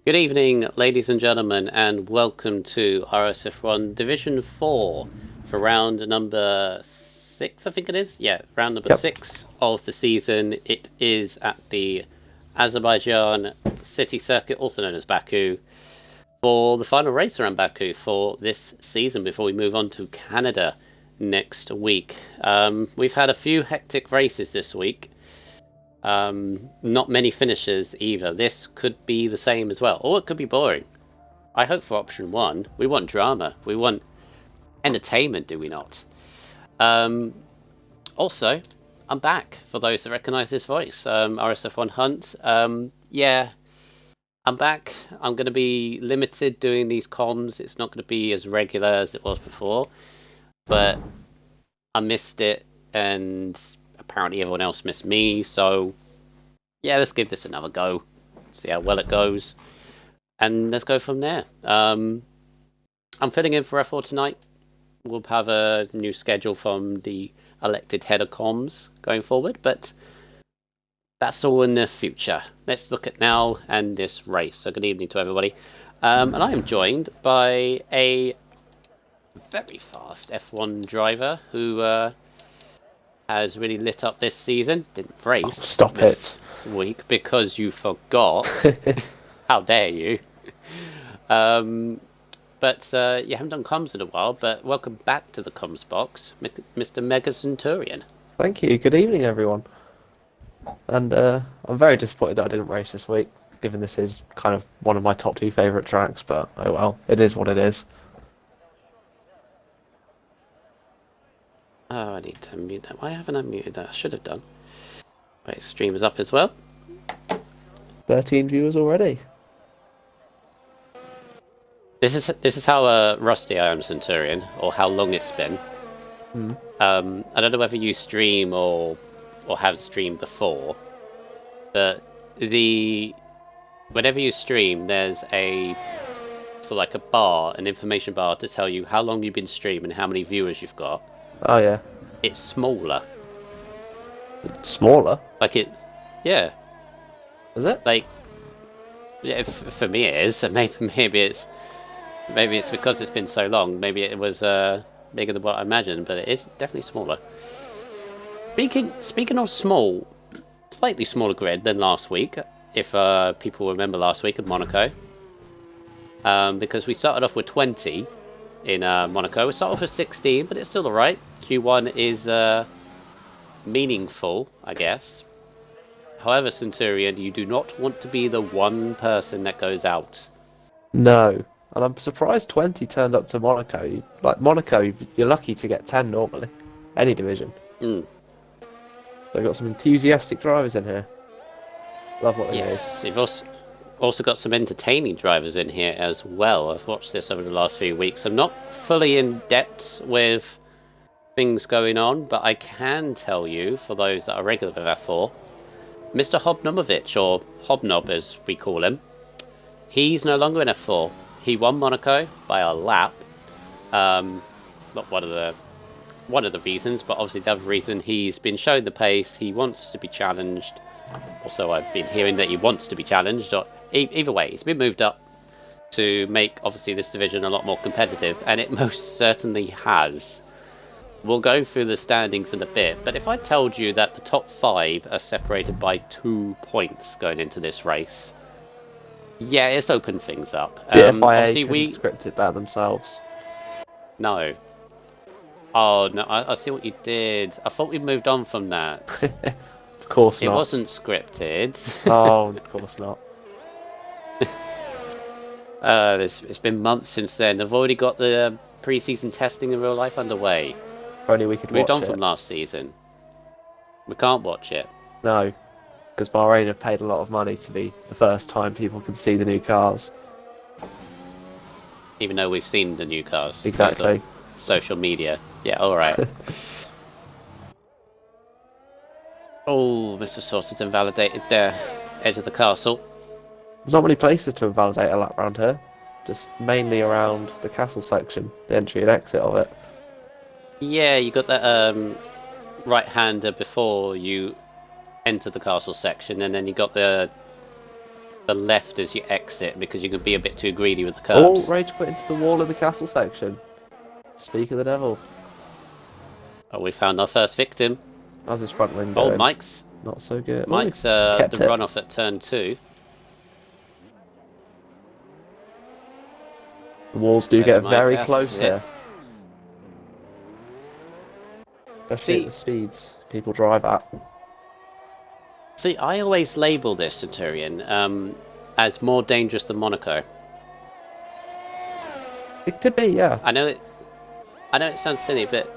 Good evening, ladies and gentlemen, and welcome to RSF1 Division 4 for round number 6, I think it is. Yeah, round number Yep. 6 of the season. It is at the Azerbaijan city circuit, also known as Baku, for the final race around Baku for this season before we move on to Canada next week. We've had a few hectic races this week. Not many finishes either. This could be the same as well, or it could be boring. I hope for option 1. We want drama. We want entertainment, do we not? Also, I'm back, for those that recognise this voice. RSF1 Hunt. Yeah, I'm back. I'm going to be limited doing these comms. It's not going to be as regular as it was before. But I missed it, and apparently everyone else missed me, so yeah, let's give this another go. See how well it goes. And let's go from there. I'm filling in for F4 tonight. We'll have a new schedule from the elected head of comms going forward, but that's all in the future. Let's look at now and this race. So good evening to everybody. And I am joined by a very fast F1 driver who has really lit up this season. Didn't race. Oh, stop this week because you forgot. How dare you? But you haven't done comms in a while, but welcome back to the comms box, Mr. Mega Centurion. Thank you. Good evening, everyone. And I'm very disappointed that I didn't race this week, given this is kind of one of my top 2 favourite tracks, but oh well, it is what it is. Oh, I need to mute that. Why haven't I muted that? I should have done. Wait, stream is up as well. 13 viewers already. This is how rusty I am, Centurion, or how long it's been. I don't know whether you stream or have streamed before, but whenever you stream, there's like a bar, an information bar to tell you how long you've been streaming, how many viewers you've got. Oh yeah. It's smaller. It's smaller? Like it, yeah. Is it? Like, yeah, for me it is. Maybe it's because it's been so long. Maybe it was bigger than what I imagined, but it is definitely smaller. Speaking of small, slightly smaller grid than last week, if people remember last week at Monaco, because we started off with 20 in Monaco. We started off with 16, but it's still alright. Q1 is meaningful, I guess. However, Centurion, you do not want to be the one person that goes out. No. And I'm surprised 20 turned up to Monaco. Like, Monaco, you're lucky to get 10 normally. Any division. They've got some enthusiastic drivers in here. Love what they do. Yes, you've also got some entertaining drivers in here as well. I've watched this over the last few weeks. I'm not fully in depth with things going on, but I can tell you, for those that are regular with F4, Mr. Hobnobovich, or Hobnob as we call him, he's no longer in F4. He won Monaco by a lap. Not one of the reasons, but obviously the other reason, he's been shown the pace. He wants to be challenged. Also, I've been hearing that he wants to be challenged. Or either way, he's been moved up to make, obviously, this division a lot more competitive, and it most certainly has. We'll go through the standings in a bit, but if I told you that the top 5 are separated by 2 points going into this race, yeah, it's opened things up. The FIA couldn't script it by themselves. No. Oh, no, I see what you did. I thought we moved on from that. Of course not. It wasn't scripted. Oh, of course not. It's been months since then. I've already got the pre-season testing in real life underway. If only we could watch moved on it. From last season. We can't watch it. No, because Bahrain have paid a lot of money to be the first time people can see the new cars. Even though we've seen the new cars. Exactly. Social media. Yeah, alright. Oh, Mr. Sauce has invalidated the edge of the castle. There's not many places to invalidate a lap around here. Just mainly around the castle section, the entry and exit of it. Yeah, you got that right-hander before you enter the castle section, and then you got the the left as you exit because you can be a bit too greedy with the Oh, curbs. rage put into the wall of the castle section. Speak of the devil. Oh, we found our first victim. How's his front wing Oh, going? Mike's Not so good. the Kept it. runoff at turn 2. The walls do There's get Mike, very that's close it. here. Especially at the speeds people drive at. See, I always label this Centurion as more dangerous than Monaco. It could be, yeah. I know it sounds silly, but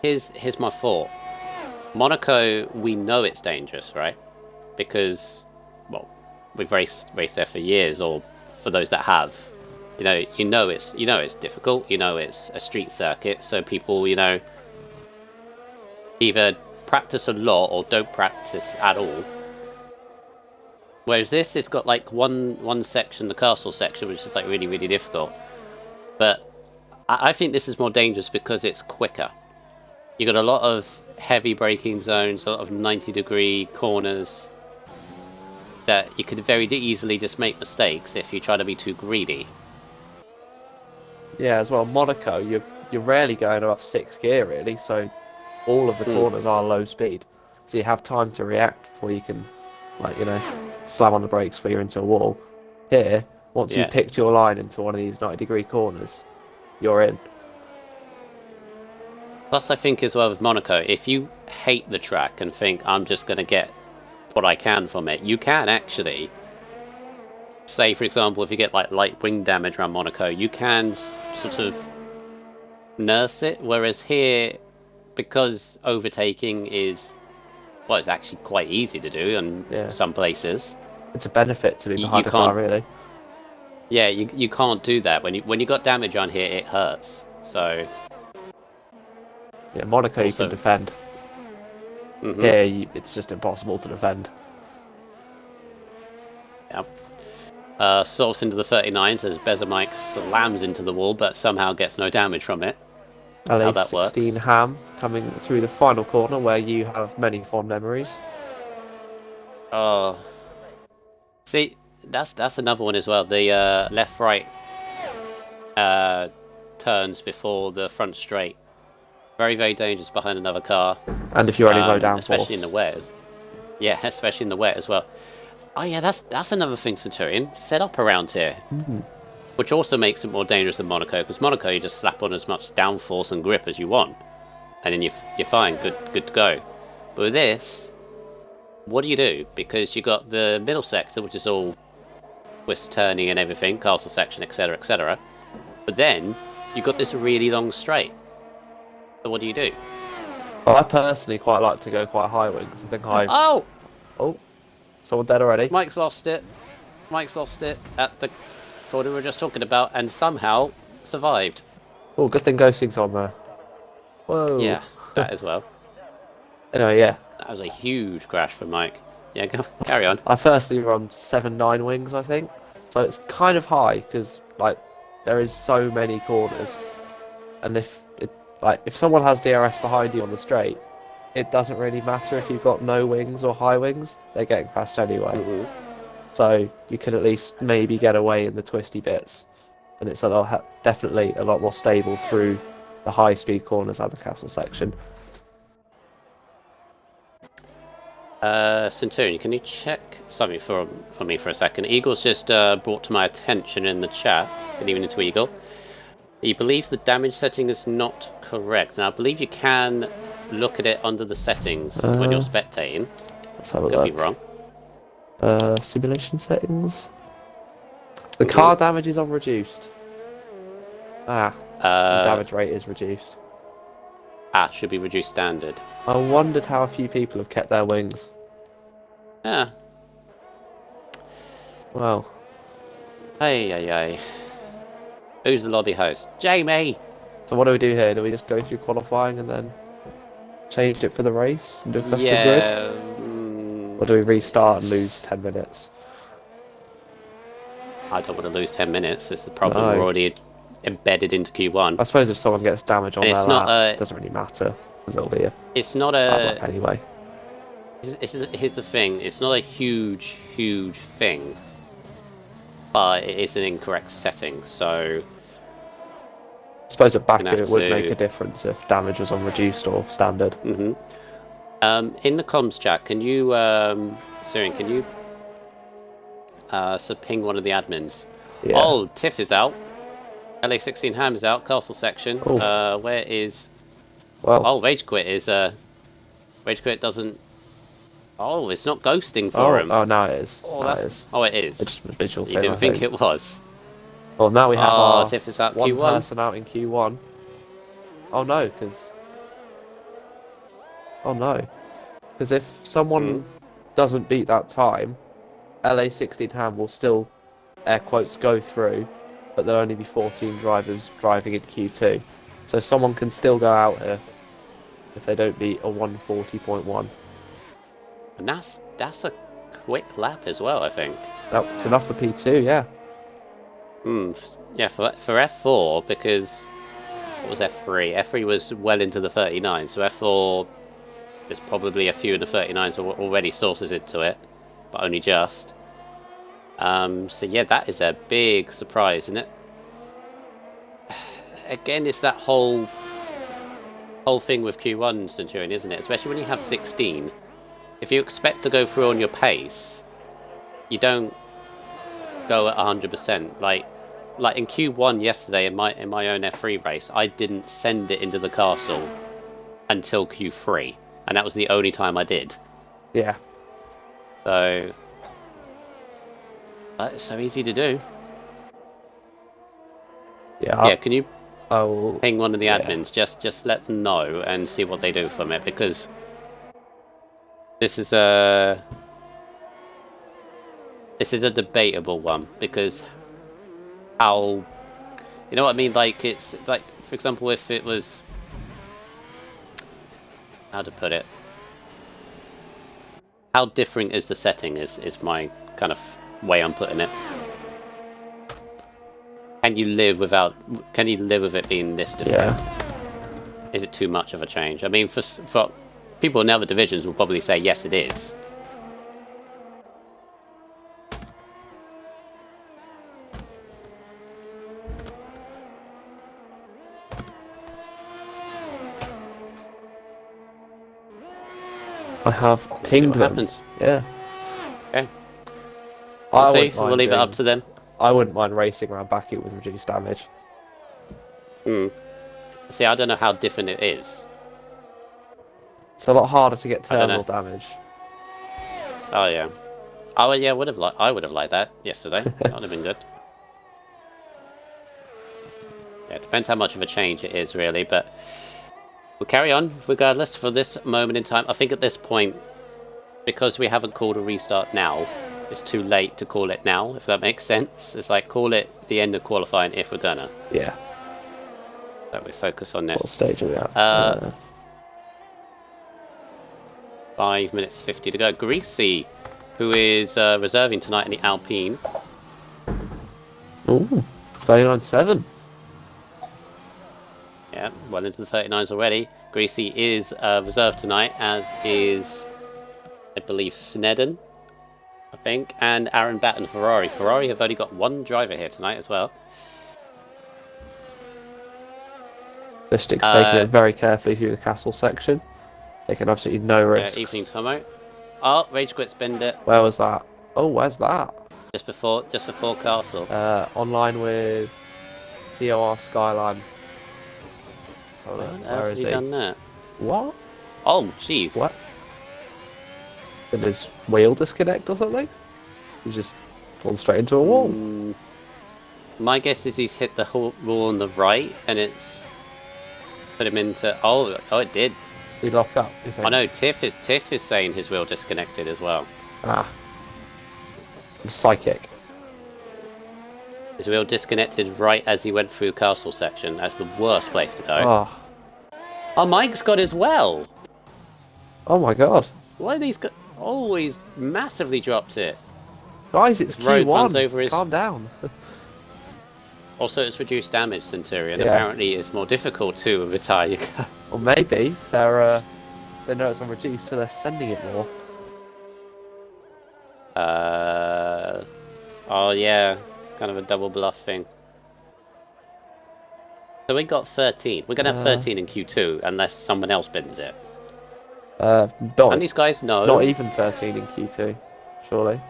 here's my thought. Monaco, we know it's dangerous, right? Because, well, we've raced there for years, or for those that have. You know it's difficult. You know it's a street circuit, so people, either practice a lot or don't practice at all. Whereas this, it's got like one section, the castle section, which is like really, really difficult. But I think this is more dangerous because it's quicker. You got a lot of heavy braking zones, a lot of 90-degree corners that you could very easily just make mistakes if you try to be too greedy. Yeah, as well, Monaco, you're rarely going above 6th gear, really, so all of the corners are low speed. So you have time to react before you can, slam on the brakes before you're into a wall. Here, once you've picked your line into one of these 90-degree corners, you're in. Plus, I think as well with Monaco, if you hate the track and think, I'm just going to get what I can from it, you can actually, say, for example, if you get like light wing damage around Monaco, you can sort of nurse it. Whereas here, because overtaking is, well, it's actually quite easy to do in some places. It's a benefit to be behind a car, really. Yeah, you can't do that. When you got damage on here, it hurts. So yeah, Monaco also, you can defend. Here, it's just impossible to defend. Yeah. Source into the 39, so Bezamike slams into the wall, but somehow gets no damage from it. How that works. 16 Ham coming through the final corner, where you have many fond memories. Oh, see, that's another one as well. The left-right turns before the front straight. Very, very dangerous behind another car. And if you're running low downforce. Especially in the wet. Yeah, especially in the wet as well. Oh yeah, that's another thing, Centurion. Set up around here. Which also makes it more dangerous than Monaco, because Monaco you just slap on as much downforce and grip as you want. And then you're fine, good to go. But with this, what do you do? Because you got the middle sector, which is all twist turning and everything, castle section, etc, etc. But then, you've got this really long straight. So what do you do? Well, I personally quite like to go quite high wings. I think Oh! Someone dead already. Mike's lost it at the corner we were just talking about, and somehow survived. Oh, good thing Ghosting's on there. Whoa. Yeah, that as well. Anyway, yeah. That was a huge crash for Mike. Yeah, carry on. I firstly run 7-9 wings, I think. So it's kind of high, because, there is so many corners. And if someone has DRS behind you on the straight, it doesn't really matter if you've got no wings or high wings. They're getting past anyway. So you can at least maybe get away in the twisty bits. And it's definitely a lot more stable through the high-speed corners and the castle section. Centurion, can you check something for me for a second? Eagle's just brought to my attention in the chat. Good evening to Eagle. He believes the damage setting is not correct. Now, I believe you can look at it under the settings when you're spectating. Let's have a Could look. be wrong. Simulation settings. The car damage is on reduced. The damage rate is reduced. Should be reduced standard. I wondered how a few people have kept their wings. Yeah. Well. Hey. Who's the lobby host? Jamie! So what do we do here? Do we just go through qualifying and then change it for the race and do a custom grid? Or do we restart and lose 10 minutes? I don't want to lose 10 minutes. It's the problem. We're already embedded into Q1. I suppose if someone gets damage on and their lap, it doesn't really matter. Because there'll be it's not a... anyway. Here's the thing. It's not a huge thing. but it is an incorrect setting, so I suppose at back Gonna it have would to- make a difference if damage was on reduced or standard. in the comms chat, can you, Syrian, can you ping one of the admins? Yeah. Oh, Tiff is out. LA16 Ham is out. Castle section. Oh. Where is? Well. Oh, Rage Quit is. Rage Quit doesn't. Oh, it's not ghosting for him. Oh, now it is. Oh, now that's. it is. Oh, it is. It's just a visual You thing. didn't think it was. Well, now we have our Tiff is out one Q1. person out in Q1. Oh no, because. Oh no. Because if someone doesn't beat that time, LA16 Ham will still, air quotes, go through, but there'll only be 14 drivers driving in Q2. So someone can still go out here if they don't beat a 140.1. And that's a quick lap as well, I think. That's enough for P2, yeah. Yeah, for F4, because what was F3? F3 was well into the 39, so F4 there's probably a few in the 39s already sources into it, but only just. So yeah, that is a big surprise, isn't it? Again, it's that whole thing with Q1 Centurion, isn't it? Especially when you have 16. If you expect to go through on your pace, you don't go at 100%. Like in Q1 yesterday in my own F3 race, I didn't send it into the castle until Q3, and that was the only time I did. Yeah. So it's so easy to do. Yeah. Yeah, can you Oh. ping one of the admins? Just let them know and see what they do from it, because this is a debatable one, because how, you know what I mean? Like, it's like, for example, if it was, how to put it, how different is the setting is my kind of way I'm putting it. Can you live with it being this different? Yeah. Is it too much of a change? I mean, for people in other divisions will probably say yes, it is. I have We'll see pinged what them. happens. Yeah. Okay. I We'll see. wouldn't We'll mind leave it up doing- to them. I wouldn't mind racing around Baku with reduced damage. See, I don't know how different it is. It's a lot harder to get I don't terminal know. damage. Oh yeah. Oh yeah, I would have liked that yesterday. That would have been good. Yeah, it depends how much of a change it is, really, but we'll carry on regardless for this moment in time. I think at this point, because we haven't called a restart now, it's too late to call it now, if that makes sense. It's like, call it the end of qualifying if we're gonna. Yeah. So we focus on this. What stage are we at? 5 minutes 50 to go. Greasy, who is reserving tonight in the Alpine. Ooh, 39.7. Yeah, well into the 39s already. Greasy is reserved tonight, as is, I believe, Snedden, I think, and Aaron Batten, Ferrari. Ferrari have only got one driver here tonight as well. Bistic's taking it very carefully through the castle section. Taking absolutely no risks. Evening Tomo. Oh, Rage Quit's binned it. Where was that? Oh, where's that? Just before Castle. Online with DOR Skyline. Where has he done that? What? Oh, jeez. What? Did his wheel disconnect or something? He's just gone straight into a wall. My guess is he's hit the wall on the right, and it's put him into. Oh, it did. He lock up. You think? I know. Tiff is saying his wheel disconnected as well. Ah. Psychic. His wheel disconnected right as he went through Castle section. That's the worst place to go. Oh. Oh, Mike's got his well. Oh my god. Why are these? Always massively drops it. Guys, it's Road runs Q1. over his- Calm down. Also, it's reduced damage, Centurion. Yeah. Apparently, it's more difficult to retire your car. Or maybe they're they know it's on reduced, so they're sending it more. Oh yeah, kind of a double bluff thing. So we got 13. We're going to have 13 in Q2 unless someone else bins it. And these guys know. Not even 13 in Q2, surely.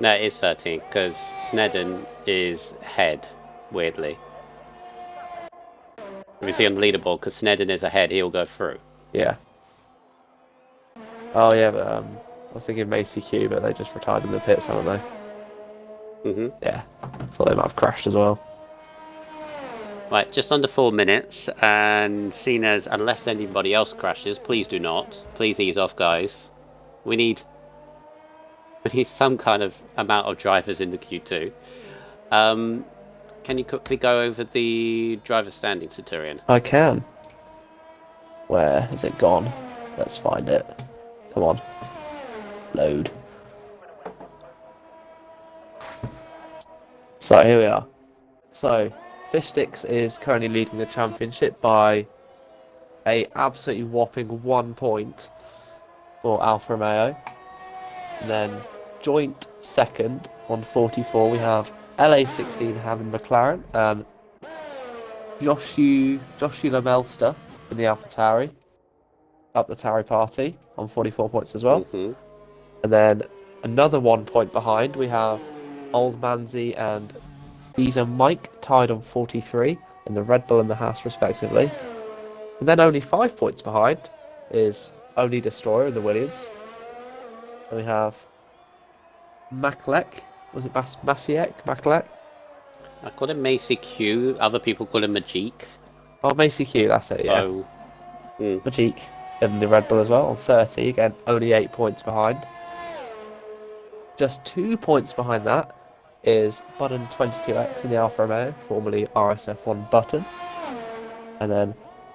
No, it is 13 because Snedden is ahead, weirdly. If you see on the leaderboard, because Snedden is ahead, he'll go through. Yeah. Oh yeah, but I was thinking Macy Q, but they just retired in the pits, haven't they? Yeah. Thought they might have crashed as well. Right, just under 4 minutes, and seen as unless anybody else crashes, please do not. Please ease off, guys. We need some kind of amount of drivers in the Q2. Can you quickly go over the driver standing, Centurion? I can. Where has it gone? Let's find it. Come on. Load. So here we are. So Fishsticks is currently leading the championship by a absolutely whopping 1 point for Alfa Romeo. And then joint second on 44 we have LA16 having McLaren, Joshua Melster in the AlphaTauri, up the Tauri party on 44 points as well. And then another 1 point behind we have Old Manzi and Isa Mike tied on 43 in the Red Bull and the Haas respectively. And then only 5 points behind is Only Destroyer in the Williams. And we have Maklek. Was it Masiek? Maklek? I call him Macy Q. Other people call him Majik. Oh, Macy Q, that's it, yeah. Oh. Majik in the Red Bull as well on 30. Again, only 8 points behind. Just 2 points behind that is Button 22X in the Alfa Romeo, formerly RSF1 Button. And then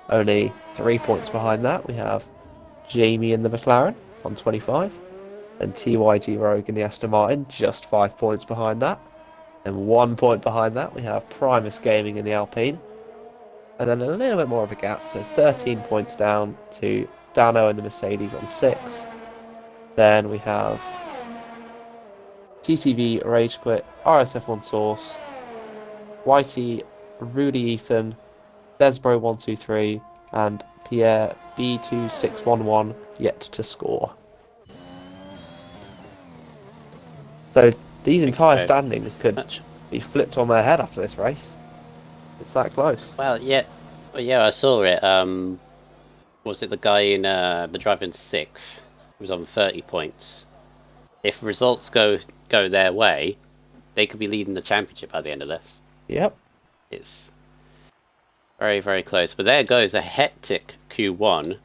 only 3 points behind that we have Jamie in the McLaren on 25. And TYG Rogue in the Aston Martin, just 5 points behind that. And 1 point behind that we have Primus Gaming in the Alpine. And then a little bit more of a gap, so 13 points down to Dano in the Mercedes on 6. Then we have TCV Rage Quit, RSF1 Source, Whitey, Rudy Ethan, Desbro123, and Pierre B2611 yet to score. So these entire standings could be flipped on their head after this race. It's that close. Well, yeah, I saw it. Was it the guy in the driver in 6th? He was on 30 points. If results go their way, they could be leading the championship by the end of this. Yep. It's very, very close. But there goes a hectic Q1.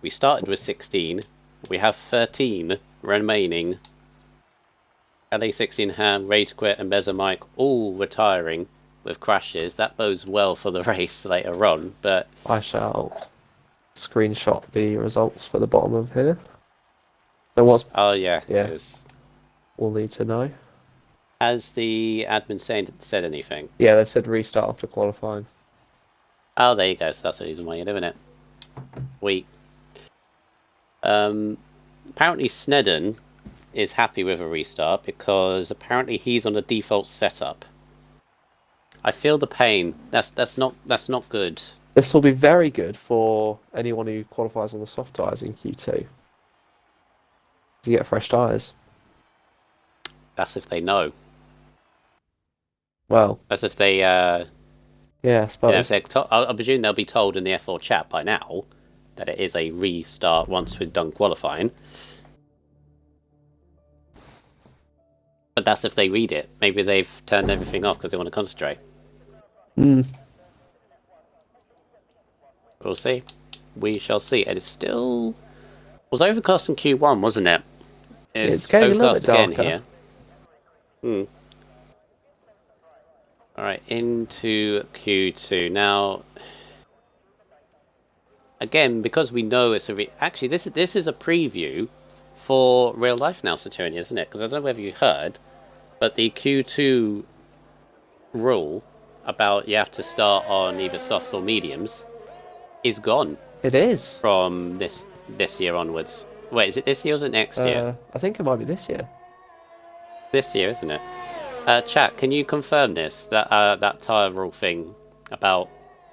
We started with 16. We have 13 remaining. LA16 Ham, Rage Quit, and Beza Mike all retiring with crashes. That bodes well for the race later on, but I shall screenshot the results for the bottom of here. There was. Oh yeah. We'll need to know. Has the admin said anything? Yeah, they said restart after qualifying. Oh, there you go. So that's the reason why you're doing it. Apparently Snedden is happy with a restart because apparently he's on a default setup. I feel the pain. That's not good. This will be very good for anyone who qualifies on the soft tyres in Q2. You get fresh tyres. That's if they know. Well, that's if they. Yeah, I suppose. Yeah, I presume they'll be told in the F4 chat by now that it is a restart once we've done qualifying. But that's if they read it. Maybe they've turned everything off because they want to concentrate. We'll see. We shall see. And it's still... It was overcast in Q1, wasn't it? It's getting a little bit darker. Here. Alright, into Q2. Now... Again, because we know it's a... Actually, this is a preview for real life now, Saturnia, isn't it? Because I don't know whether you heard, but the Q2 rule about you have to start on either softs or mediums is gone. It is. From this year onwards. Wait, is it this year or is it next year? I think it might be this year. This year, isn't it? Chat, can you confirm this? That tyre rule thing about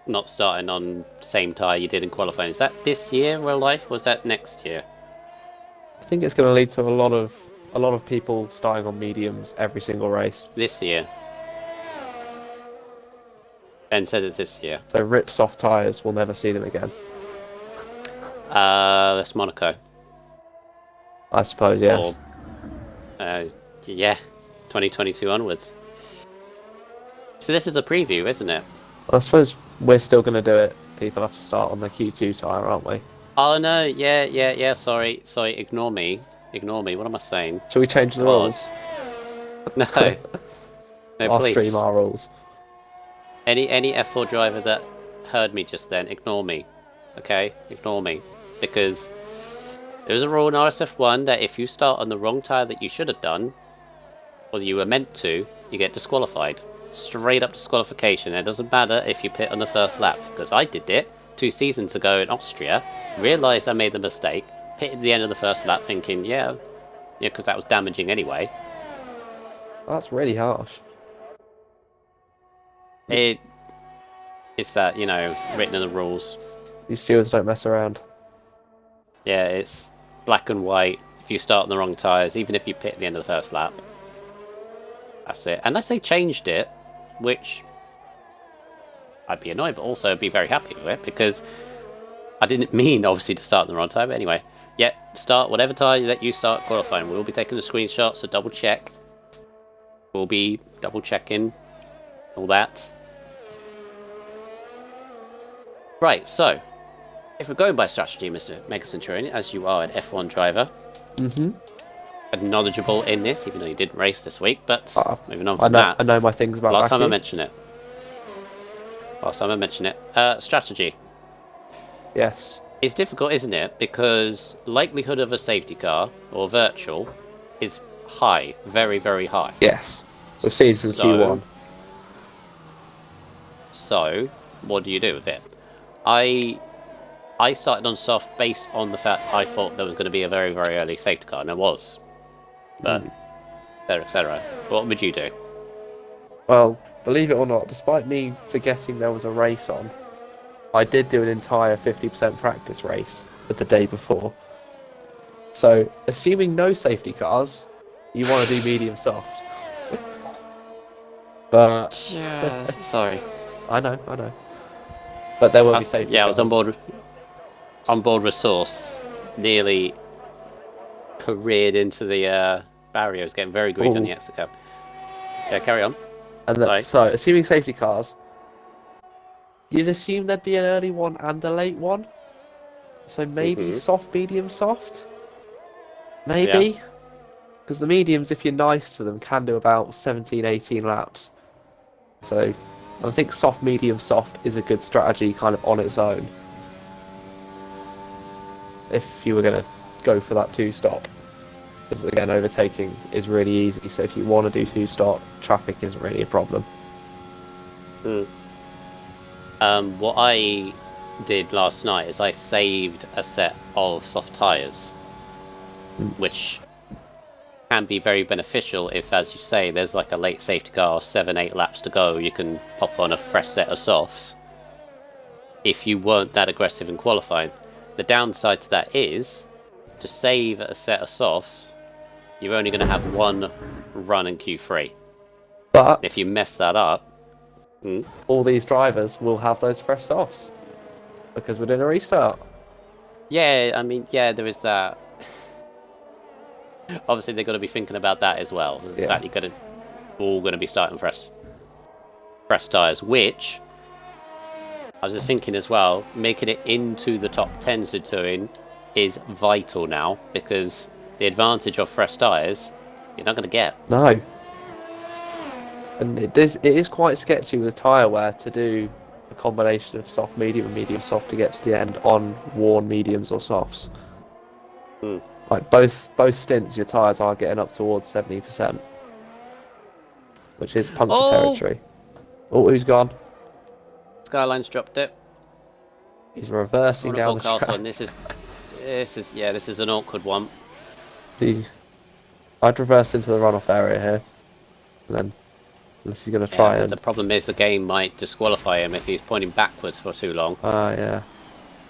not starting on the same tyre you did in qualifying. Is that this year, real life? Or was that next year? I think it's going to lead to a lot of people starting on mediums every single race. This year. Ben said it's this year. So rip soft tyres, we'll never see them again. That's Monaco. I suppose, yes. Or, yeah, 2022 onwards. So this is a preview, isn't it? I suppose we're still going to do it. People have to start on the Q2 tyre, aren't we? Oh no, yeah, sorry, ignore me, what am I saying? Shall we change the rules? No. No, I'll please. stream our rules. Any F4 driver that heard me just then, ignore me, okay? Ignore me, because there's a rule in RSF1 that if you start on the wrong tyre that you should have done, or you were meant to, you get disqualified. Straight up disqualification. It doesn't matter if you pit on the first lap, because I did it 2 seasons ago in Austria, realised I made the mistake, pitted at the end of the first lap thinking, yeah, because that was damaging anyway. That's really harsh. It's that, written in the rules. These stewards don't mess around. Yeah, it's black and white. If you start on the wrong tyres, even if you pit at the end of the first lap, that's it. Unless they changed it, which I'd be annoyed, but also be very happy with it, because I didn't mean, obviously, to start on the wrong tyre, but anyway. Yeah, start whatever tyre that you start qualifying. We'll be taking the screenshots, so double check. We'll be double checking all that. Right, so, if we're going by strategy, Mr. Mega Centurion, as you are an F1 driver, and knowledgeable in this, even though you didn't race this week, but moving on from that. I know my things about Last time I vacuum. mentioned it. Strategy. Yes. It's difficult, isn't it? Because likelihood of a safety car, or virtual, is high. Very, very high. Yes. We've seen from Q1. So, what do you do with it? I started on soft based on the fact I thought there was going to be a very, very early safety car, and there was. But, etc. What would you do? Well, believe it or not, despite me forgetting there was a race on, I did do an entire 50% practice race the day before. So, assuming no safety cars, you want to do medium soft. But... Sorry. I know. But there will be safety cars. Yeah, I was on board with Source. Nearly careered into the barriers, getting very green on the exit cap. Yeah, carry on. And so, assuming safety cars, you'd assume there'd be an early one and a late one. So maybe soft, medium, soft? Maybe? Because the mediums, if you're nice to them, can do about 17, 18 laps. So I think soft, medium, soft is a good strategy kind of on its own. If you were going to go for that 2-stop. Because again, overtaking is really easy, so if you want to do 2-stop, traffic isn't really a problem. What I did last night is I saved a set of soft tyres, which can be very beneficial if, as you say, there's like a late safety car, 7-8 laps to go, you can pop on a fresh set of softs if you weren't that aggressive in qualifying. The downside to that is, to save a set of softs, you're only going to have one run in Q3. But if you mess that up, all these drivers will have those fresh softs because we're doing a restart. Yeah, I mean, yeah, there is that. Obviously, they're going to be thinking about that as well. The fact you're all going to be starting fresh tyres, which I was just thinking as well, making it into the top 10 Touring is vital now, because the advantage of fresh tyres you're not going to get. No. And it is quite sketchy with tyre wear to do a combination of soft, medium, and medium soft to get to the end on worn mediums or softs. Like both stints, your tyres are getting up towards 70%, which is puncture territory. Oh, who's gone? Skyline's dropped it. He's reversing down the track. This is an awkward one. I'd reverse into the runoff area here, and then unless he's going to Yeah, try the problem is the game might disqualify him if he's pointing backwards for too long. Yeah.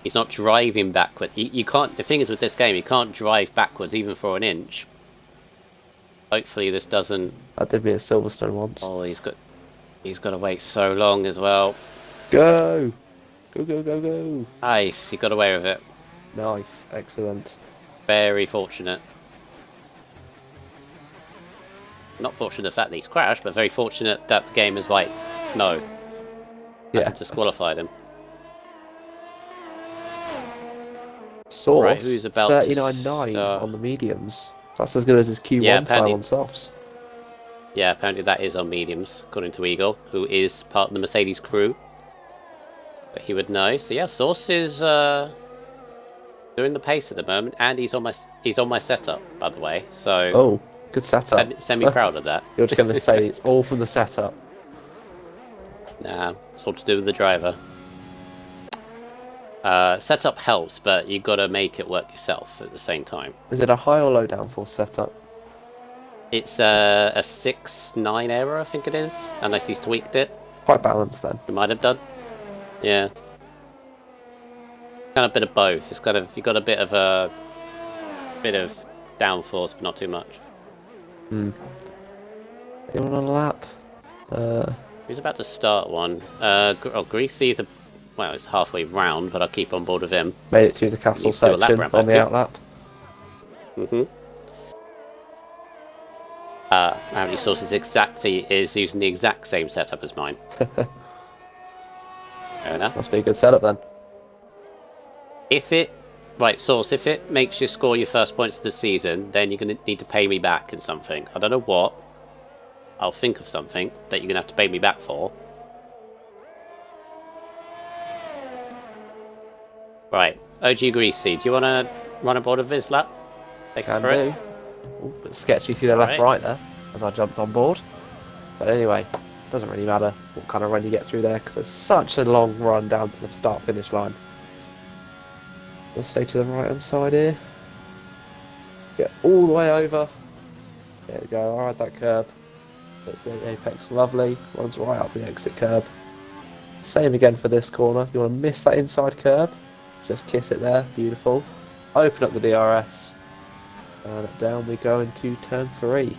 He's not driving backwards. You can't. The thing is with this game, you can't drive backwards even for an inch. Hopefully this doesn't. That did me at Silverstone once. Oh, he's got to wait so long as well. Go! Go, go, go, go! Nice, he got away with it. Nice, excellent. Very fortunate. Not fortunate the fact that he's crashed, but very fortunate that the game is like, no. Hasn't disqualified him. Source, Right, who's about 39.9 on the mediums. That's as good as his Q1 time on softs. Yeah, apparently that is on mediums, according to Eagle, who is part of the Mercedes crew. But he would know. So yeah, Source is doing the pace at the moment, and he's on my setup, by the way. So oh, good setup. Semi proud of that. You're just going to say it's all from the setup. Nah, it's all to do with the driver. Setup helps, but you got to make it work yourself at the same time. Is it a high or low downforce setup? It's a 6.9 error, I think it is, unless he's tweaked it. Quite balanced then. He might have done. Yeah. Kind of a bit of both. It's kind of, you got a bit of downforce, but not too much. You on a lap? He's about to start one. Greasy is well, it's halfway round, but I'll keep on board with him. Made it through the castle section on the outlap. Apparently Source is using the exact same setup as mine. Fair enough. Must be a good setup then. Source, if it makes you score your first points of the season, then you're going to need to pay me back in something. I don't know what. I'll think of something that you're going to have to pay me back for. Right, OG Greasy, do you want to run aboard of his lap? Take us through it? Ooh, bit sketchy through the left-right there, as I jumped on board. But anyway, doesn't really matter what kind of run you get through there, because there's such a long run down to the start-finish line. We'll stay to the right-hand side here. Get all the way over. There we go, I'll ride that curb. That's the apex, lovely. Runs right up the exit curb. Same again for this corner. You want to miss that inside curb? Just kiss it there, beautiful. Open up the DRS. And down we go into turn 3.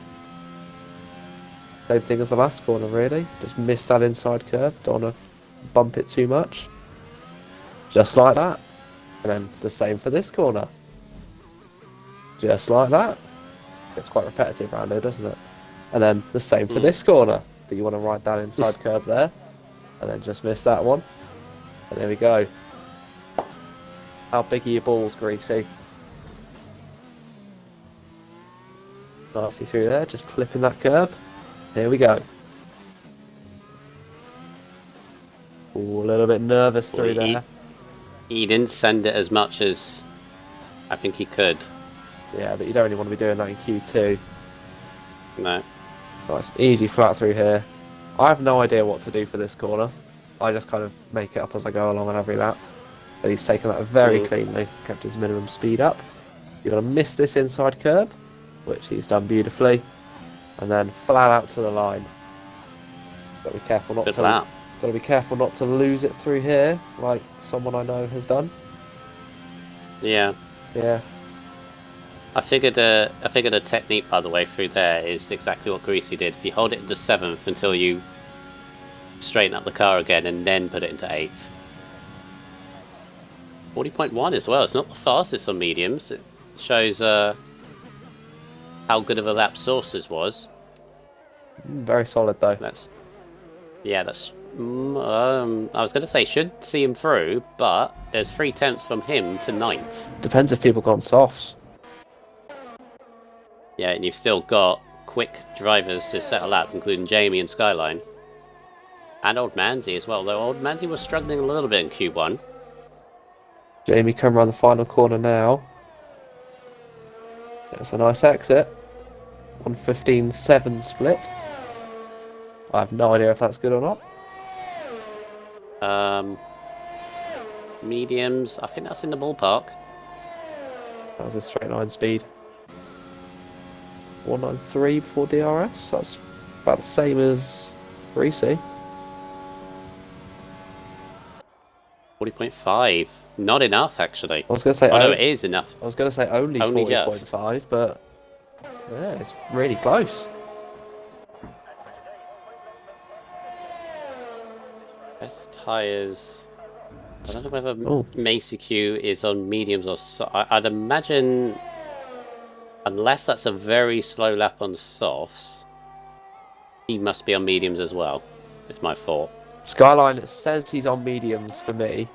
Same thing as the last corner really. Just miss that inside curb. Don't want to bump it too much. Just like that. And then the same for this corner. Just like that. It's quite repetitive around here, doesn't it? And then the same for this corner. But you want to ride that inside curb there. And then just miss that one. And there we go. How big are your balls, Greasy? Nicely through there, just clipping that curb. Here we go. Ooh, a little bit nervous through there. He didn't send it as much as I think he could. Yeah, but you don't really want to be doing that in Q2. No. Nice, easy flat through here. I have no idea what to do for this corner. I just kind of make it up as I go along on every lap. But he's taken that very cleanly, kept his minimum speed up. You're going to miss this inside curb, which he's done beautifully, and then flat out to the line. Got to be careful not to lose it through here, like someone I know has done. Yeah. Yeah. I figured a technique, by the way, through there is exactly what Greasy did. If you hold it into 7th until you straighten up the car again, and then put it into 8th. 40.1 as well. It's not the fastest on mediums. It shows how good of a lap Source's was. Very solid though. I was going to say should see him through, but there's 3/10 from him to 9th. Depends if people gone softs. Yeah, and you've still got quick drivers to set a lap, including Jamie and Skyline. And Old Manzi as well, though Old Manzi was struggling a little bit in Q1. Jamie come around the final corner now. That's a nice exit. 1:15.7 split. I have no idea if that's good or not. Mediums, I think that's in the ballpark. That was a straight line speed. 193 before DRS. That's about the same as Prix. 40.5. Not enough, actually. I was going to say. Oh, no, it is enough. I was going to say only 40.5, but yeah, it's really close. Best tyres. I don't know whether Macy Q is on mediums or I'd imagine, unless that's a very slow lap on softs, he must be on mediums as well. It's my thought. Skyline says he's on mediums for me.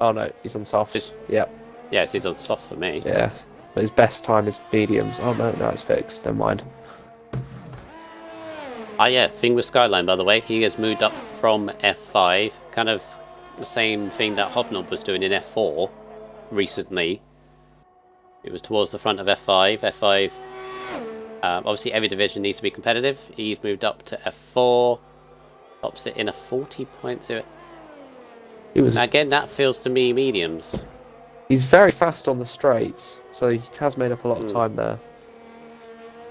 Oh no, he's on softs. Yep. Yes, he's on soft for me. Yeah, but his best time is mediums. Oh no, it's fixed. Never mind. Ah, yeah, thing with Skyline, by the way, he has moved up from F5, kind of the same thing that Hobnob was doing in F4 recently. It was towards the front of F5. F5, obviously every division needs to be competitive. He's moved up to F4, tops it in a 40.0. Now again, that feels to me mediums. He's very fast on the straights, so he has made up a lot of time there.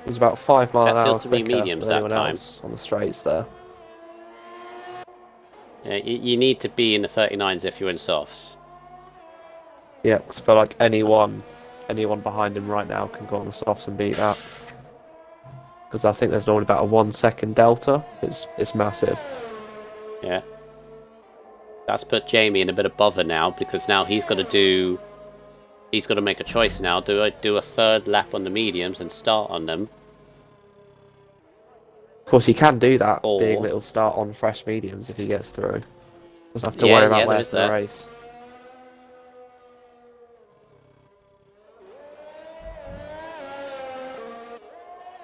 He's about 5 miles an hour feels to me quicker mediums than that anyone time. else on the straights there. Yeah, you need to be in the 39s if you're in softs. Yeah, because I feel like anyone behind him right now can go on the softs and beat that. Because I think there's normally about a 1 second delta. It's massive. Yeah. That's put Jamie in a bit of bother now, because now he's got to make a choice now. Do I do a third lap on the mediums and start on them? Of course, he can do that, Or... being little start on fresh mediums if he gets through. Doesn't have to worry about where for the race.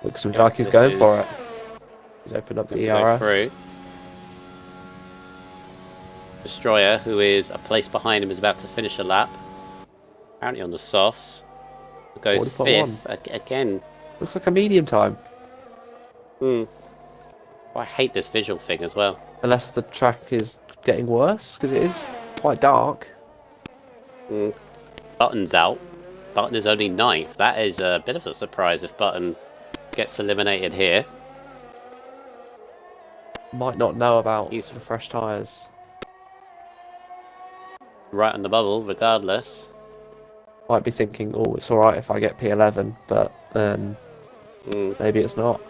Looks to me like he's going for it. He's opened up the ERS. Through. Destroyer, who is a place behind him, is about to finish a lap. Apparently on the softs. Goes 5th. Again. Looks like a medium time. I hate this visual thing as well. Unless the track is getting worse, because it is quite dark. Button's out. Button is only 9th. That is a bit of a surprise if Button gets eliminated here. Might not know about the fresh tyres. Right on the bubble, regardless. Might be thinking, oh, it's alright if I get P11, but maybe it's not.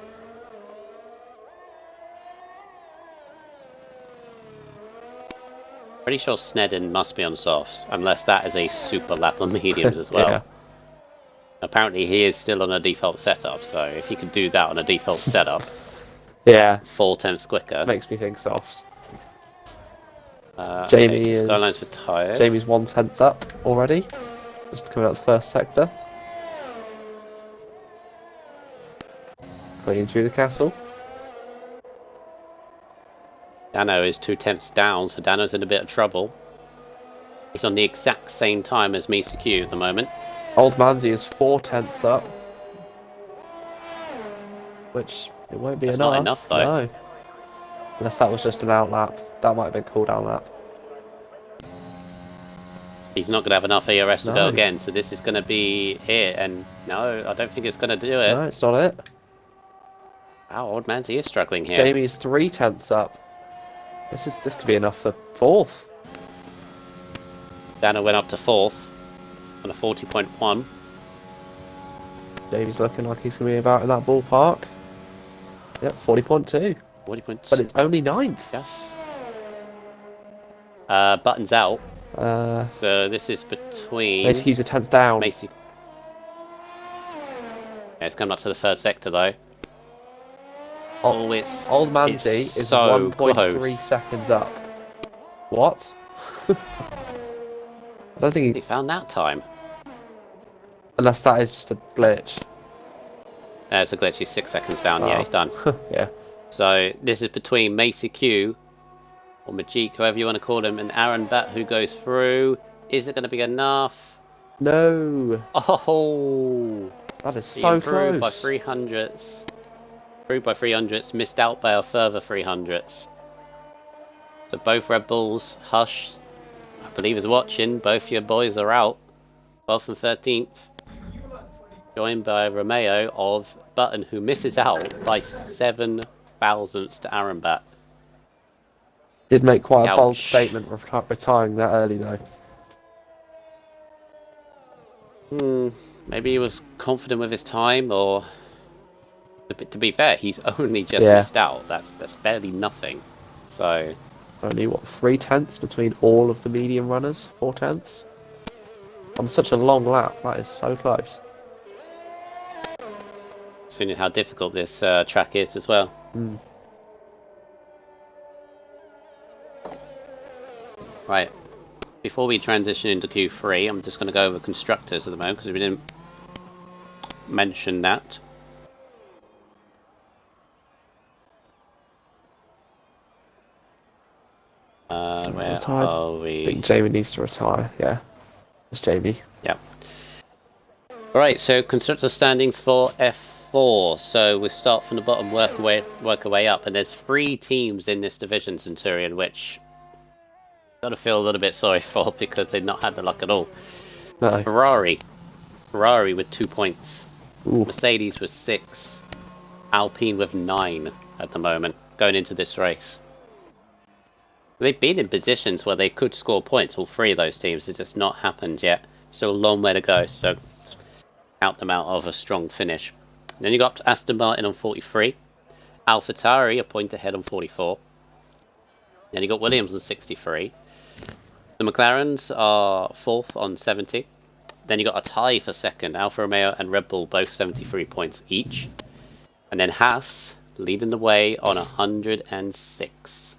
Pretty sure Snedden must be on softs, unless that is a super lap on mediums as well. Yeah. Apparently he is still on a default setup, so if he could do that on a default setup, yeah, 4 tenths quicker. Makes me think softs. Jamie so Skyline's retired. Jamie's 1/10 up already. Just coming out the first sector. Clean through the castle. Dano is 2 tenths down, so Dano's in a bit of trouble. He's on the exact same time as Misa Q at the moment. Old Manzi is 4/10 up. Which, it won't be That's enough. not enough, though. No. Unless that was just an out lap. That might have been cool down lap. He's not going to have enough ERS to go again, so this is going to be it. And no, I don't think it's going to do it. No, it's not it. Wow, Old Manzi is struggling here. Jamie's 3/10 up. This could be enough for 4th. Dano went up to 4th on a 40.1. Jamie's looking like he's going to be about in that ballpark. Yep, 40.2. 40.2. But it's only 9th. Yes. Button's out. So this is between... Macy Q's a 10th down. Macy... Yeah, it's coming up to the third sector, though. It's... Old Manzi is so 1.3 seconds up. What? I don't think he found that time. Unless that is just a glitch. It's a glitch. He's 6 seconds down. Yeah, he's done. Yeah. So this is between Macy Q, or Majik, whoever you want to call him, and Aaron Bat, who goes through. Is it going to be enough? No. Oh! That is so close. By 300ths. Through by 300ths, missed out by a further 300ths. So both Red Bulls, Hush, I believe is watching. Both your boys are out. 12th and 13th. joined by Romeo of Button, who misses out by 7 thousandths to Arambat. Did make quite a bold Ouch. statement retiring that early though. Maybe he was confident with his time, or to be fair, he's only just missed out. That's barely nothing. So only what, 3/10 between all of the medium runners? 4/10? On such a long lap, that is so close. Seeing how difficult this track is as well. Right. Before we transition into Q3, I'm just going to go over constructors at the moment because we didn't mention that. Where are we? I think Jamie needs to retire. Yeah, it's Jamie. Yeah. Alright, so constructor standings for F4. So we start from the bottom, work our way up, and there's 3 teams in this division, Centurion, which I've got to feel a little bit sorry for because they've not had the luck at all. No. Ferrari with 2 points. Ooh. Mercedes with 6. Alpine with 9 at the moment, going into this race. They've been in positions where they could score points, all 3 of those teams. It's just not happened yet. Still a long way to go, so count them out of a strong finish. Then you got Aston Martin on 43. AlphaTauri a point ahead on 44. Then you got Williams on 63. The McLarens are 4th on 70. Then you got a tie for 2nd. Alfa Romeo and Red Bull both 73 points each. And then Haas leading the way on 106.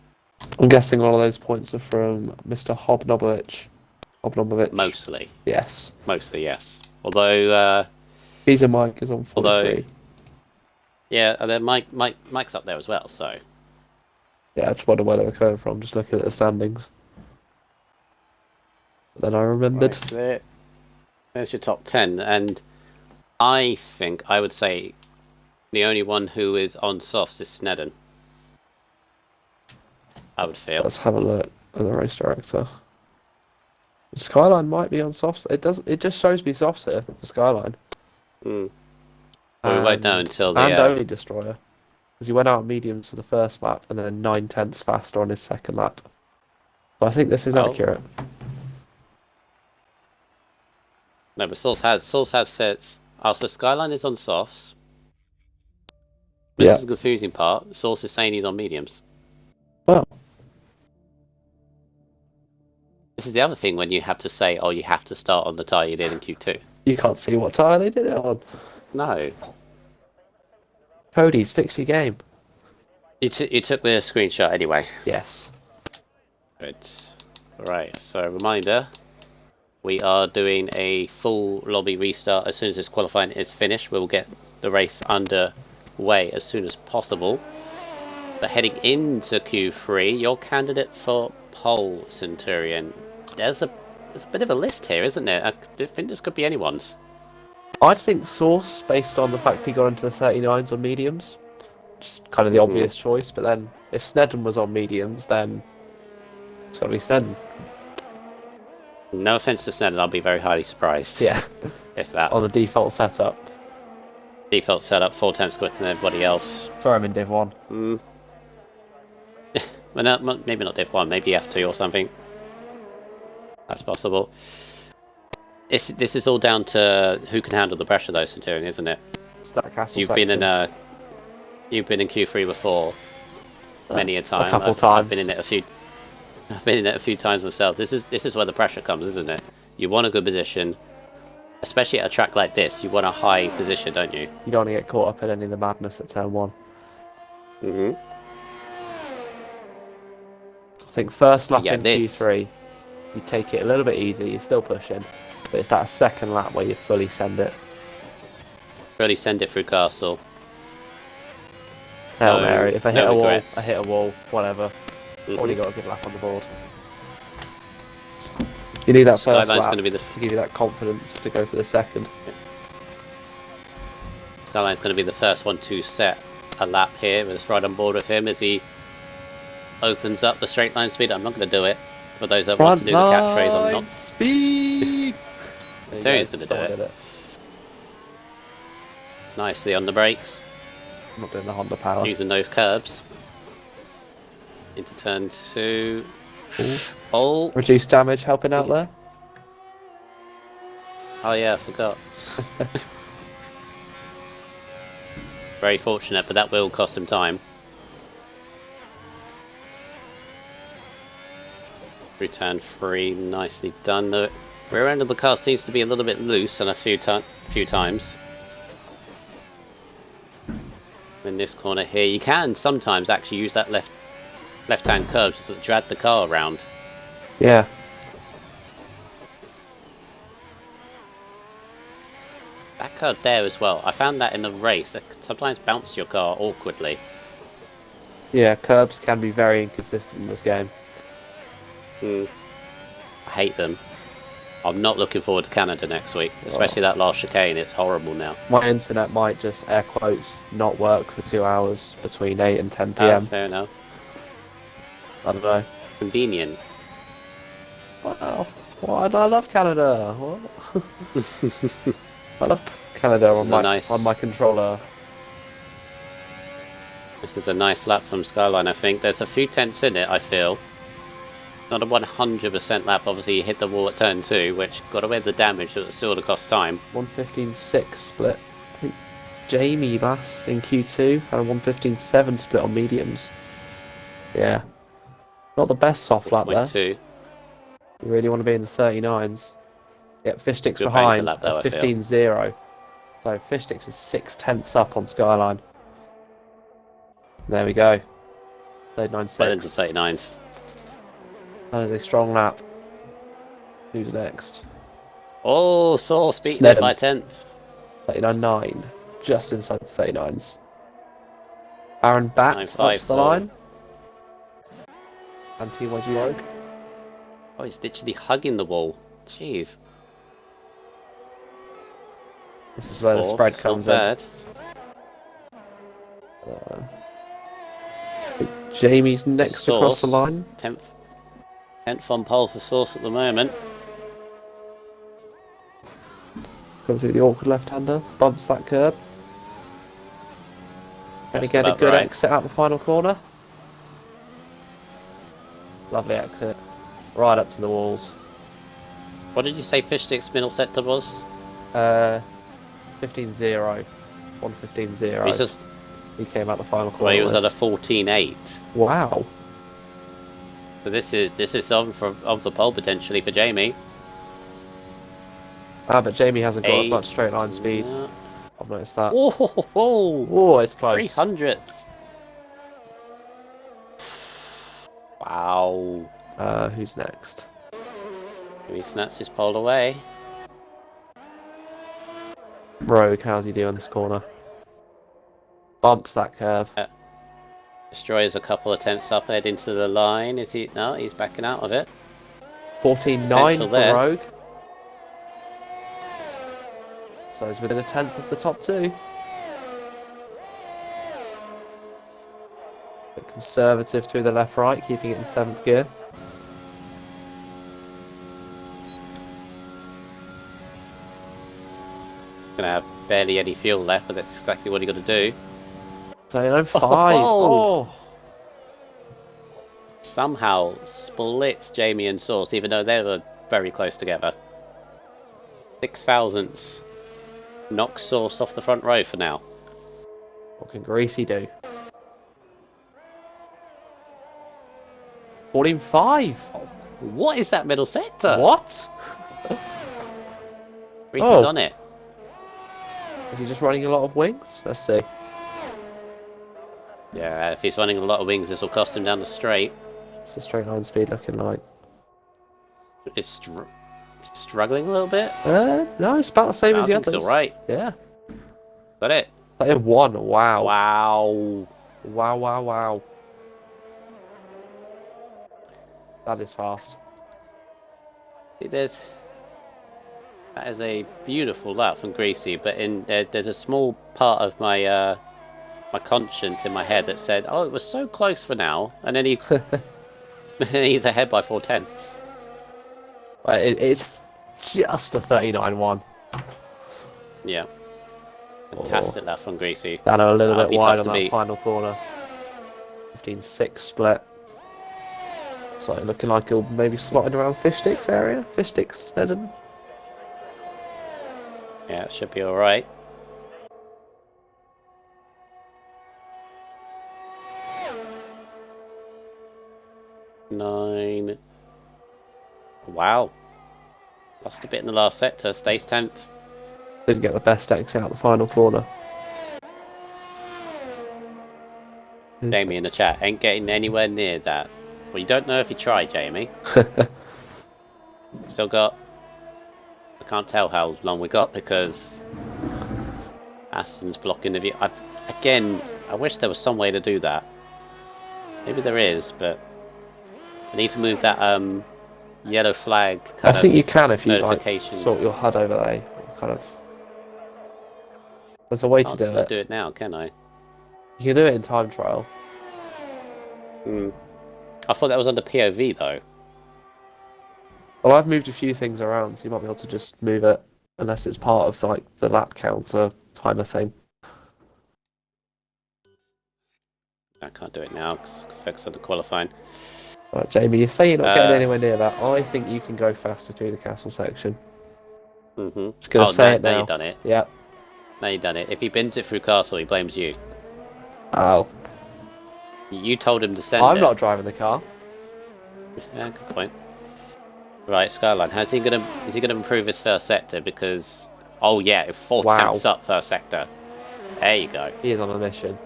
I'm guessing all of those points are from Mr. Hobnobbovich. Mostly. Yes. Mostly, yes. Although Visa Mike is on 43. Yeah, and then Mike's up there as well, so. Yeah, I just wonder where they were coming from, just looking at the standings. But then I remembered. Right, there's your top 10, and I think I would say the only one who is on softs is Snedden. I would feel. Let's have a look at the race director. Skyline might be on softs. It just shows me softs here for Skyline. Well, we won't know until the and only Destroyer, because he went out mediums for the first lap and then 9/10 faster on his second lap. But I think this is accurate. No, but Source has said. Oh, so Skyline is on softs. This is the confusing part. Source is saying he's on mediums. Well, this is the other thing when you have to say, oh, you have to start on the tyre you did in Q2. You can't see what tyre they did it on. No. Cody's, fix your game. You took the screenshot anyway. Yes. Good. Right, so reminder, we are doing a full lobby restart as soon as this qualifying is finished. We'll get the race underway as soon as possible. But heading into Q3, your candidate for pole, Centurion. There's a bit of a list here, isn't there? I think this could be anyone's. I'd think Source, based on the fact he got into the 39s on mediums. Just kind of the obvious choice, but then if Snedden was on mediums, then it's got to be Snedden. No offense to Snedden, I'll be very highly surprised. Yeah. If that. On the default setup. Default setup, 4 times quicker than everybody else. Throw him in Div 1. Well, no, maybe not Div 1, maybe F2 or something. That's possible. This is all down to who can handle the pressure, though, Centurion, isn't it? It's that castle You've section. been in Q3 before, many a time. A couple times. I've been in it a few times myself. This is where the pressure comes, isn't it? You want a good position, especially at a track like this. You want a high position, don't you? You don't want to get caught up in any of the madness at turn 1. I think first lap in Q3, you take it a little bit easy. You're still pushing, but it's that second lap where you fully send it. Really send it through Castle. Hail Mary. If I hit a wall, regrets. I hit a wall. Whatever. Already got a good lap on the board. You need that first lap to give you that confidence to go for the second. Skyline's going to be the first one to set a lap here. Let's ride on board with him as he opens up the straight line speed. I'm not going to do it. For those that want to do the catchphrase, I'm not. Speed! Terry's going to do it. nicely on the brakes. I'm not doing the Honda power. Using those curbs. Into turn 2. Ooh. Oh! Reduced damage helping out there. Oh yeah, I forgot. Very fortunate, but that will cost him time. Return 3, nicely done. The rear end of the car seems to be a little bit loose on a few times. In this corner here, you can sometimes actually use that left-hand curve to drag the car around. Yeah. That curve there as well. I found that in the race, that could sometimes bounce your car awkwardly. Yeah, curbs can be very inconsistent in this game. I hate them. I'm not looking forward to Canada next week, especially that last chicane. It's horrible now. My internet might just, air quotes, not work for 2 hours between 8 and 10 PM. Fair enough. I don't know. Convenient. Wow. Well, I love Canada. I love Canada on my controller. This is a nice lap from Skyline, I think. There's a few tenths in it, I feel. Not a 100% lap. Obviously, you hit the wall at turn 2, which got away with the damage, but it still would have cost time. 1:15.6 split. I think Jamie last in Q2 had a 1:15.7 split on mediums. Yeah. Not the best soft lap there. 2. You really want to be in the 39s. Yeah, Fishstick's Good behind lap, though, at 15.0. So Fishsticks is 6/10ths up on Skyline. There we go. 39.6. Well into 39s. That is a strong lap. Who's next? Oh, Sauce beating it by 10th. 39.9. Just inside the 39s. Aaron Batt up to the line. Anti-wedgie rogue. Oh, he's literally hugging the wall. Jeez. This is where the spread comes in. Jamie's next across the line. 10th on pole for Sauce at the moment. Comes through the awkward left-hander. Bumps that curb. Can he get a good exit out the final corner? Lovely exit. Right up to the walls. What did you say Fishstick's middle sector was? 15.0. 1:15.0. He came out the final corner. Well, he was at a 14.8. Wow. So this is of the pole potentially for Jamie. But Jamie hasn't got as much straight line speed. I've noticed that. Oh, it's close. 300s. Wow. Who's next? He snaps his pole away. Rogue, how's he doing this corner? Bumps that curve. Destroys a couple attempts up head into the line. Is he? No, he's backing out of it. 14.9 for Rogue. So he's within a 10th of the top 2. Bit conservative through the left-right, keeping it in 7th gear. Gonna have barely any fuel left, but that's exactly what you got to do. 39.5. Oh. Somehow splits Jamie and Sauce, even though they were very close together. 6 thousandths. Knocks Sauce off the front row for now. What can Greasy do? 14.5. What is that middle sector? What? Greasy's on it. Is he just running a lot of wings? Let's see. Yeah, if he's running a lot of wings, this will cost him down the straight. What's the straight line speed looking like? It's struggling a little bit. No, it's about the same as the others. It's alright. Yeah. Got it. 1. Wow. Wow. Wow. That is fast. See, that is a beautiful lap from Greasy, but there's a small part of my my conscience in my head that said, "Oh, it was so close for now," and then he's ahead by 4/10. It's just a 39.1. Yeah. Fantastic lap from Greasy. Dano a little That'll bit be wide tough on to that beat. final corner. 15-6 split. So looking like he'll maybe slotting around fish sticks area. Fish sticks, Snedden. Yeah, it should be alright. Nine. Wow. Lost a bit in the last sector. Stays 10th. Didn't get the best X out the final corner. Jamie in the chat ain't getting anywhere near that. Well, you don't know if you tried, Jamie. Still got... I can't tell how long we got because Aston's blocking the view. Again, I wish there was some way to do that. Maybe there is, but I need to move that yellow flag. I think you can if you like notification. sort your HUD overlay. Kind of. There's a way to do it. Do it now, can I? You can do it in time trial. I thought that was under POV though. Well, I've moved a few things around, so you might be able to just move it, unless it's part of like the lap counter timer thing. I can't do it now because I focus on the qualifying. Right, Jamie, you say you're not getting anywhere near that. I think you can go faster through the castle section. Just gonna say it now. Now you've done it. Yep. Now you've done it. If he bins it through castle, he blames you. Oh. You told him to send I'm not driving the car. Yeah, good point. Right, Skyline. Is he gonna improve his first sector? Because if 4 temps up first sector. There you go. He is on a mission.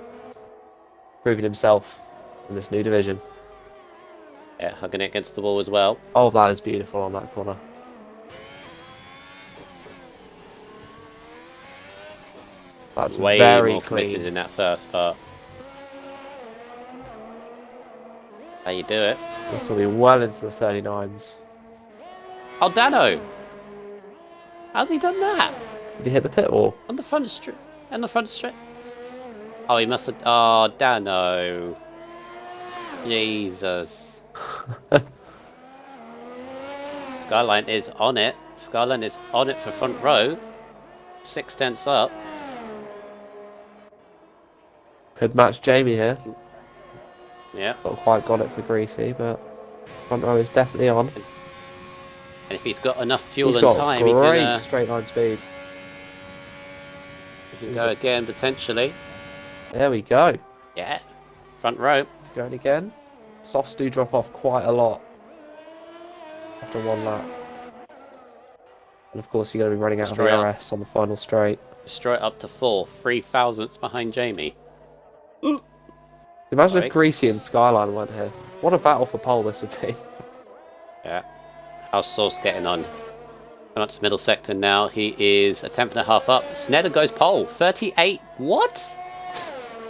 Proving himself in this new division. Yeah, hugging it against the wall as well. Oh, that is beautiful on that corner. That's way very more committed clean in that first part. How you do it? This will be well into the 39s. Oh, Dano! How's he done that? Did he hit the pit wall? On the front straight. On the front straight. Oh, he must have. Oh, Dano. Jesus. Skyline is on it. Skyline is on it for front row. 6 tenths up. Could match Jamie here. Yeah. Not quite got it for Greasy, but front row is definitely on. And if he's got enough fuel He's and got time, great he can straight line speed. He can go again potentially. There we go. Yeah. Front row. He's going again. Softs do drop off quite a lot after one lap. And of course, you're going to be running out of RS on the final straight. Straight up to 3 thousandths behind Jamie. Imagine if Greasy and Skyline weren't here. What a battle for pole this would be. Yeah. How's Source getting on? Going up to the middle sector now. He is a 10.5 up. Snedder goes pole. 38. What?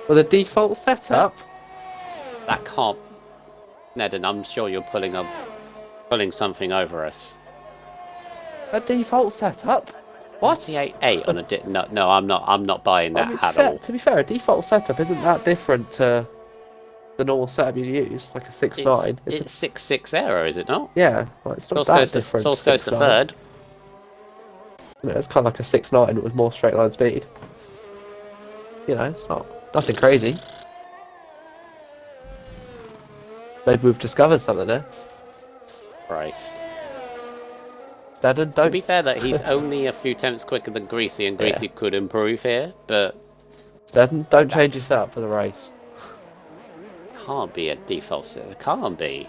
With a default setup? That can't. Snedden, I'm sure you're pulling something over us. A default setup? What? 38.8 on a no, I'm not buying that at all. To be fair, a default setup isn't that different to the normal setup you'd use, like a 6.9. It's 6.6 error, is it not? Yeah, well, it's not that different. Source goes to third. You know, it's kind of like a 6.9 with more straight line speed. You know, it's nothing crazy. Maybe we've discovered something there. Christ. Snedden, don't. To be fair, that he's only a few tenths quicker than Greasy, and Greasy could improve here, but Snedden, don't change your setup for the race. Can't be a default set. It can't be.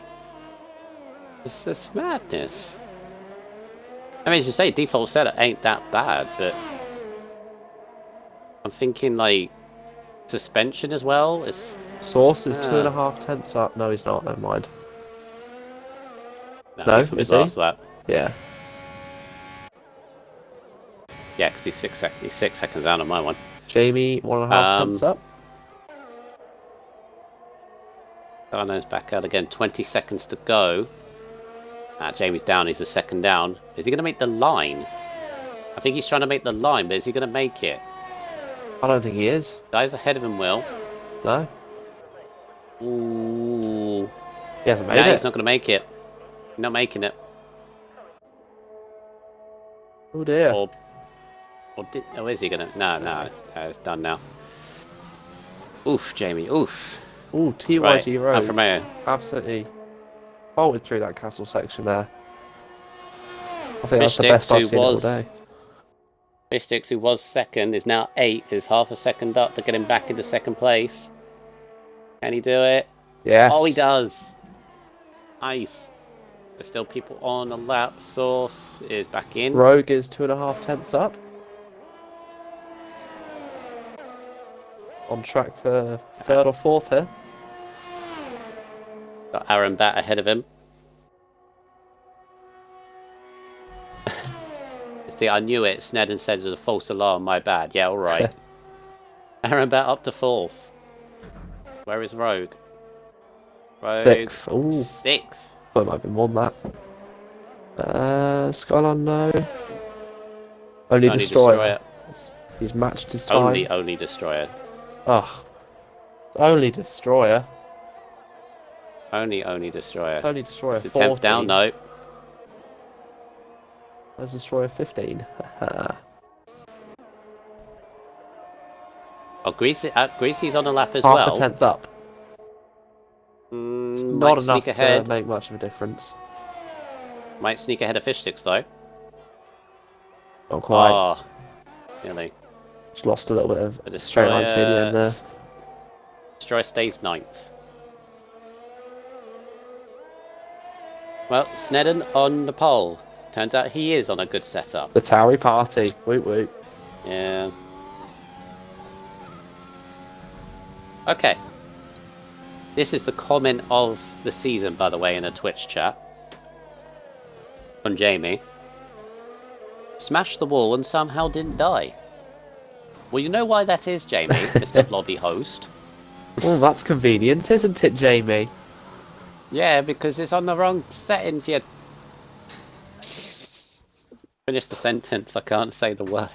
It's madness. I mean, as you say, default setup ain't that bad, but I'm thinking like suspension as well. Source is 2.5 tenths up. No, he's not. Never mind. No, from his last lap. Yeah. Yeah, because he's 6 seconds out on my one. Jamie, 1.5 tenths up. Garno's back out again. 20 seconds to go. Jamie's down. He's a second down. Is he going to make the line? I think he's trying to make the line, but is he going to make it? I don't think he is. Guys ahead of him will. No. Ooh. He hasn't made it. He's not going to make it. Not making it. Oh dear. Or is he gonna? No, it's done now. Oof, Jamie. Oof. Ooh, TYG Right, Road. Alfa Romeo. Absolutely bolted through that castle section there. I think that's the Fishsticks, best I've seen all day. Fishsticks, who was second, is now 8th. Is half a second up to get him back into second place. Can he do it? Yes. Oh, he does. Nice. There's still people on the lap. Source is back in. Rogue is 2.5 tenths up. On track for 3rd or 4th here. Got Aaron Bat ahead of him. See, I knew it. Snedden said it was a false alarm. My bad. Yeah, all right. Aaron Bat up to 4th. Where is Rogue? Rogue 6th. Ooh. 6th. Thought it might be more than that. Skyline, no. Only Destroyer. He's matched his time. Only Destroyer. Oh. Only Destroyer. Only Destroyer. Only Destroyer. Is it 10th down? No. There's Destroyer 15. Oh, Greasy's on a lap as Half well. a tenth up. It's not enough to make much of a difference. Might sneak ahead of Fishsticks though. Not quite. Oh, really? Just lost a little bit of straight line speed in there. Destroyer stays 9th. Well, Snedden on the pole. Turns out he is on a good setup. The Towery party. Woot woot. Yeah. Okay. This is the comment of the season, by the way, in a Twitch chat. On Jamie. Smashed the wall and somehow didn't die. Well, you know why that is, Jamie, Mr. Lobby host. Oh, that's convenient, isn't it, Jamie? Yeah, because it's on the wrong settings. You finish the sentence. I can't say the word.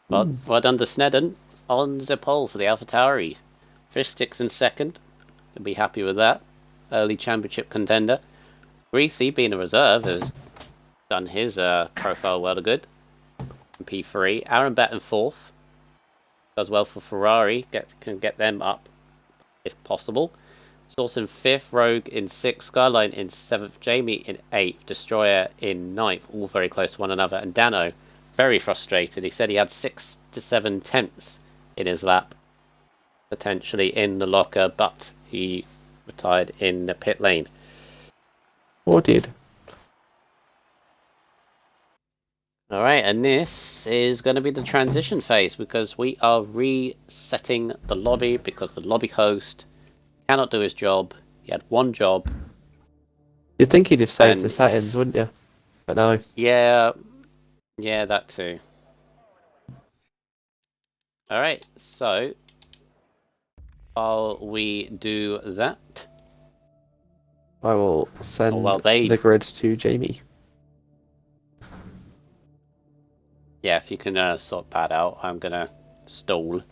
Well done to Snedden on the pole for the AlphaTauri. Fishsticks in 2nd. I'll be happy with that. Early championship contender. Greasy, being a reserve, has done his profile well to good. P3. Aaron Bat in 4th. Does well for Ferrari. Can get them up if possible. Source in 5th. Rogue in 6th. Skyline in 7th. Jamie in 8th. Destroyer in 9th. All very close to one another. And Dano, very frustrated. He said he had 6 to 7 tenths in his lap. Potentially in the locker, but he retired in the pit lane. Or did. Alright, and this is going to be the transition phase because we are resetting the lobby because the lobby host cannot do his job. He had one job. You'd think he'd have saved the settings, wouldn't you? But no. Yeah, that too. Alright, so while we do that, I will send the grid to Jamie. Yeah, if you can sort that out, I'm going to stall,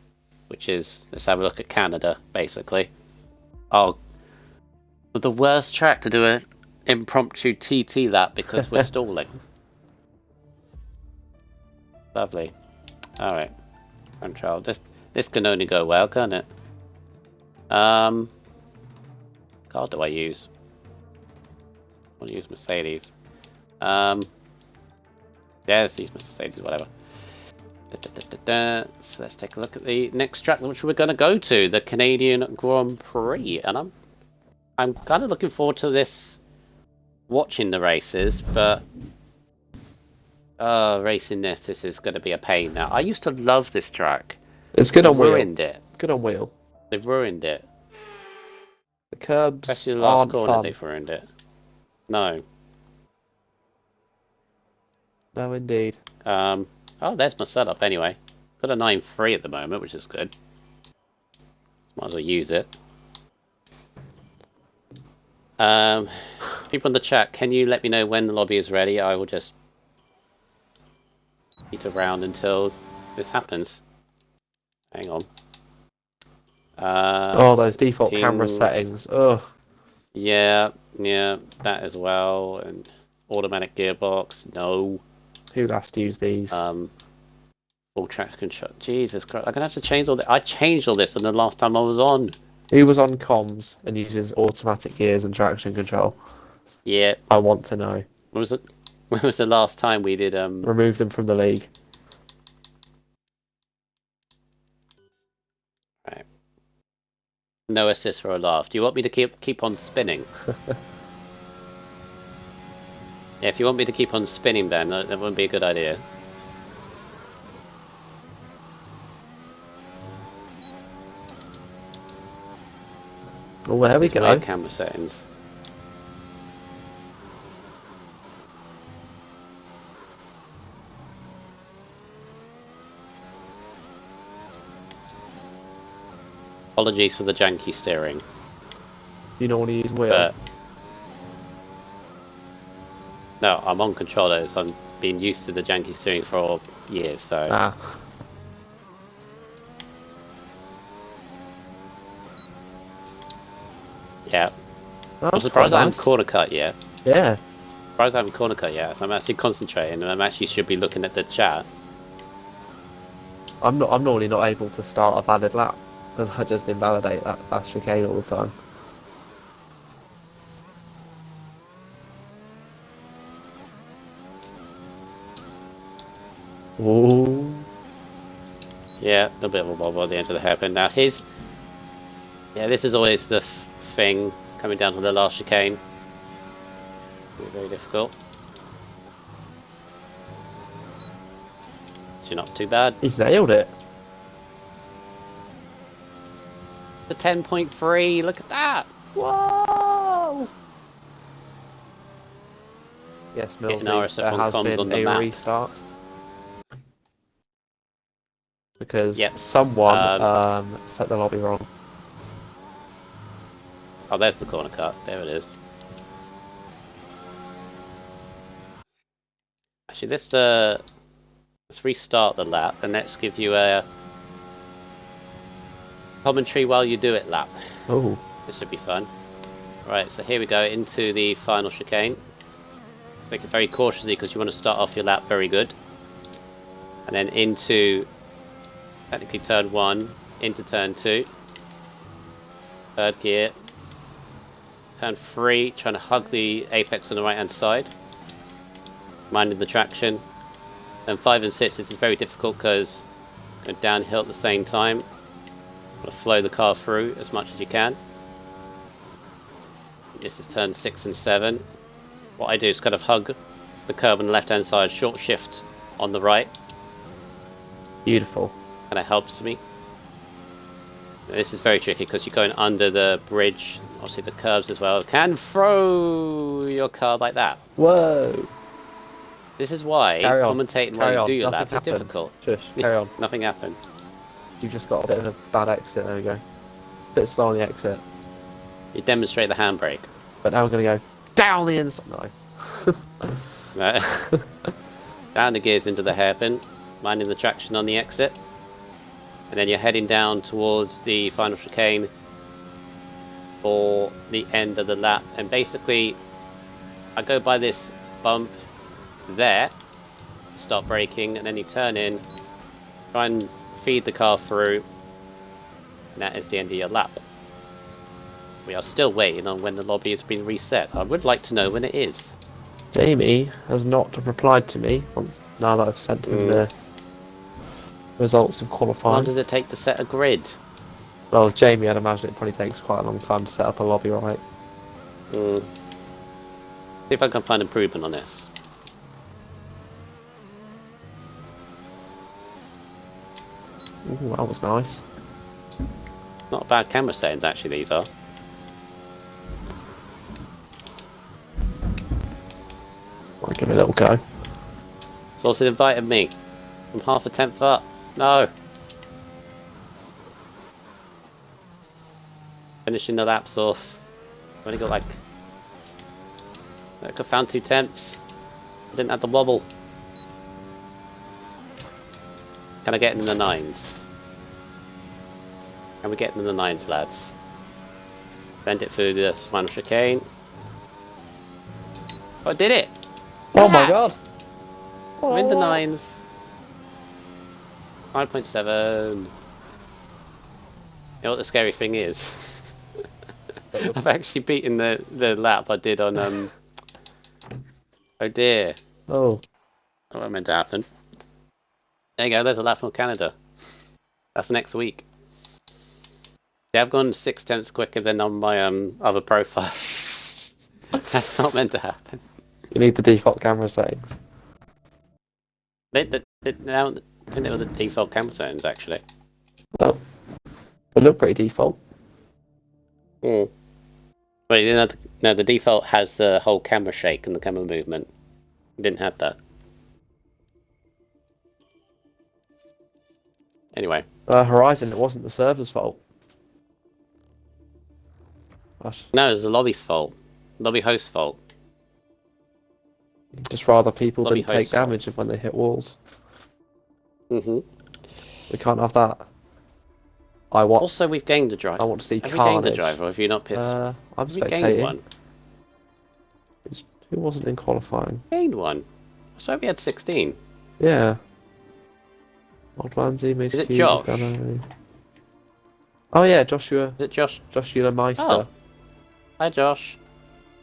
which is, let's have a look at Canada, basically. Oh, the worst track to do an impromptu TT lap because we're stalling. Lovely. Alright. Control. This can only go well, can't it? Car do I use? I want to use Mercedes. Yeah, let's use Mercedes, whatever. So let's take a look at the next track which we're going to go to, the Canadian Grand Prix. And I'm kind of looking forward to this, watching the races, but racing this is going to be a pain now. I used to love this track. It's good on wheel. Ruined it. Good on wheel. They've ruined it. The curbs especially the last corner, fun. they've ruined it. No. No, indeed. Oh, there's my setup anyway. Got a 9.3 at the moment, which is good. Might as well use it. People in the chat, can you let me know when the lobby is ready? I will just beat around until this happens. Hang on. Those default camera settings. Ugh. Yeah, that as well. And automatic gearbox. No. Who last used these? Full track control. Jesus Christ! I'm gonna have to change all this. I changed all this on the last time I was on. Who was on comms and uses automatic gears and traction control? Yeah. I want to know. When was it? When was the last time we did? Remove them from the league. Right. No assist for a laugh. Do you want me to keep on spinning? Yeah, if you want me to keep on spinning, then that wouldn't be a good idea. Oh, there we These go. weird camera settings. Apologies for the janky steering. You normally use wheel. But no, I'm on controllers. I'm been used to the janky steering for years, so. Ah. Yeah. That I'm was surprised quite I haven't nice. corner cut yet. Yeah. Surprised I haven't corner cut yet. So I'm actually concentrating, and I'm actually should be looking at the chat. I'm normally not able to start a valid lap because I just invalidate that last chicane all the time. Ooh. Yeah, a little bit of a wobble at the end of the hairpin. Now his, yeah, this is always the thing coming down to the last chicane. Very difficult. So not too bad. He's nailed it. The 10.3. Look at that. Whoa! Yes, Getting Millsy, there RSF1 has comms been on the a map. restart. Because Yep. someone set the lobby wrong. Oh, there's the corner cut. There it is. Actually, let's restart the lap and let's give you a commentary while you do it lap. Oh. This should be fun. Right, so here we go into the final chicane. Make it very cautiously because you want to start off your lap very good. And then into, technically turn 1, into turn 2. Third gear. Turn 3, trying to hug the apex on the right hand side. Minding the traction. Then 5 and 6, this is very difficult because it's going downhill at the same time. Want to flow the car through as much as you can. This is turn 6 and 7. What I do is kind of hug the curb on the left hand side, short shift on the right. Beautiful. Kind of helps me. This is very tricky because you're going under the bridge, obviously the curves as well. Can throw your car like that. Whoa! This is why commentating while you do your lap is difficult. Shush, carry on. Nothing happened. You just got a bit of a bad exit, there we go. Bit slow on the exit. You demonstrate the handbrake. But now we're going to go down the inside. No. Right. Down the gears into the hairpin, minding the traction on the exit. And then you're heading down towards the final chicane for the end of the lap. And basically, I go by this bump there, start braking, and then you turn in, try and feed the car through, and that is the end of your lap. We are still waiting on when the lobby has been reset. I would like to know when it is. Jamie has not replied to me now that I've sent him the results of How long qualifying. does it take to set a grid? Well, with Jamie, I'd imagine it probably takes quite a long time to set up a lobby, right? See if I can find improvement on this. Ooh, that was nice. Not bad camera settings, actually, these are. I'll give it a little go. It's also invited me. I'm half a tenth up. No. Finishing the lap source. I've only got like... I found 2 tenths. I didn't have the wobble. Can I get in the 9s? Can we get in the 9s, lads? Bend it through the final chicane. Oh, I did it! Oh my god! I'm in the 9s. 9.7. You know what the scary thing is? I've actually beaten the lap I did on oh dear. Oh. Not what meant to happen. There you go, there's a lap from Canada. That's next week. Yeah, I've gone 6 tenths quicker than on my other profile. That's not meant to happen. You need the default camera settings. I think they were the default camera settings, actually. Oh. They look pretty default. Mm. But you know, no, the default has the whole camera shake and the camera movement. It didn't have that. Anyway. Horizon, it wasn't the server's fault. Gosh. No, it was the lobby's fault. Lobby host's fault. Just rather people Lobby didn't take damage when they hit walls. Mm-hmm. We can't have that. Also, we've gained a driver. I want to see have carnage. We gained a driver, or have you not pissed? I'm spectating. Gained one. Who wasn't in qualifying? Gained one. So we had 16. Yeah. Old Lanzi, Is it Josh? Oh yeah, Joshua. Is it Josh? Joshua Meister. Oh. Hi, Josh.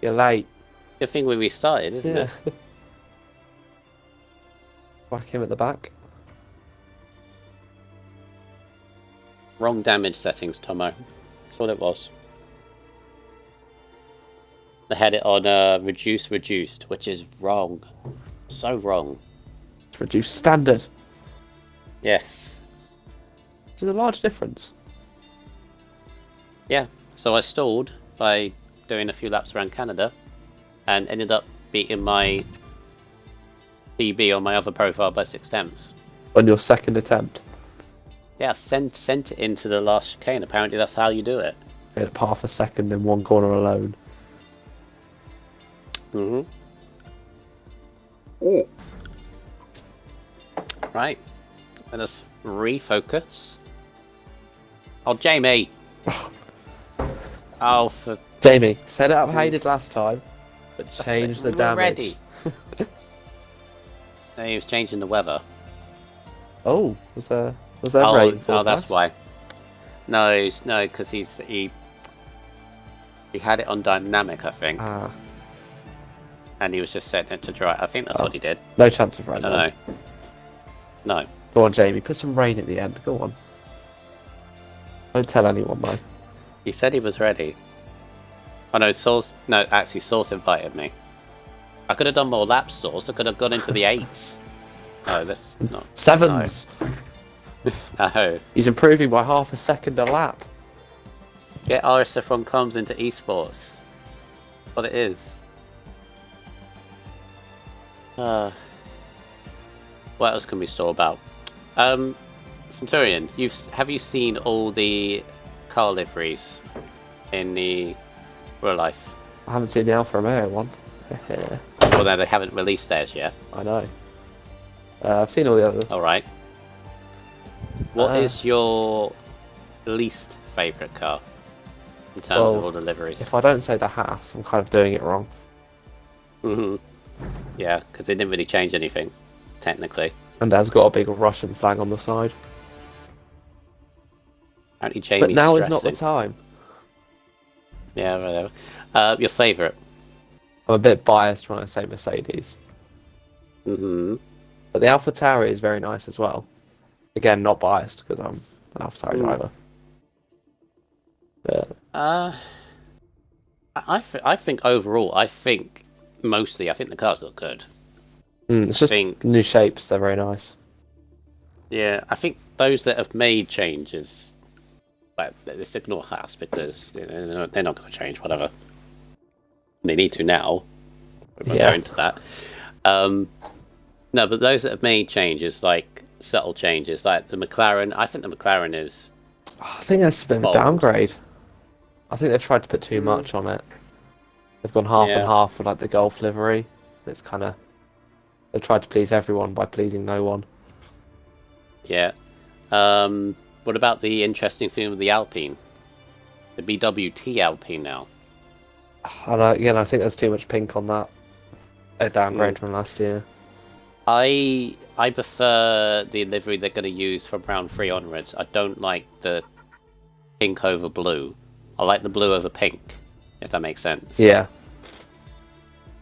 You're late. Good thing we restarted, isn't it? Whack him at the back. Wrong damage settings, Tomo. That's all it was. They had it on reduced, which is wrong. So wrong. It's reduced standard. Yes. There's a large difference. Yeah. So I stalled by doing a few laps around Canada and ended up beating my PB on my other profile by 6 tenths. On your second attempt? Yeah, sent it into the last chicane. Apparently that's how you do it. You had half a second in one corner alone. Mm-hmm. Oh. Right. Let us refocus. Oh, Jamie! Oh, for... Jamie, set it up how you did last time, but change the damage. Ready. No, he was changing the weather. Oh, was there rain forecast? Oh, that's why. No, because he had it on dynamic, I think. Ah. And he was just setting it to dry. I think that's what he did. No chance of rain. No. Go on, Jamie. Put some rain at the end. Go on. Don't tell anyone, though. He said he was ready. Oh no, Source invited me. I could have done more laps, Source. I could have gone into the 8s. No, that's not. 7s. No. He's improving by half a second a lap. Get RSF1 comms into esports. What it is. What else can we store about? Centurion, have you seen all the car liveries in the real life? I haven't seen the Alfa Romeo one. Well, no, they haven't released theirs yet. I know. I've seen all the others. Alright. What is your least favourite car in terms of all the liveries? If I don't say the Haas, I'm kind of doing it wrong. Mm-hmm. Yeah, because they didn't really change anything, technically. And has got a big Russian flag on the side. Apparently Jamie's but now stressing. is not the time. Yeah, whatever. Your favourite? I'm a bit biased when I say Mercedes. Mm-hmm. But the Alpha Tauri is very nice as well. Again, not biased because I'm an Alpha Tauri driver. But... I think overall, I think the cars look good. It's just new shapes, they're very nice. Yeah, I think those that have made changes, like, let's ignore Haas because they're not going to change, whatever. They need to now. We won't go into that. No, but those that have made changes, like subtle changes, like the McLaren, I think the McLaren is... I think that's a bit of a downgrade. I think they've tried to put too much on it. They've gone half and half with like the Golf livery. It's kind of... They've tried to please everyone by pleasing no one. Yeah. What about the interesting thing with the Alpine? The BWT Alpine now. And again, I think there's too much pink on that. A downgrade from last year. I prefer the livery they're going to use from round 3 onwards. I don't like the pink over blue. I like the blue over pink, if that makes sense. Yeah.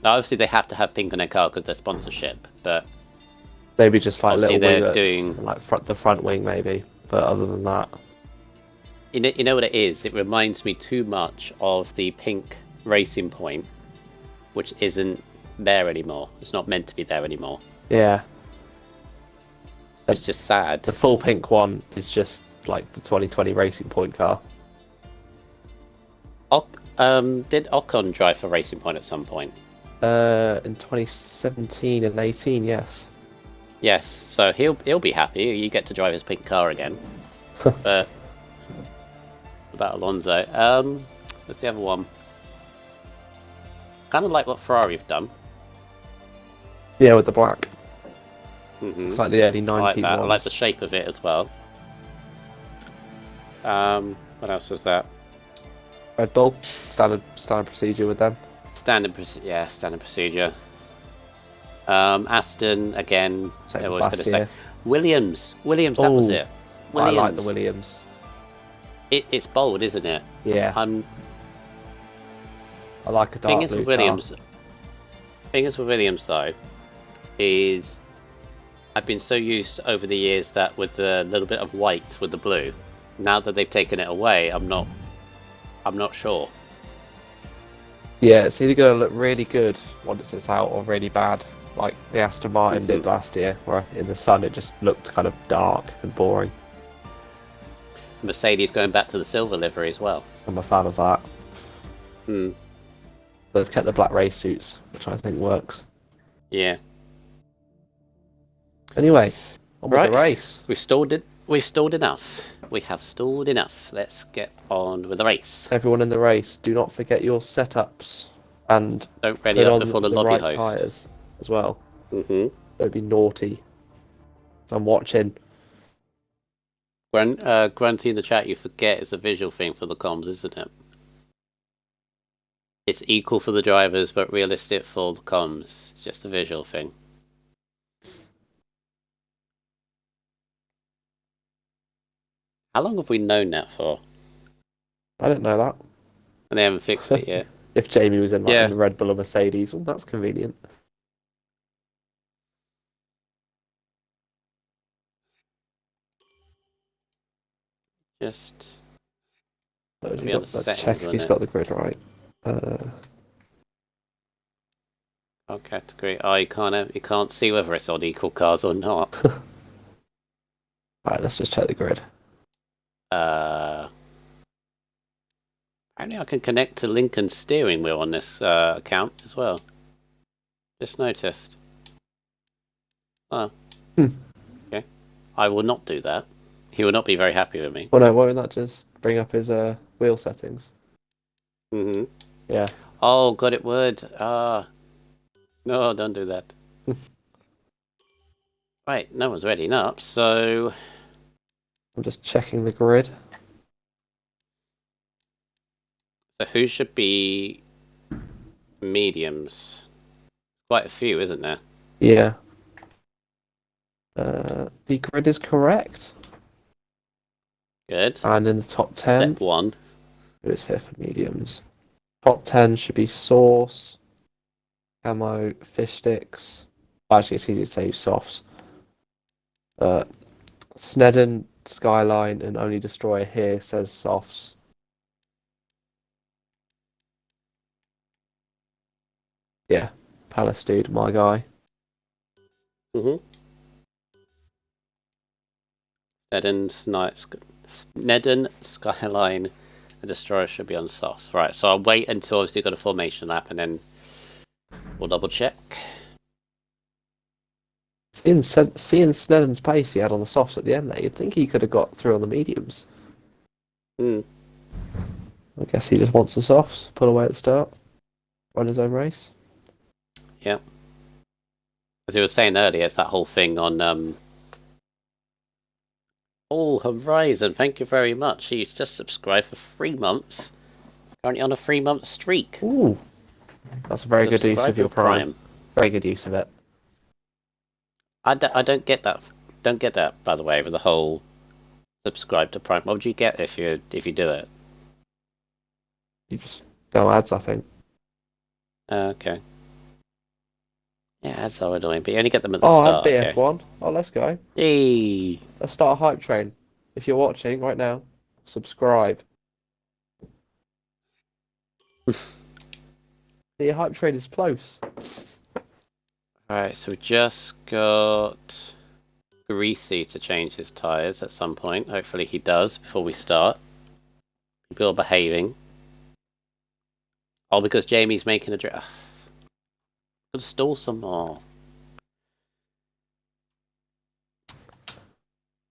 Now, obviously, they have to have pink on their car because they're sponsorship, but Maybe just like obviously little they're winglets, doing... like the front wing maybe. But other than that, You know what it is? It reminds me too much of the pink Racing Point, which isn't there anymore. It's not meant to be there anymore. yeah, It's just sad. the full pink one is just like the 2020 Racing Point car. Did Ocon drive for Racing Point at some point? In 2017 and 18, yes. Yes, so he'll be happy. You get to drive his pink car again. But about Alonso, what's the other one? Kind of like what Ferrari have done. Yeah, with the black. Mm-hmm. It's like the early 90s I like that. ones. I like the shape of it as well. What else was that? Red Bull, standard procedure with them. Standard procedure. Aston again. Same They're as always last going to year. say Williams. That was Ooh, it. I Williams. like the Williams. It's bold, isn't it? Yeah, I like a dark Thing is blue with Williams though, is I've been so used over the years that with the little bit of white with the blue, now that they've taken it away, I'm not sure. Yeah, it's either going to look really good once it's out or really bad, like the Aston Martin did last year, where in the sun it just looked kind of dark and boring. Mercedes going back to the silver livery as well. I'm a fan of that. Hmm. They've kept the black race suits, which I think works. Yeah. Anyway, on with Right. the race. We've stalled enough. We have stalled enough. Let's get on with the race. Everyone in the race, do not forget your setups and Don't ready put up on before the the lobby right host. tyres as well. Mm-hmm. Don't be naughty. So I'm watching. Grunty in the chat, you forget it's a visual thing for the comms, isn't it? It's equal for the drivers, but realistic for the comms. It's just a visual thing. How long have we known that for? I didn't know that. And they haven't fixed it yet. If Jamie was in like Yeah. in Red Bull or Mercedes, well, that's convenient. Just Let's be on the check settings, if he's wouldn't got the grid right. category. Oh, you can't see whether it's on equal cars or not. Right, let's just check the grid. Apparently I can connect to Lincoln's steering wheel on this account as well. Just noticed. Oh. Okay. I will not do that. He will not be very happy with me. Well, no, won't that just bring up his wheel settings? Mm-hmm. Yeah. Oh, God, it would. No, don't do that. Right, no one's ready up, so... I'm just checking the grid. So who should be mediums? Quite a few, isn't there? Yeah. The grid is correct. Good. And in the top 10, Step 1. who is here for mediums? Top 10 should be Sauce, Camo, Fish Sticks. Actually, it's easy to say softs. Snedden, Skyline, and Only Destroyer here says softs. Yeah, Palace dude, my guy. Mm-hmm. Snedden, Skyline, and Destroyer should be on sauce. Right, so I'll wait until obviously you've got a formation app and then we'll double check. Seeing Snedden's pace he had on the softs at the end there, you'd think he could have got through on the mediums. Hmm. I guess he just wants the softs, pull away at the start, run his own race. Yeah. As you were saying earlier, it's that whole thing on Oh, Horizon, thank you very much. He's just subscribed for 3 months. Currently on a 3-month streak. Ooh, that's a very good use Subscribe of your with Prime. Very good use of it. I don't get that. Don't get that, by the way, with the whole subscribe to Prime. What would you get if you do it? You just no ads, I think. Okay. Yeah, ads are annoying, but you only get them at the start. BF1. Okay. Oh, let's go. Hey. Let's start a hype train. If you're watching right now, subscribe. The hype train is close. Alright, so we just got Greasy to change his tyres at some point. Hopefully he does before we start. People are behaving. Oh, because Jamie's making a drink. Could stall some more.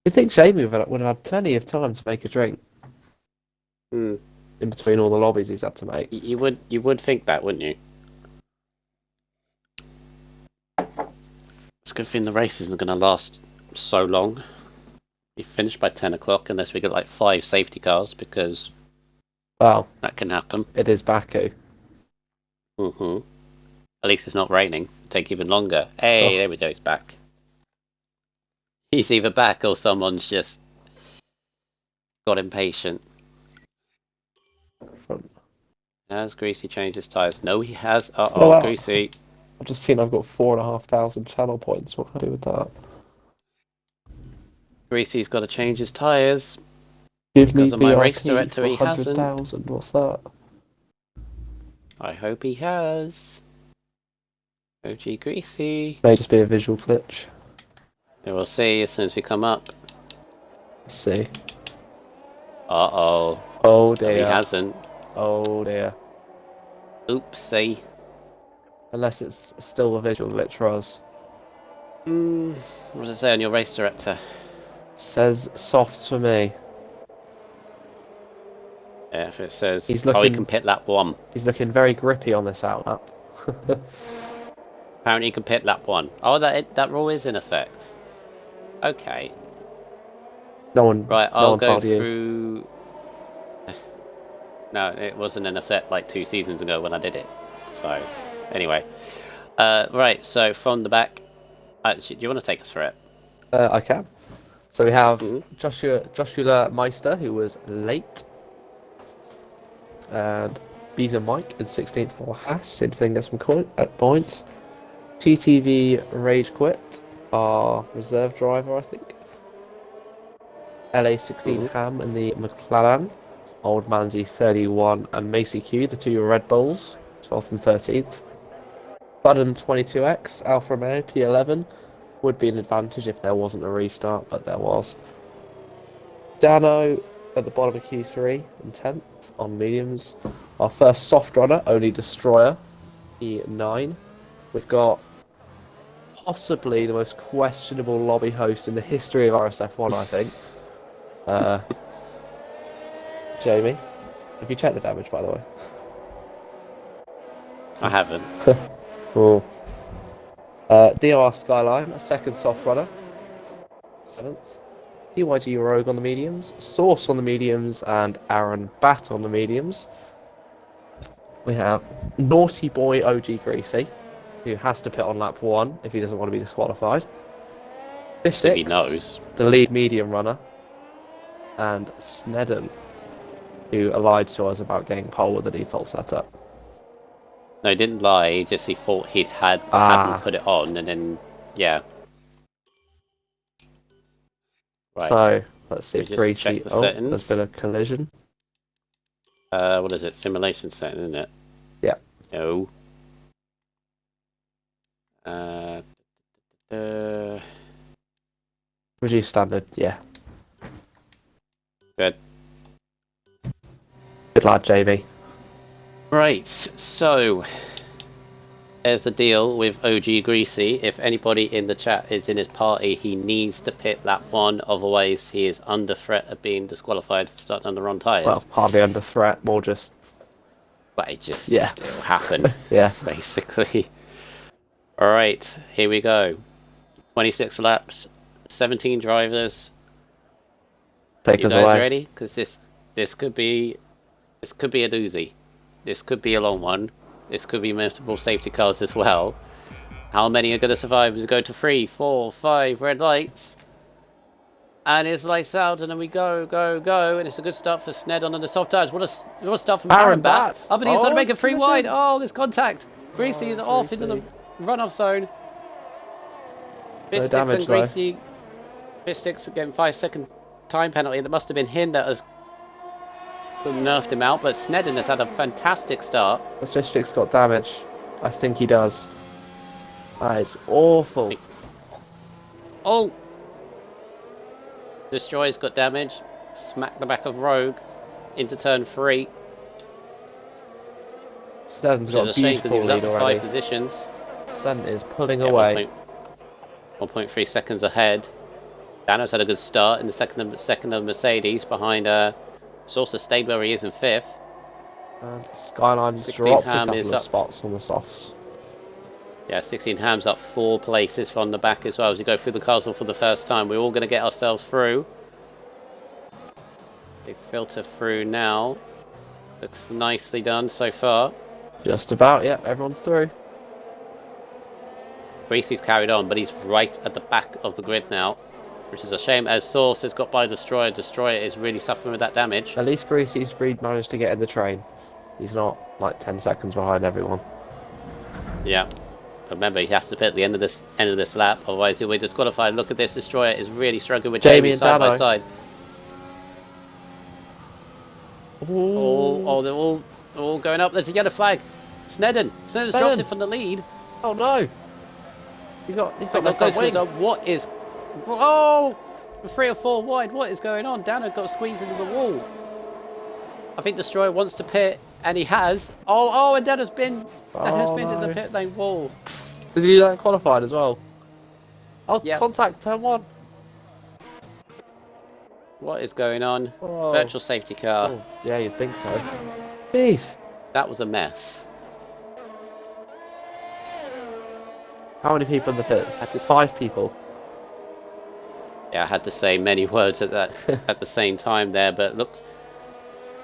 You think Jamie would have had plenty of time to make a drink? Hmm. In between all the lobbies he's had to make. You would think that, wouldn't you? It's a good thing the race isn't going to last so long. We finish by 10 o'clock unless we get like 5 safety cars, because Well, that can happen. it is Baku. At least it's not raining. It'll take even longer. Hey, there we go, he's back. He's either back or someone's just got impatient. Has Greasy changed his tyres? No, he has. Wow. Greasy. I've just seen I've got 4,500 channel points. What can I do with that? Greasy's got to change his tyres. Give me Because of my VRP race director, for he hasn't. 100,000. What's that? I hope he has. OG Greasy. May just be a visual glitch. Yeah, we'll see as soon as we come up. Let's see. Uh-oh. Oh dear. No, he hasn't. Oh dear. Oopsie. Unless it's still a visual glitch for us. What does it say on your race director? Says softs for me. Yeah, if it says... He's Oh, he looking- can pit lap 1. He's looking very grippy on this outlap. Apparently he can pit lap 1. Oh, that rule is in effect. Okay. No one. Right, no I'll one go told you. through... No, it wasn't in effect like 2 seasons ago when I did it. So, anyway. Right, so from the back... Actually, do you want to take us through it? I can. So we have Joshua Meister, who was late. And Beezer Mike in 16th for Haas. Same thing, gets some points. TTV Rage Quit, our reserve driver, I think. LA16 Ham in the McLaren. Old Manzi 31 and Macy Q, the 2 Red Bulls, 12th and 13th. Budden 22X, Alfa Romeo P11. Would be an advantage if there wasn't a restart, but there was. Dano at the bottom of Q3 in 10th on mediums. Our first soft runner, only Destroyer, P9. We've got possibly the most questionable lobby host in the history of RSF1, I think. Jamie, have you checked the damage, by the way? I haven't. Cool. DR Skyline, a second soft runner. 7th. DYG Rogue on the mediums. Source on the mediums, and Aaron Bat on the mediums. We have Naughty Boy OG Greasy, who has to pit on lap 1 if he doesn't want to be disqualified. Fish If he knows. the lead medium runner. And Snedden, who lied to us about getting pole with the default setup. No, he didn't lie. He thought hadn't put it on, and then yeah. Right. So let's see We if just Greasy. check the settings. There's been a collision. What is it? Simulation setting, isn't it? Yeah. No. Reduced standard. Yeah. Good. Good lad, JB. Right, so there's the deal with OG Greasy. If anybody in the chat is in his party, he needs to pit lap 1, otherwise he is under threat of being disqualified for starting on the wrong tyres. Well, hardly under threat, more just. But it just Yeah. will happen, Yeah. basically. Alright, here we go. 26 laps, 17 drivers. Take You us guys away. ready? Because this could be a doozy. This could be a long one. This could be multiple safety cars as well. How many are going to survive? We go to 3, 4, 5 red lights. And it's lights out, and then we go, and it's a good start for Sned on the soft tires. What a start from Aaron Bat. Up and he's trying to make it 3 wide. Oh, there's contact. Greasy is off into the runoff zone. Fish and Greasy. Fish sticks again, 5-second time penalty. That must have been him that has nerfed him out, but Snedden has had a fantastic start. The fish sticks got damage. I think he does. That is awful. Oh! Destroyer's got damage. Smack the back of Rogue into turn 3. Snedden's got a beautiful lead already. 5 positions. Snedden is pulling away. 1.3 seconds ahead. Dano's had a good start in the second of Mercedes behind Saucer stayed where he is in 5th. And Skyline's dropped a couple of spots on the softs. Yeah, 16 Hams up 4 places from the back as well as we go through the castle for the first time. We're all going to get ourselves through. They filter through now. Looks nicely done so far. Just about, yeah, everyone's through. Greasy's carried on, but he's right at the back of the grid now, which is a shame as Source has got by Destroyer. Destroyer is really suffering with that damage. At least Greasy's managed to get in the train. He's not like 10 seconds behind everyone. Yeah. But remember, he has to pit at the end of this lap, otherwise he'll be disqualified. Look at this, Destroyer is really struggling with Jamie side by side. Oh, they're all going up. There's a yellow flag. Snedden's dropped it from the lead. Oh no! He's got no front wing. What is? Oh, 3 or 4 wide. What is going on? Dano got squeezed into the wall. I think Destroyer wants to pit, and he has. Oh, and Dano's been in the pit lane wall. Did he do that qualified as well? Oh, yep. Contact turn 1. What is going on? Whoa. Virtual safety car. Oh, yeah, you'd think so. Jeez. That was a mess. How many people in the pits? 5 people. Yeah, I had to say many words at the same time there, but look,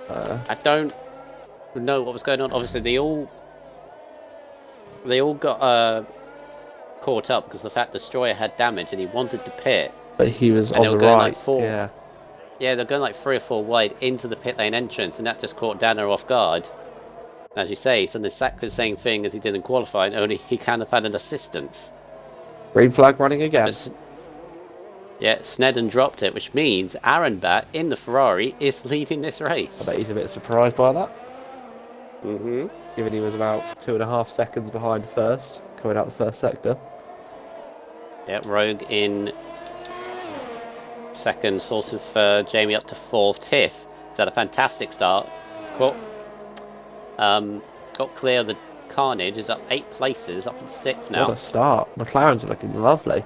I don't know what was going on. Obviously, they all got caught up because the fact Destroyer had damage and he wanted to pit. But he was on the right. Like yeah, they're going like 3 or 4 wide into the pit lane entrance, and that just caught Dano off guard. As you say, he's done exactly the same thing as he did in qualifying, only he kind of had an assistance. Green flag running again. But, yeah, Snedden dropped it, which means Aaron Bat in the Ferrari is leading this race. I bet he's a bit surprised by that. Mm-hmm. Given he was about 2.5 seconds behind first, coming out the first sector. Yeah, Rogue in second, Source of third, Jamie up to 4th. Tiff has had a fantastic start. Got clear of the carnage, is up 8 places, up to 6th now. What a start. McLaren's looking lovely.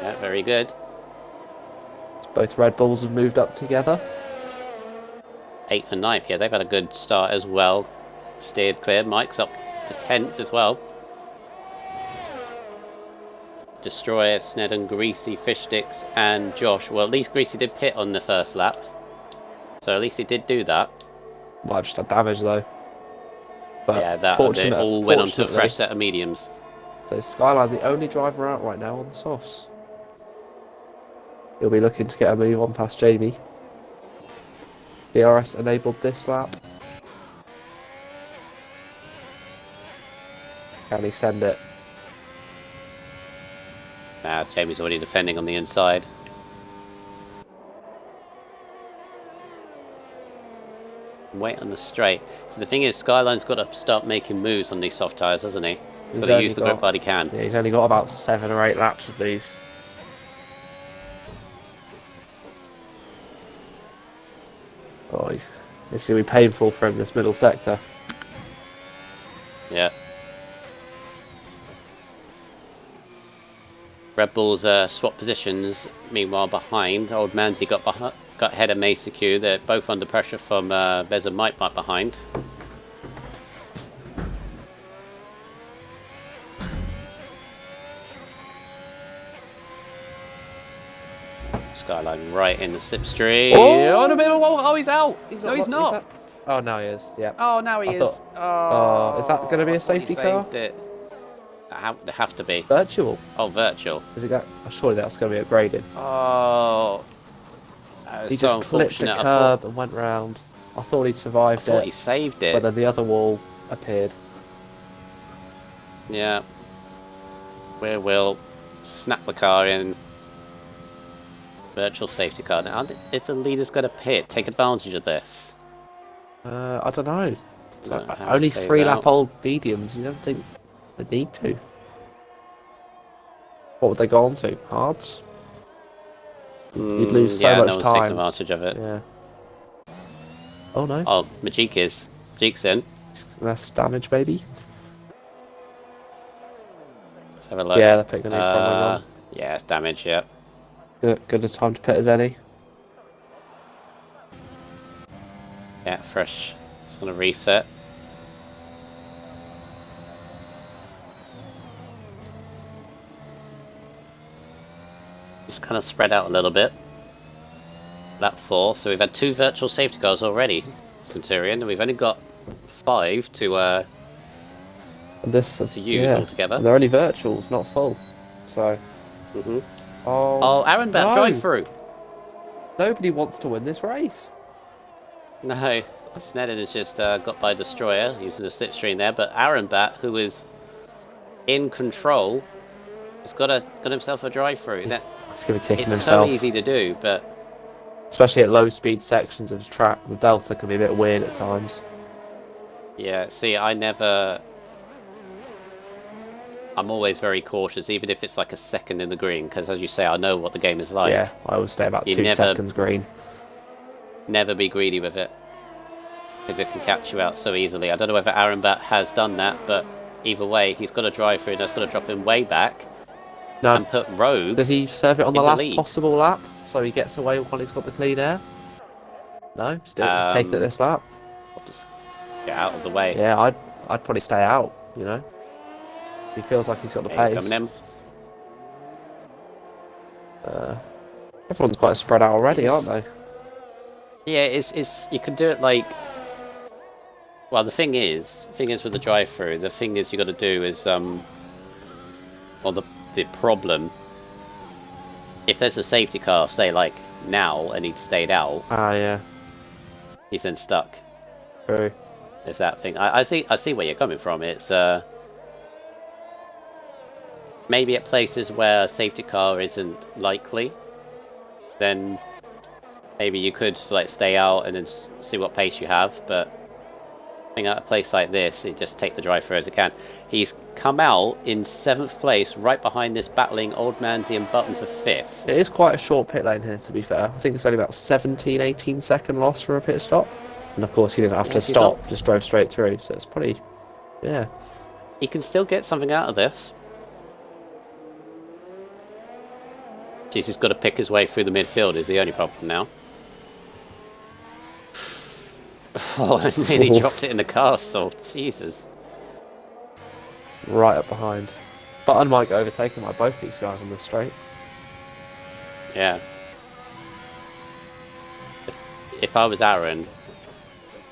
Yeah, very good. Both Red Bulls have moved up together. 8th and 9th, yeah, they've had a good start as well. Steered clear, Mike's up to 10th as well. Destroyer, Snedden, Greasy, Fish Sticks, and Josh. Well, at least Greasy did pit on the first lap. So at least he did do that. Might have just had damage though. But yeah, they all went on to a fresh set of mediums. So Skyline, the only driver out right now on the softs. He'll be looking to get a move on past Jamie. DRS enabled this lap. Can he send it? Nah, Jamie's already defending on the inside. Wait on the straight. So the thing is, Skyline's got to start making moves on these soft tyres, hasn't he? He's got to use the grip while he can. Yeah, he's only got about 7 or 8 laps of these. Oh, it's going to be painful for him, this middle sector. Yeah. Red Bulls swap positions, meanwhile behind. Old Manzi got ahead of Mesa Q. They're both under pressure from Bez and Mike behind. Skyline right in the slipstream. Oh, no, oh, he's out. He's not. Oh, now he is. Yeah. Oh, now he is. Is that going to be a safety car? It. They have to be. Virtual. Oh, virtual. Is it got? Surely that's going to be upgraded. Oh. He So just clipped the unfortunate. curb and went round. I thought he'd I survived thought it, he saved it. but then the other wall appeared. Yeah. We'll snap the car in. Virtual safety car. Now, if the leader's going to pit, take advantage of this. I don't know. Don't know how Only to say 3-lap that. old mediums. You don't think they need to? What would they go on to? Hards? You'd lose so yeah, much no one's taking time. advantage of it. Yeah. Oh no. Oh, Majik is. Majik's in. Less damage, maybe. Let's have a look. Yeah, they're picking a new front wing on. Yeah, it's damage, yeah. Good a time to pit as any. Yeah, fresh. Just gonna reset. Just kind of spread out a little bit. Lap 4, so we've had 2 virtual safety cars already, Centurion, and we've only got 5 to use yeah. altogether. And they're only virtuals, not full. So. Oh, Aaron Bat, no. drive through. Nobody wants to win this race. No, Snedden has just got by Destroyer using the slipstream there, but Aaron Bat, who is in control, has got himself a drive through. That He's going to be kicking it's himself. so easy to do, but especially at low speed sections of the track, the delta can be a bit weird at times. yeah. See, I'm always very cautious, even if it's like a second in the green, because as you say, I know what the game is like. Yeah, I always stay about You 2 never- seconds green. Never be greedy with it, because it can catch you out so easily. I don't know whether Aaron Bat has done that, but either way, he's got a drive through, and that's got to drop him way back No. and put Rogue. Does he serve it on the in the last lead. possible lap, so he gets away while he's got the clean air? No, still he's taking it this lap. I'll just get out of the way. Yeah, I'd probably stay out. You know, he feels like he's got the Yeah, pace. coming in. Everyone's quite spread out already, aren't they? Yeah, it's you can do it like. Well, the thing is with the drive-through. The thing is you got to do is well, the problem. If there's a safety car, say like now, and he'd stayed out, Ah, yeah, he's then stuck. true. There's that thing. I see where you're coming from. It's maybe at places where a safety car isn't likely, then maybe you could like stay out and then see what pace you have. But I think at a place like this, you just take the drive through as it can. He's come out in 7th place, right behind this battling Old Manzy and Button for 5th. It is quite a short pit lane here, to be fair. I think it's only about 17, 18 second loss for a pit stop. And of course, he didn't have to he's stop, not- just drove straight through. So it's pretty, yeah. He can still get something out of this. Jeez, he's got to pick his way through the midfield is the only problem now. Oh, I nearly dropped it in the castle. Jesus. Right up behind. Button might get overtaken by both these guys on the straight. Yeah. If I was Aaron,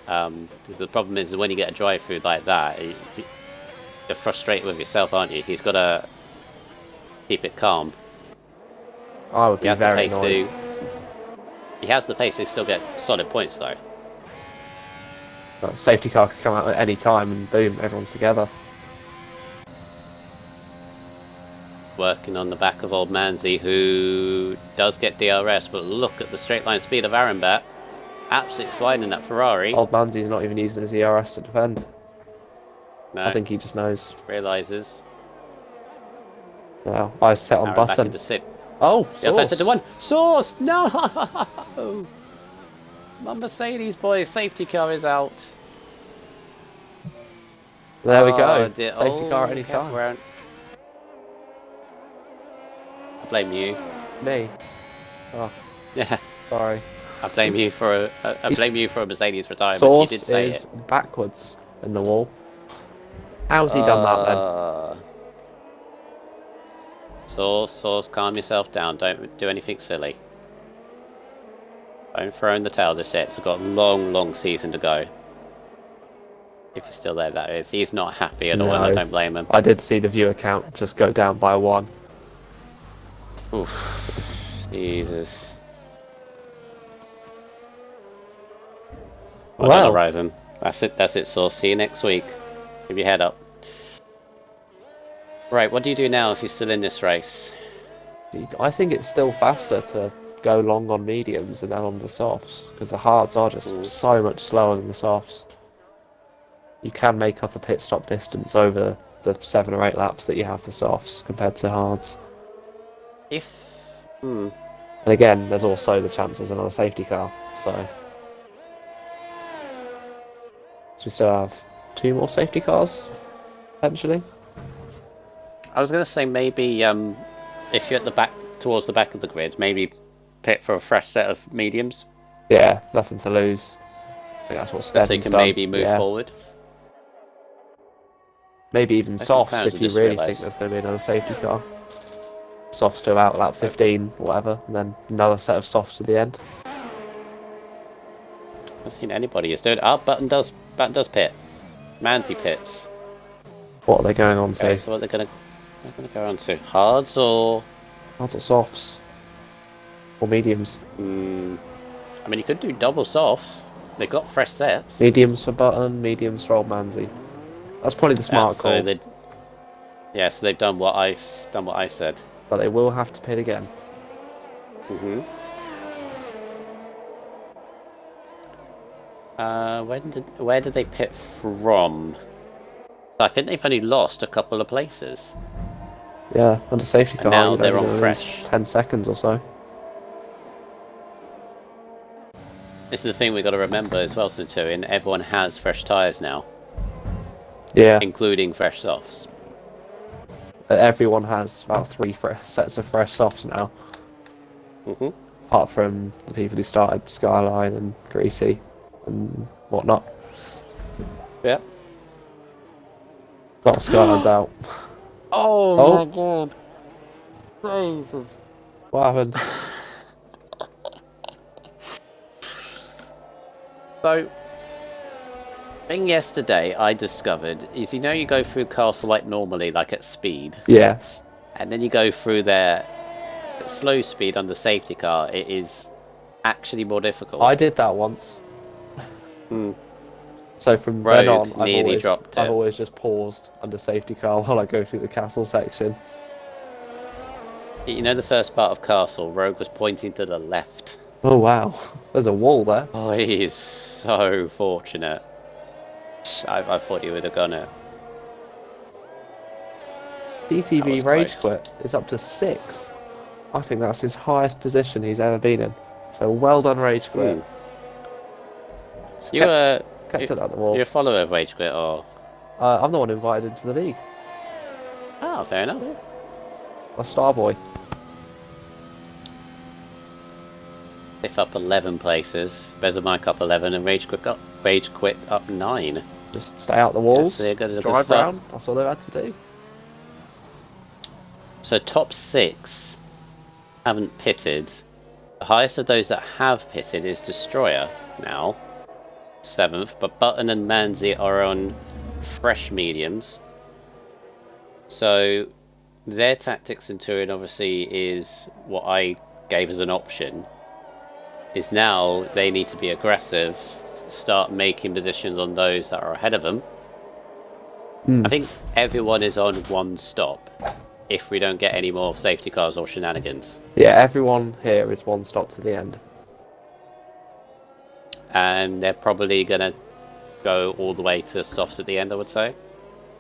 the problem is when you get a drive through like that, you're frustrated with yourself, aren't you? He's got to keep it calm. I would He be has the very pace annoyed. he has the pace to still get solid points though. That safety car could come out at any time and boom, everyone's together. Working on the back of Old Manzy, who does get DRS, but look at the straight line speed of Arenbat. Absolutely flying in that Ferrari. Old Manzy's not even using his ERS to defend. No, I think he just knows. realises. Now, I set on Aaron back button. into sip. Oh, The offense Sauce. into one. Source! No! My Mercedes boy, safety car is out. There we Oh, go. dear. Safety car at any careful, time. Aaron. I blame you. Me. Oh, Yeah, sorry. I blame you for a Mercedes retirement. Sauce you did say is it. backwards in the wall. How's he done that then? Sauce, calm yourself down. Don't do anything silly. Don't throw in the towel just yet. We've got a long, long season to go. If he's still there, that is. He's not happy at all, and I don't blame him. I did see the viewer count just go down by 1. Oof. Jesus. Well, Horizon. That's it, Source. See you next week. Keep your head up. Right, what do you do now if you're still in this race? I think it's still faster to go long on mediums and then on the softs, because the hards are just so much slower than the softs. You can make up a pit stop distance over the 7 or 8 laps that you have the softs compared to hards. And again, there's also the chance there's another safety car, so we still have 2 more safety cars, potentially. I was going to say maybe if you're at the back, towards the back of the grid, maybe pit for a fresh set of mediums. Yeah, nothing to lose. I think that's what Steadman's so you can done. maybe move forward. Maybe even softs if you really think there's going to be another safety car. Softs to about lap 15, whatever, and then another set of softs at the end. I haven't seen anybody is doing it. Button does pit. Manzi pits. What are they going on to? So what they're going to go on to? Hards or softs? Or mediums? I mean, you could do double softs. They've got fresh sets. Mediums for Button, mediums for Old Manzi. That's probably the smart call. So they've done what I said. But they will have to pit again. Where did they pit from? So I think they've only lost a couple of places. Yeah, under safety car. And now they're on fresh. 10 seconds or so. This is the thing we've got to remember as well, Centurion. Everyone has fresh tyres now. Yeah. Including fresh softs. Everyone has about 3 sets of fresh softs now. Apart from the people who started Skyline and Greasy and whatnot. Yeah. Oh, Skyline's out. Oh my god. Jesus. What happened? So, thing yesterday I discovered is, you go through Castle like normally, like at speed. Yes. And then you go through there at slow speed under safety car. It is actually more difficult. I did that once. So from then on, I've always just paused under safety car while I go through the castle section. You know the first part of Castle, Rogue was pointing to the left. Oh wow, there's a wall there. Oh, he is so fortunate. I thought you would have gone it. DTV Rage Quit is up to 6th. I think that's his highest position he's ever been in. So well done, Rage Quit. Kept it at the wall. You're a follower of Rage Quit, or? I'm the one invited into the league. Oh, fair enough. A star boy. If up 11 places, Bezamike up 11, and Rage Quit up 9. Just stay out the walls, drive start. around. That's all they've had to do. So top 6 haven't pitted. The highest of those that have pitted is Destroyer now, 7th, but Button and Manzi are on fresh mediums. So their tactics in Turin obviously is what I gave as an option. Is now they need to be aggressive, start making positions on those that are ahead of them. I think everyone is on one stop if we don't get any more safety cars or shenanigans. Yeah, everyone here is one stop to the end. And they're probably going to go all the way to softs at the end, I would say.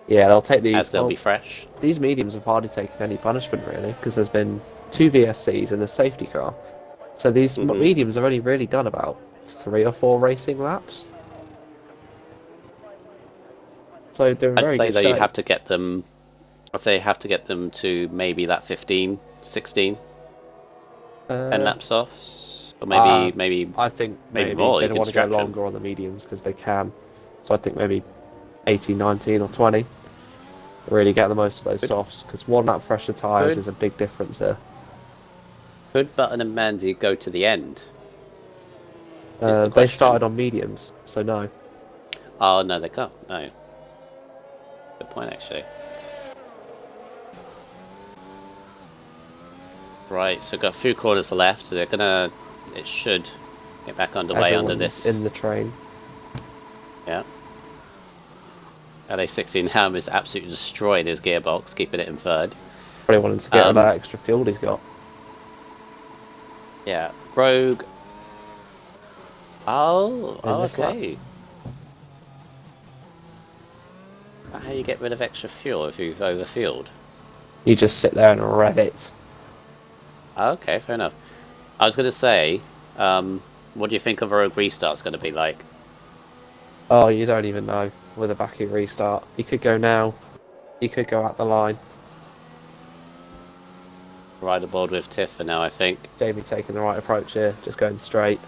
Yeah, they'll take these. As they'll be fresh. These mediums have hardly taken any punishment, really, because there's been 2 VSCs and a safety car. So these mediums have only really done about 3 or 4 racing laps. So they're in very good shape. I'd say you have to get them. I'd say you have to get them to maybe that 15, 16, 10 lap softs, or maybe. I think maybe more. They don't want to go longer on the mediums because they can. So I think maybe 18, 19, or 20. Really get the most of those softs, because 1 lap fresher tyres is a big difference here. Could Button and Manzi go to the end? They started on mediums, so no. Oh, no, they can't. No. Good point, actually. Right, so we've got a few corners left. So they're gonna... It should get back underway under this. in the train. Yeah. LA16 Ham is absolutely destroying his gearbox, keeping it in third. Probably wanted to get that extra fuel he's got. Yeah. Rogue. Oh, okay. That's how you get rid of extra fuel if you've overfueled. You just sit there and rev it. Okay, fair enough. I was going to say, what do you think a Rogue restart's going to be like? Oh, you don't even know with a Baku restart. You could go now. You could go out the line. Ride aboard with Tiff for now, I think. Jamie taking the right approach here. Just going straight.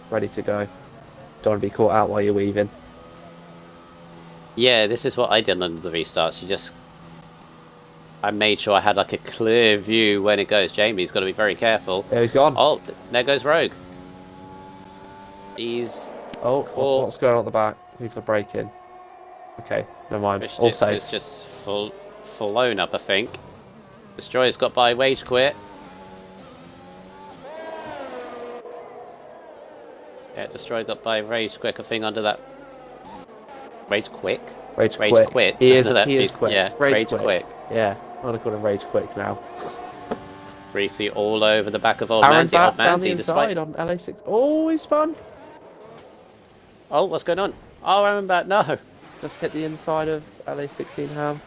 Ready to go. Don't want to be caught out while you're weaving. Yeah, this is what I did under the restarts. I made sure I had like a clear view when it goes. Jamie's got to be very careful. There he's gone. Oh, there goes Rogue. He's... Oh, what's going on at the back? People are braking. Okay, never mind. All safe. It's just flown up, I think. Destroyer's got by Rage Quit. Yeah, Destroyer got by Rage Quick, I think, under that... Rage Quick? Rage Quit. He is quick. Yeah, Rage Quick. Yeah, I'm going to call him Rage Quick now. Greasy all over the back of Old Aaron Manty. Old down the Manty, inside on LA6. Oh, he's spun. Oh, what's going on? Oh, Aaron back. No. Just hit the inside of LA16 Ham.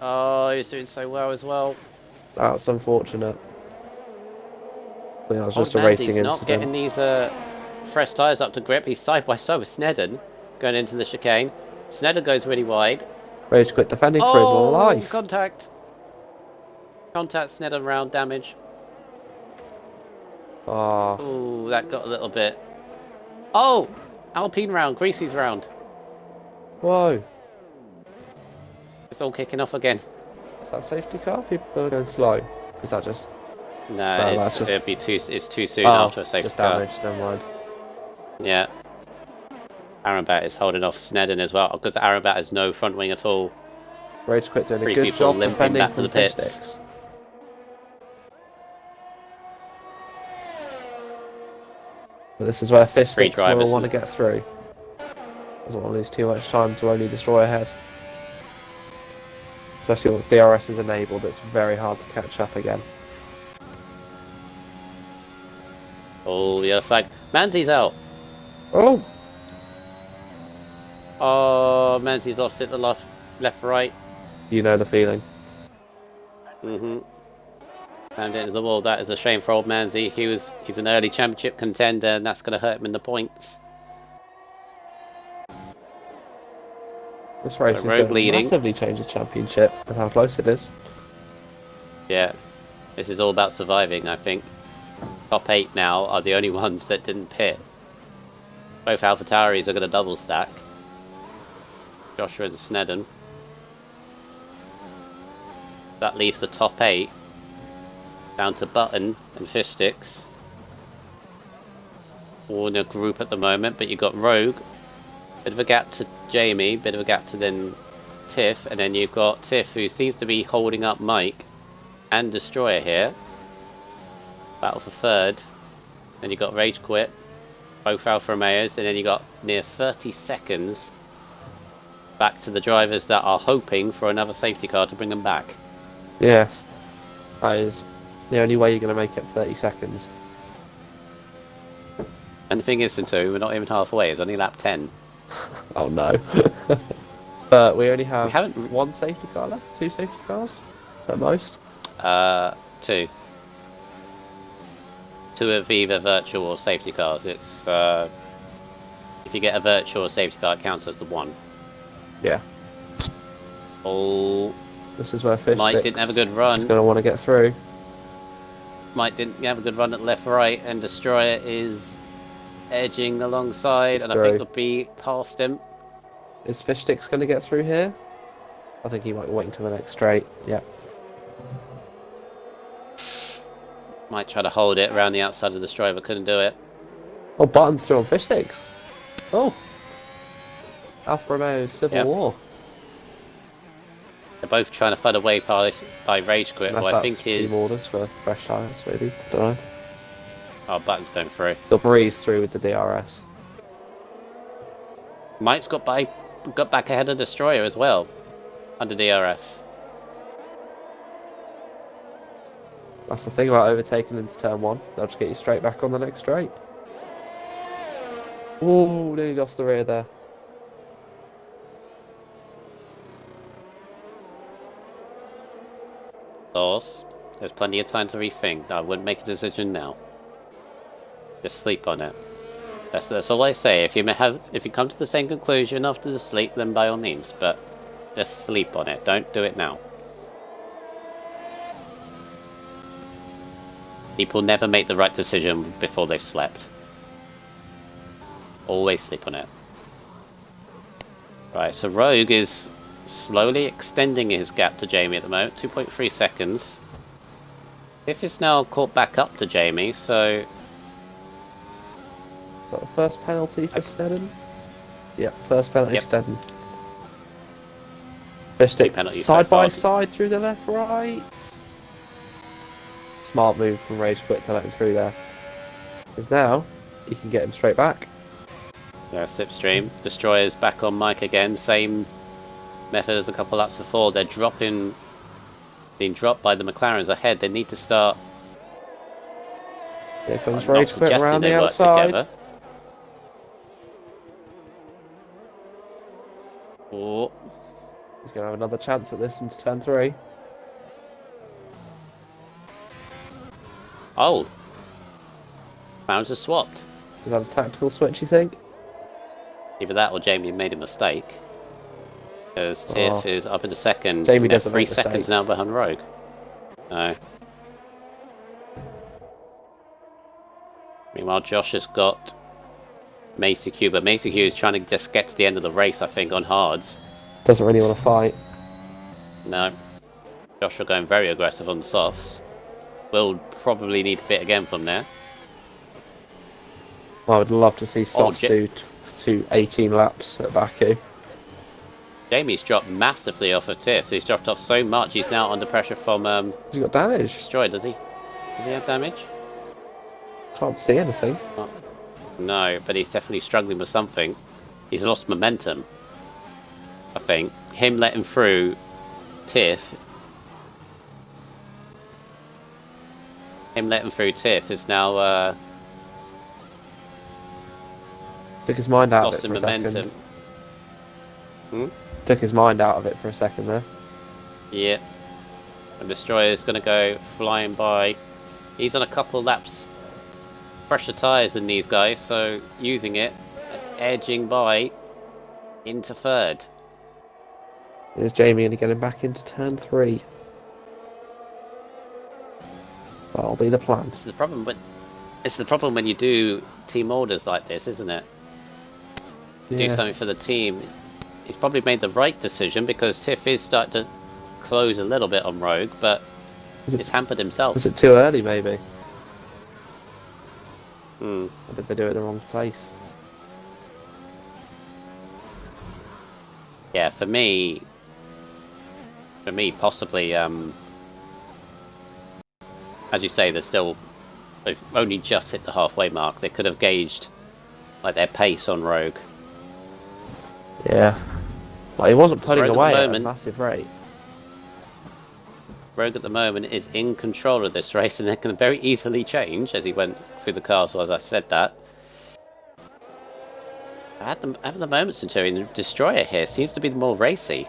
Oh, he's doing so well as well. That's unfortunate. I think that was just Old a racing Manty's incident. not getting these fresh tyres up to grip. He's side by side with Snedden going into the chicane. Snedden goes really wide. Rage Quit defending for his life. Contact. Contact Snedden round damage. Oh. Ooh, that got a little bit. Oh! Alpine round, Greasy's round. Whoa. It's all kicking off again. Is that safety car? People are going slow. Is that just... No, just... it's too soon after a safety just car. damaged, never mind. Yeah. Arabat is holding off Snedden as well, because Arabat has no front wing at all. Rage Quit doing a Three good people job limping defending back to from the fish pits. sticks. But this is where fish sticks will want to get through. Doesn't want to lose too much time to only destroy ahead. Especially once DRS is enabled, it's very hard to catch up again. Oh, yellow flag. Manty's out. Oh! Oh, Manty's lost it the left, right. You know the feeling. Mm-hmm. And into the wall. That is a shame for old Manzi. He's an early championship contender, and that's going to hurt him in the points. This race is going to massively change the championship with how close it is. Yeah, this is all about surviving, I think. Top 8 now are the only ones that didn't pit. Both AlphaTauris are going to double stack. Joshua and Snedden. That leaves the top 8 down to Button and Fish Sticks. All in a group at the moment, but you've got Rogue. Bit of a gap to Jamie, bit of a gap to then Tiff, and then you've got Tiff, who seems to be holding up Mike and Destroyer here. Battle for third. Then you got Rage Quit, both Alfa Romeos, and then you got near 30 seconds back to the drivers that are hoping for another safety car to bring them back. Yes, that is the only way you're going to make it 30 seconds. And the thing is, Sintu, we're not even halfway, it's only lap 10. Oh no. But we only have one safety car left, 2 safety cars at most. 2. 2 of either virtual or safety cars. It's if you get a virtual safety car, it counts as the 1. Yeah. Oh. This is where Fish Mike didn't have a good run. He's going to want to get through. Mike didn't have a good run at left-right, and Destroyer is edging alongside, and I think he'll be past him. Is Fish Sticks going to get through here? I think he might be waiting to the next straight. Yeah. Might try to hold it around the outside of Destroyer, but couldn't do it. Oh, Button's through on Fish Sticks. Oh. Alfa Romeo Civil Yep. War. They're both trying to find a way by Rage Quit, who Unless I that's think team is... orders for fresh tyres, maybe. Don't know. Oh, Button's going through. They'll breeze through with the DRS. Mike's got back ahead of Destroyer as well, under DRS. That's the thing about overtaking into turn 1. They'll just get you straight back on the next straight. Ooh, nearly lost the rear there. There's plenty of time to rethink. I wouldn't make a decision now. Just sleep on it. That's all I say. If you come to the same conclusion after the sleep, then by all means. But just sleep on it. Don't do it now. People never make the right decision before they've slept. Always sleep on it. Right, so Rogue is slowly extending his gap to Jamie at the moment. 2.3 seconds. If is now caught back up to Jamie, so... Is that the first penalty for Stedden? Yep, first penalty for Stedden. Pushed it side by side through the left, right. Smart move from Rage Quit to let him through there. Because now, you can get him straight back. Yeah, slipstream. Destroyer's back on Mike again. Same method as a couple laps before. They're being dropped by the McLarens ahead. They need to start... Here comes Rage Quit around the outside. Together. Oh. He's going to have another chance at this into turn 3. Oh. Rounds are swapped. Is that a tactical switch, you think? Either that or Jamie made a mistake. Because Tiff is up into second. Jamie doesn't 3 seconds now behind Rogue. No. Meanwhile, Josh has got Macy Q, but Macy Q is trying to just get to the end of the race, I think, on hards. Doesn't really want to fight. No. Josh are going very aggressive on the softs. Will probably need a bit again from there. I would love to see softs do 18 laps at Baku. Jamie's dropped massively off of Tiff. He's dropped off so much, he's now under pressure from... Has he got damage? Destroy, does he? Does he have damage? Can't see anything. Oh. No, but he's definitely struggling with something. He's lost momentum, I think. Him letting through Tiff... Him letting through Tiff is now... Took his mind out of it for momentum. a second. Took his mind out of it for a second there. Yeah. And Destroyer's going to go flying by. He's on a couple laps fresher tyres than these guys, so using it, edging by into third. There's Jamie and getting back into turn 3. That'll be the plan. It's the problem when you do team orders like this, isn't it? Yeah. Do something for the team. He's probably made the right decision because Tiff is starting to close a little bit on Rogue, but it's hampered himself. Was it too early, maybe? Or did they do it in the wrong place? Yeah, for me, possibly, as you say, they've only just hit the halfway mark. They could have gauged like their pace on Rogue. Yeah. Like, he wasn't putting away at a massive rate. Rogue at the moment is in control of this race, and it can very easily change as he went through the castle, as I said that. At the moment, Centurion Destroyer here seems to be the more racy.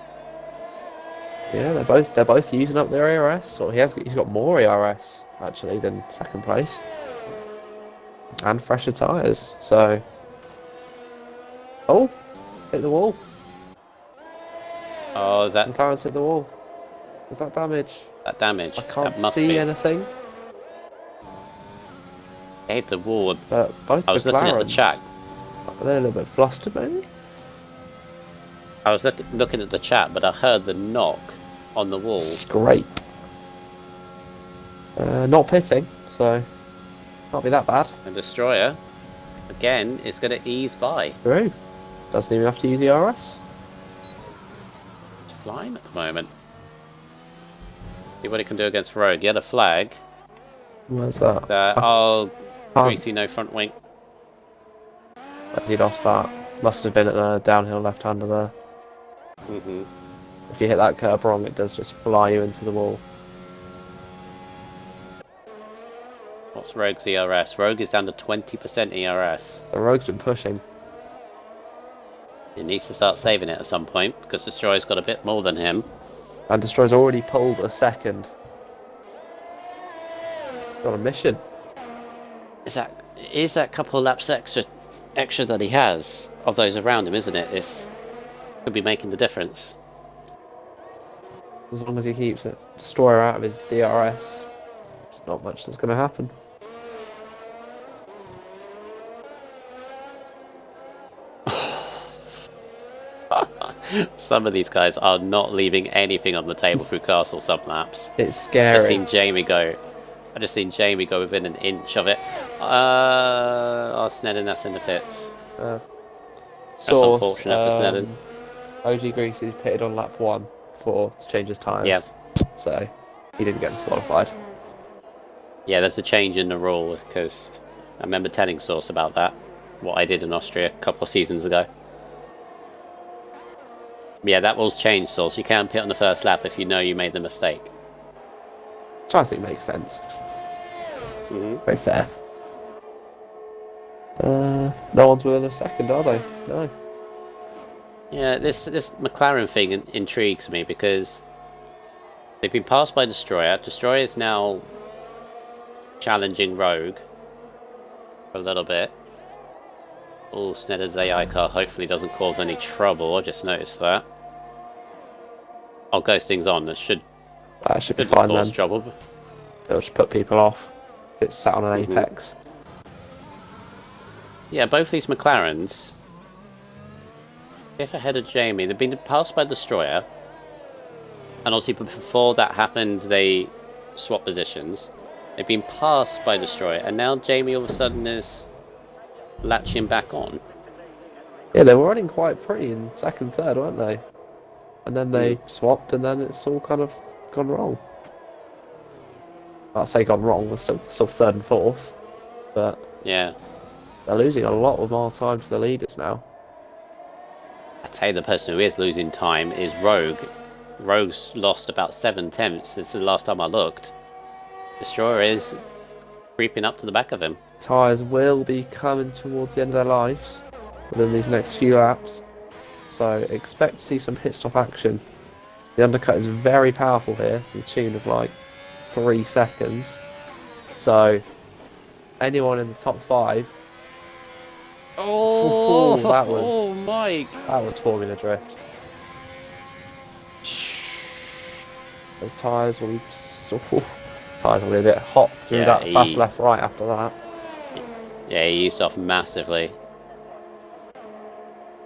Yeah, they're both using up their ERS, or he's got more ERS actually than second place, and fresher tyres. So, oh, hit the wall. Oh, is that? McLaren's hit the wall. Is that damage? That damage. I can't that must see be. anything. They hit the wall. But both I was looking at the chat. They're a little bit flustered, maybe. I was looking at the chat, but I heard the knock on the wall. Scrape. Not pitting, so can't be that bad. And Destroyer, again, is going to ease by. Through. Doesn't even have to use the RS. It's flying at the moment. See what it can do against Rogue. Get a flag. Where's that? Greasy, no front wing. He lost that. Must have been at the downhill left-hander there. If you hit that curb wrong, it does just fly you into the wall. What's Rogue's ERS? Rogue is down to 20% ERS. The Rogue's been pushing. He needs to start saving it at some point, because Destroyer's got a bit more than him. And Destroyer's already pulled a second. Got a mission. Is that couple of laps extra that he has of those around him, isn't it? This could be making the difference. As long as he keeps it Destroyer out of his DRS, there's not much that's going to happen. Some of these guys are not leaving anything on the table through Castle some laps. It's scary. I just seen Jamie go within an inch of it. Snedden, that's in the pits. That's unfortunate for Snedden. OG Greasy's pitted on lap 1 to change his tyres. Yeah. So he didn't get disqualified. Yeah, there's a change in the rule, because I remember telling Source about that, what I did in Austria a couple of seasons ago. Yeah, that rule's changed, Source. You can pit on the first lap if you know you made the mistake. Which I think makes sense. Very fair. No one's within a second, are they? No. Yeah, this McLaren thing intrigues me, because they've been passed by Destroyer. Destroyer is now challenging Rogue for a little bit. Oh, Snedden's AI car hopefully doesn't cause any trouble. I just noticed that. I'll ghost things on. This should be fine cause then. trouble. It'll just put people off if it's sat on an apex. Yeah, both these McLarens, if ahead of Jamie, they've been passed by Destroyer, and obviously before that happened, they swapped positions. They've been passed by Destroyer, and now Jamie all of a sudden is latching back on. Yeah, they were running quite pretty in second, third, weren't they? And then they swapped, and then it's all kind of gone wrong. I'll say gone wrong, we're still third and fourth, but yeah, they're losing a lot more time to the leaders now. I'd say the person who is losing time is Rogue. Rogue's lost about 7 tenths since the last time I looked. Destroyer is creeping up to the back of him. Tyres will be coming towards the end of their lives within these next few laps, so expect to see some pit stop action. The undercut is very powerful here, to the tune of like 3 seconds. So anyone in the top 5. Mike! That was Formula Drift. Those tyres will be a bit hot through that fast left right after that. Yeah, he used off massively.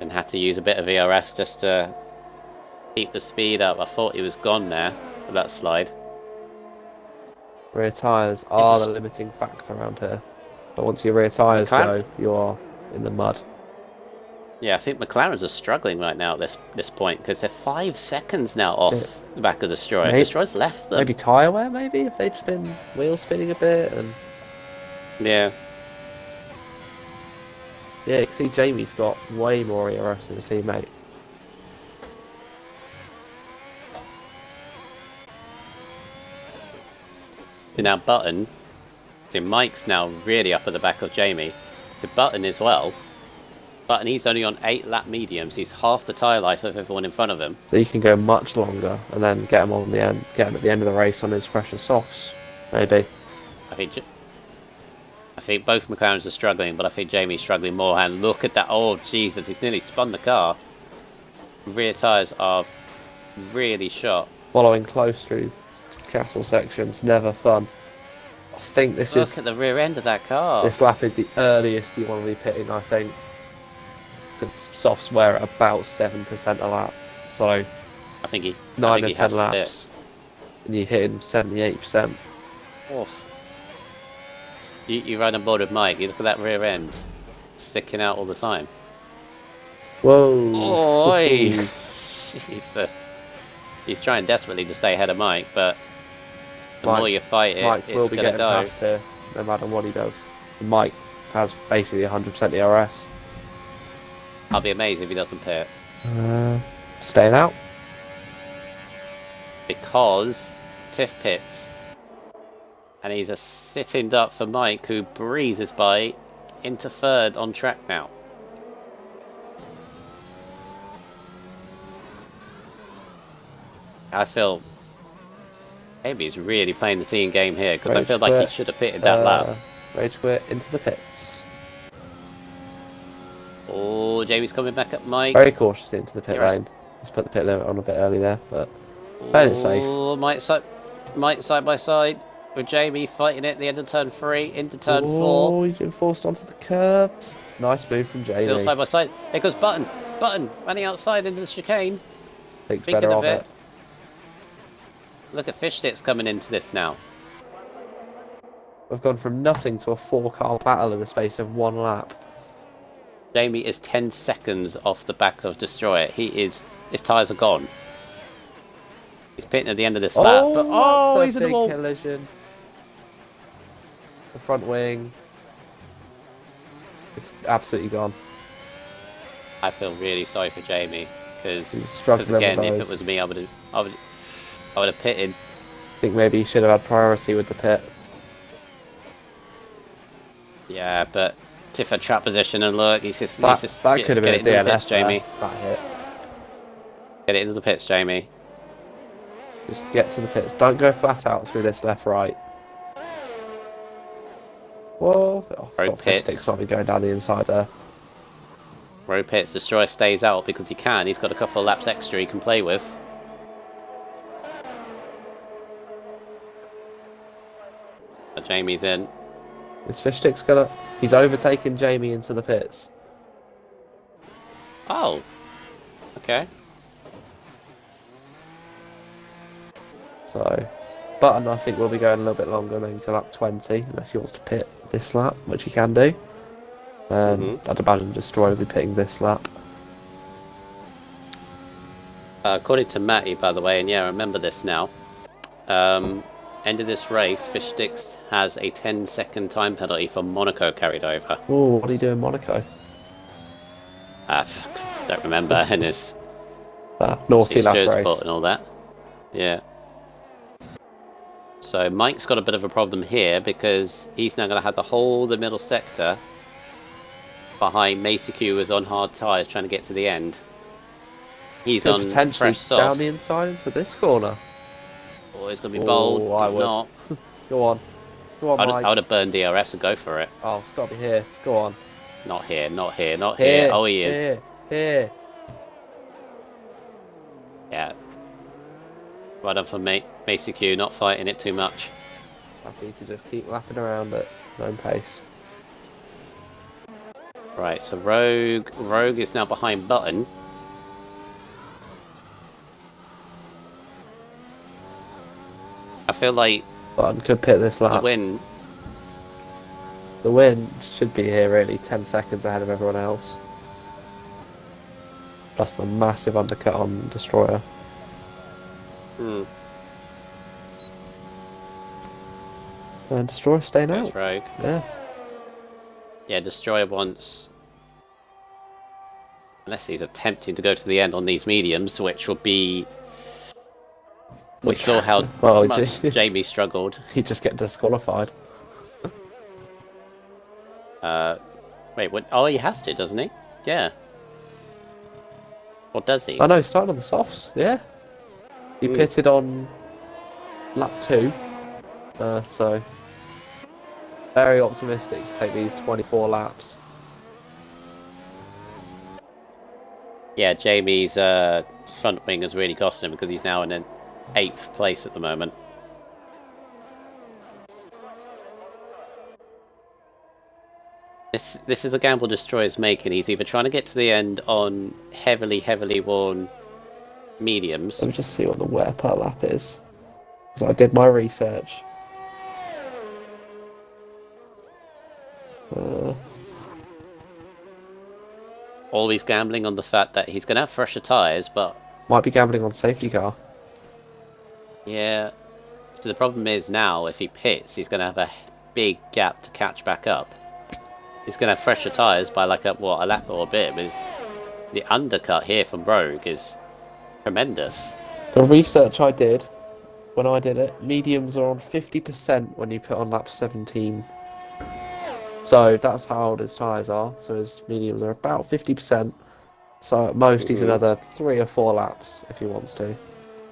And had to use a bit of ERS just to keep the speed up. I thought he was gone there with that slide. Rear tyres are the limiting factor around here. But once your rear tyres go, you are in the mud. Yeah, I think McLaren's are struggling right now at this point, because they're 5 seconds now off the back of the Destroyer. Destroyer's left them. Maybe tyre wear, maybe, if they'd just been wheel spinning a bit. And yeah. Yeah, you can see Jamie's got way more ERS than his teammate. Now Button, so Mike's now really up at the back of Jamie. So Button as well. Button, he's only on 8 lap mediums. He's half the tyre life of everyone in front of him. So you can go much longer and then get him on the end, get him at the end of the race on his fresher softs, maybe. I think both McLarens are struggling, but I think Jamie's struggling more. And look at that! Oh Jesus, he's nearly spun the car. Rear tyres are really shot. Following close through castle sections, never fun. I think this is... Look at the rear end of that car. This lap is the earliest you want to be pitting, I think. Because softs wear at about 7% a lap. So, I think he 9 or 10 laps. And you're hitting 78%. Oof. You ride on board with Mike, you look at that rear end sticking out all the time. Whoa. Oi! Jesus. He's trying desperately to stay ahead of Mike, but the more you fight it, Mike will it's be going to getting go. past here, no matter what he does. And Mike has basically 100% ERS. I'll be amazed if he doesn't pit. Staying out. Because Tiff pits. And he's a sitting duck for Mike, who breezes by into third on track now. I feel maybe he's really playing the team game here, because I feel like he should have pitted that lap. Rage quit into the pits. Oh, Jamie's coming back up Mike. Very cautiously into the pit lane. Let's put the pit limit on a bit early there, but playing it safe. Mike side by side with Jamie fighting it at the end of turn 3 into turn 4. Oh, he's been forced onto the curb. Nice move from Jamie. Still side by side. There goes Button running outside into the chicane. Thinks better of it. Look at Fish Sticks coming into this now. We've gone from nothing to a 4-car battle in the space of 1 lap. Jamie is 10 seconds off the back of Destroyer. His tyres are gone. He's pitting at the end of this lap. But he's in the wall. Collision. The front wing. It's absolutely gone. I feel really sorry for Jamie, because if again, it was me, I would have pitted. I think maybe he should have had priority with the pit. Yeah, but Tiff had trap position, and look, he's just that could have been a DNF, Jamie. That hit. Get it into the pits, Jamie. Just get to the pits. Don't go flat out through this left-right. Whoa! Fish Sticks might be going down the inside there. Road pits. Destroyer stays out because he can. He's got a couple of laps extra he can play with. But Jamie's in. Is Fish Sticks gonna... He's overtaken Jamie into the pits. Oh. Okay. So, Button, I think, will be going a little bit longer, maybe to lap 20, unless he wants to pit this lap, which he can do. I'd imagine Destroyer will be pitting this lap. According to Matty, by the way, and yeah, I remember this now. End of this race, Fish Sticks has a 10-second time penalty for Monaco carried over. Oh, what do you do in Monaco? Don't remember. And his naughty last race and all that. Yeah. So Mike's got a bit of a problem here, because he's now going to have to hold the middle sector behind Macy Q, who's on hard tyres trying to get to the end. He's on potentially fresh sauce. Down the inside into this corner. Oh, he's going to be bold. He's not. Go on. Go on, Mike. I would have burned DRS and go for it. Oh, it's got to be here. Go on. Not here, not here, not here. Oh, he is. Here. Yeah. Right on for Macy Q, not fighting it too much. Happy to just keep lapping around at his own pace. Right, so Rogue is now behind Button. I feel like Button could pit this lap. The win should be here really, 10 seconds ahead of everyone else. Plus the massive undercut on Destroyer. And Destroyer staying out. Rogue. Yeah. Yeah, Destroyer wants... Unless he's attempting to go to the end on these mediums, which will be... We saw how much Jamie struggled. He'd just get disqualified. Wait, what? Oh, he has to, doesn't he? Yeah. Or does he? I know, he started on the softs, yeah. He pitted on lap 2. So, very optimistic to take these 24 laps. Yeah, Jamie's front wing has really cost him, because he's now in an 8th place at the moment. This is the gamble Destroyer's making. He's either trying to get to the end on heavily worn mediums. Let me just see what the wear per lap is. So I did my research. always gambling on the fact that he's going to have fresher tyres, but... Might be gambling on safety car. Yeah. So the problem is now, if he pits, he's going to have a big gap to catch back up. He's going to have fresher tyres by like a lap or a bit, but the undercut here from Rogue is tremendous. The research I did, when I did it, mediums are on 50% when you put on lap 17. So that's how old his tyres are. So his mediums are about 50%. So at most he's another 3 or 4 laps if he wants to.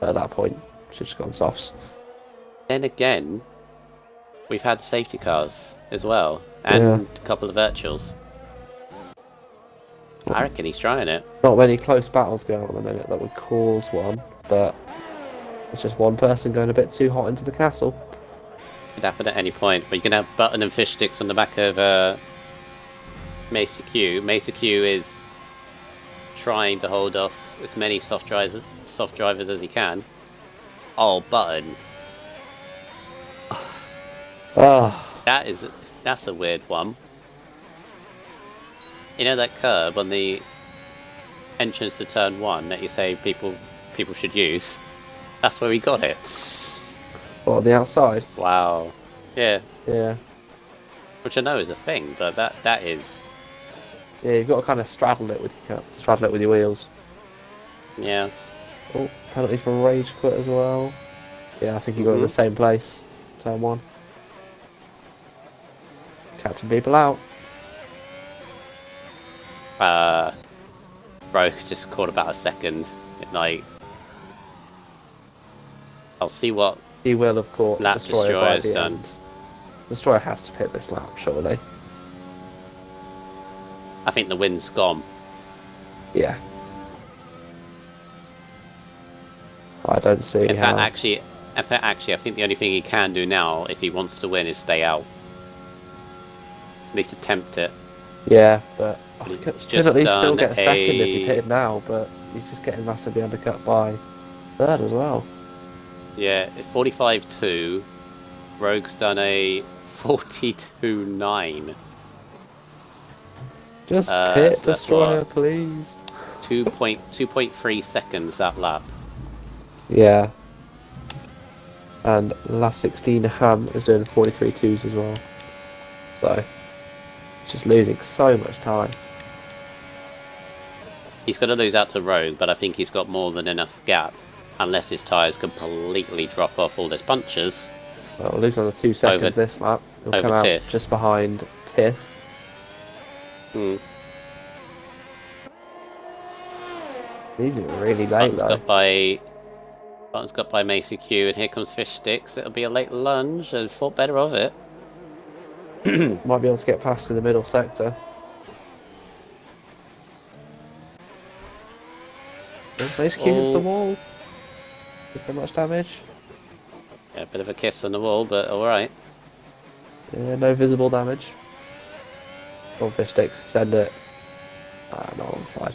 But at that point, should just go on softs. Then again, we've had safety cars as well, and a couple of virtuals. I reckon he's trying it. Not many close battles going on at the minute that would cause one, but it's just one person going a bit too hot into the castle. Could happen at any point, but you can have Button and Fish Sticks on the back of Macy Q. Macy Q is trying to hold off as many soft drivers as he can. Oh, Button. Oh. That's a weird one. You know that curb on the entrance to turn 1 that you say people should use? That's where he got it. What, on the outside? Wow. Yeah. Yeah. Which I know is a thing, but that is... Yeah, you've got to kind of straddle it with your wheels. Yeah. Oh, penalty for rage quit as well. Yeah, I think he got in the same place. Turn 1. Catching people out. Rogue's just caught about a second. Like, I'll see what He will have caught lap Destroyer by Destroyer's the done. end. Destroyer has to pit this lap, surely. I think the wind's gone. Yeah. I don't see In how. fact, actually, I think the only thing he can do now, if he wants to win, is stay out. At least attempt it. Yeah, but He's could just at least still done get second if he a- pitted now, but he's just getting massively undercut by third as well. Yeah, 45.2. Rogue's done a 42.9. Just so pit that's Destroyer, what? please. 2.3 seconds that lap. Yeah. And last 16 Ham is doing 43.2s as well. So, it's just losing so much time. He's going to lose out to Rogue, but I think he's got more than enough gap. Unless his tyres completely drop off all his punches. Well, we'll lose another 2 seconds this lap. He'll come out Tiff. just behind Tiff. Hmm. He's really late though. Button's got by Macy Q, and here comes Fish Sticks. It'll be a late lunge, and thought better of it. Might be able to get past in the middle sector. Macy Q hits the wall. Is there much damage? Yeah, a bit of a kiss on the wall, but alright. Yeah, no visible damage. Or Fish Sticks, send it. Not on the side.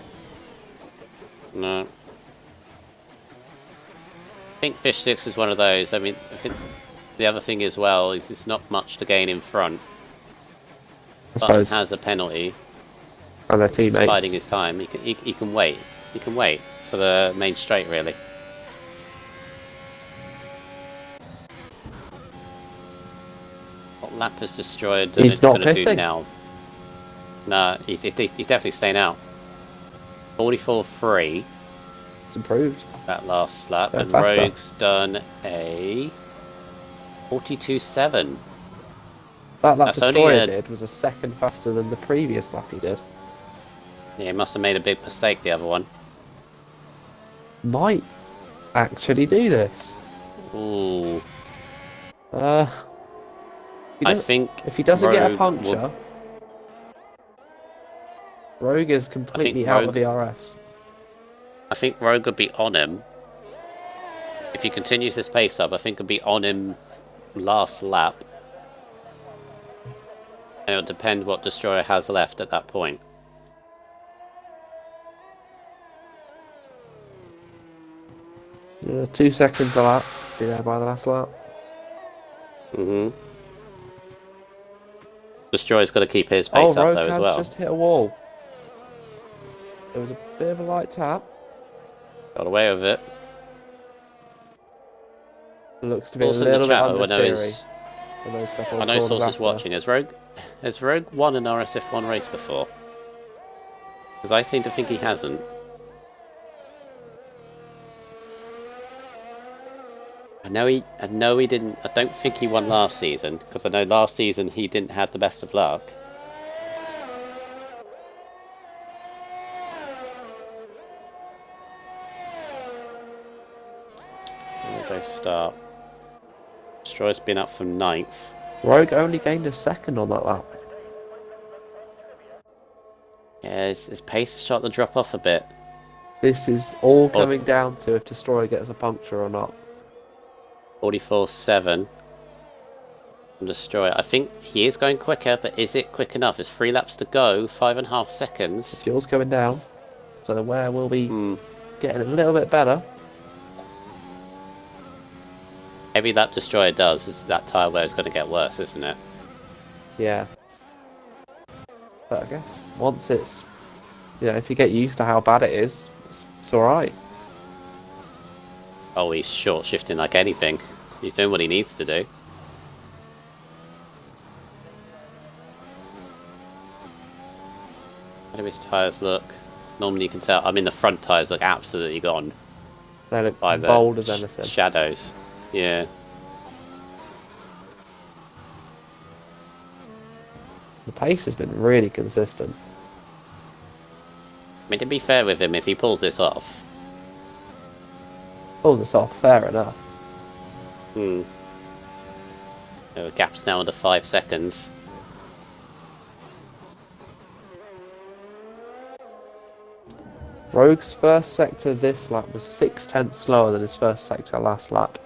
No. I think Fish Sticks is one of those. I mean, I think the other thing as well is it's not much to gain in front. I Button suppose. has a penalty. And their He's teammates. biding his time. He can wait. He can wait for the main straight, really. What lap has destroyed? He's not gonna do pitting. now? No, he's definitely staying out. 44.3 It's improved. that last lap, Going and faster. Rogue's done a 42.7. That lap That's only Destroyer a- did was a second faster than the previous lap he did. Yeah, he must have made a big mistake, the other one. Might actually do this. Ooh. He think if he doesn't get a Rogue puncture, Rogue is completely out of the RS. I think Rogue would be on him. If he continues this pace up, I think he'll be on him last lap. And it'll depend what Destroyer has left at that point. Yeah, 2 seconds a lap. Be there by the last lap. Destroyer's got to keep his pace up Rogue though as has well. just hit a wall. There was a bit of a light tap. Got away with it. It looks to be Also a in the little bit chat, I know understeery. For those couple I of know corners Source is after. watching. Has Rogue won an RSF1 race before? Because I seem to think he hasn't. I know he didn't. I don't think he won last season, because I know last season he didn't have the best of luck. We'll go start. Destroyer's been up from 9th. Rogue only gained a second on that lap. Yeah, his pace has started to drop off a bit. This is all coming down to if Destroyer gets a puncture or not. 44.7. Destroyer. I think he is going quicker, but is it quick enough? It's 3 laps to go, 5.5 seconds. The fuel's coming down, so the wear will be getting a little bit better. Every lap Destroyer does, is that tyre wear is going to get worse, isn't it? Yeah. But I guess once it's, if you get used to how bad it is, it's alright. Oh, he's short shifting like anything. He's doing what he needs to do. How do his tyres look? Normally you can tell. I mean, the front tyres look absolutely gone. They look by the bold as anything. Shadows. Yeah. The pace has been really consistent. I mean, to be fair with him, if he pulls this off... Pulls this off, fair enough. The gap's now under 5 seconds. Rogue's first sector this lap was 0.6 slower than his first sector last lap.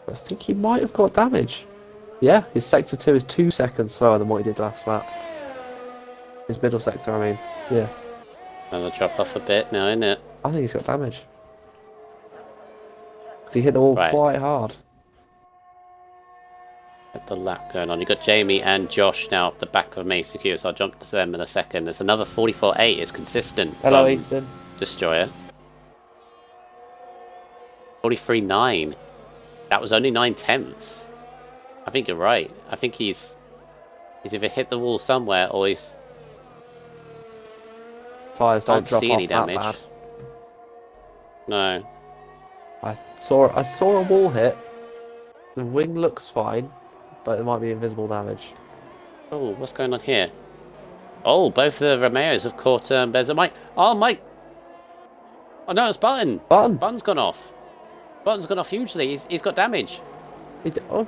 I think he might have got damage. Yeah, his sector 2 is 2 seconds slower than what he did last lap. His middle sector, I mean. Yeah. Another drop off a bit now, isn't it? I think he's got damage. Because he hit the wall quite hard. Get the lap going on. You've got Jamie and Josh now up the back of Mace Q, so I'll jump to them in a second. There's another 44.8. It's consistent. Hello, Easton. Destroyer. 43.9. That was only 9/10. I think you're right. I think he's either hit the wall somewhere or he's... Tyres don't drop see off any damage. that bad. No. I saw a wall hit. The wing looks fine, but there might be invisible damage. Oh, what's going on here? Oh, both the Romeos have caught Mike. Oh, Mike! Oh no, it's Button! Button's gone off. Button's gone off hugely. He's got damage.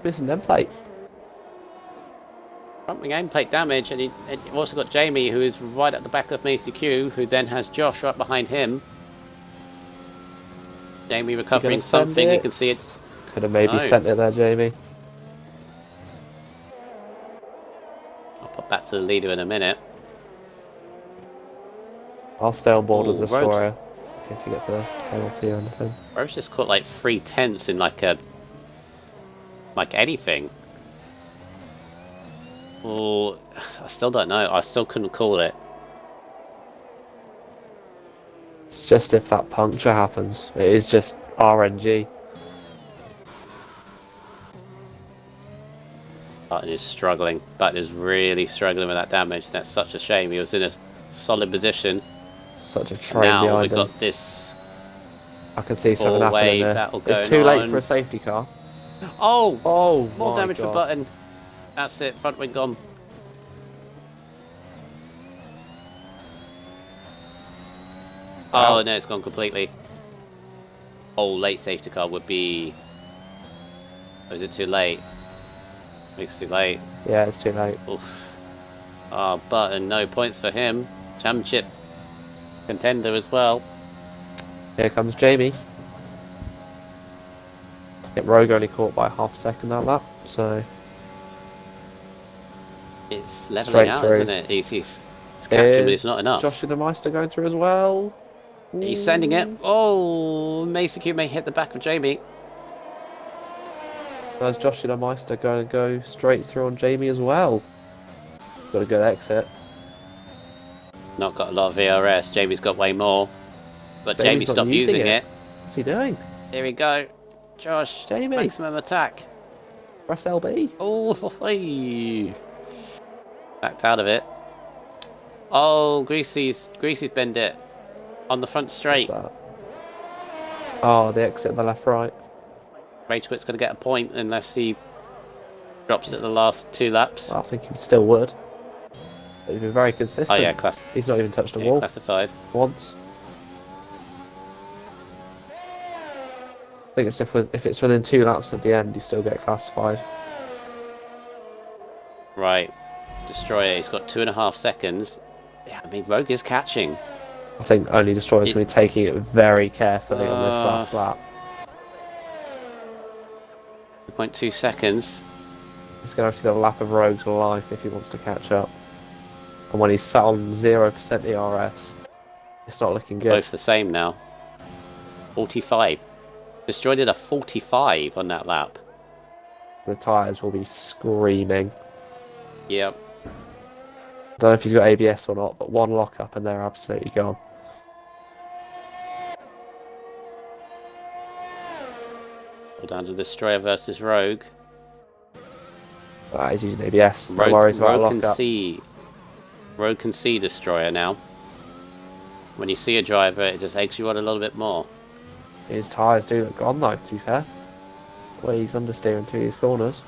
Missing them plate. Front wing end plate damage, and you've also got Jamie, who is right at the back of Macy Q, who then has Josh right behind him. Jamie recovering something, you can see it. Could have maybe sent it there, Jamie. I'll pop back to the leader in a minute. I'll stay on board with the Destroyer in case he gets a penalty or anything. Roach just caught like 3/10 in like anything. Oh, I still don't know. I still couldn't call it. It's just if that puncture happens. It is just RNG. Button is struggling. Button is really struggling with that damage. That's such a shame. He was in a solid position. Such a train now behind we've him. got this. I can see something happening there. It's too late for a safety car. Oh! More damage God. for Button. That's it. Front wing gone. Oh no, it's gone completely. Oh, late safety car would be... Or is it too late? I think it's too late. Yeah, it's too late. Oof. Oh, Button, no points for him. Championship contender as well. Here comes Jamie. Rogue only caught by half a second that lap, so... It's levelling out, isn't it? He's catching, but it's not enough. Josh and Meister going through as well. He's sending it. Oh, Mason Q may hit the back of Jamie. There's Josh and Meister going to go straight through on Jamie as well. Got a good exit. not got a lot of VRS. Jamie's got way more. But Jamie stopped using it. What's he doing? Here we go. Josh, Jamie. maximum attack. Press LB. Oh, hey. Backed out of it. Oh, Greasy's bend it. On the front straight. What's that? Oh, the exit on the left right. Rage Quit's going to get a point unless he drops it the last 2 laps. Well, I think he still would. But he's been very consistent. Oh yeah, He's not even touched a wall. Classified. Once. I think it's if it's within 2 laps of the end, you still get classified. Right. Destroyer, he's got 2.5 seconds. Yeah, I mean, Rogue is catching. I think only Destroyer's going to be taking it very carefully on this last lap. 2.2 seconds. He's going to have to do a lap of Rogue's life if he wants to catch up. And when he's sat on 0% ERS, it's not looking good. Both the same now. 45. Destroyer did a 45 on that lap. The tyres will be screaming. Yep. I don't know if he's got ABS or not, but one lock up and they're absolutely gone. We're down to Destroyer versus Rogue. He's using ABS. No worries about Rogue lock up. Rogue can see Destroyer now. When you see a driver, it just eggs you on a little bit more. His tyres do look gone though, to be fair. The way he's understeering through these corners.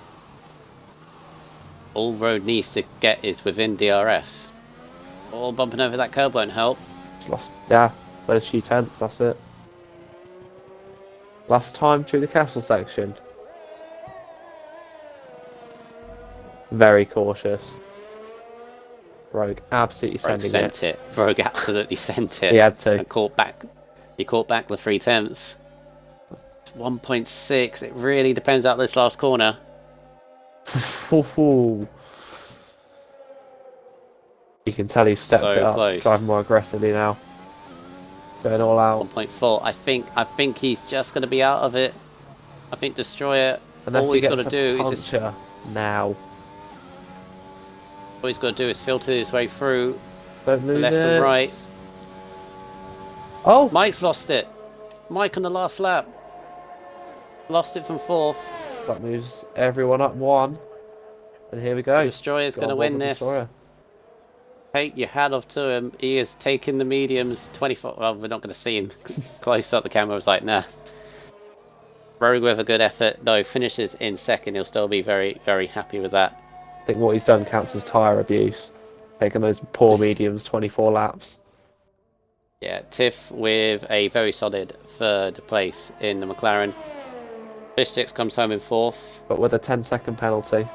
All Rogue needs to get is within DRS. All bumping over that curb won't help. He's lost, yeah, but a few tenths, that's it. Last time through the castle section. Very cautious. Rogue absolutely Rogue sending sent it. Rogue absolutely sent it. He had to. And caught back. He caught back the 3 tenths. It's 1.6. It really depends out this last corner. You can tell he stepped So it up, close. driving more aggressively now. Going all out. 1.4. I think he's just going to be out of it. I think Destroyer. Unless all he he's got gets to a do is puncture now. all he's got to do is filter his way through. Don't lose Left it. and right. Oh! Mike's lost it. Mike on the last lap. Lost it from 4th. That moves everyone up 1. And here we go. Destroyer's going to win this. Destroyer. Take your hat off to him. He is taking the mediums. 24. Well, we're not going to see him close up. The camera was like, nah. Rogue with a good effort, though, finishes in 2nd. He'll still be very, very happy with that. I think what he's done counts as tyre abuse. Taking those poor mediums 24 laps. Yeah, Tiff with a very solid 3rd place in the McLaren. Fishsticks comes home in 4th. But with a 10-second penalty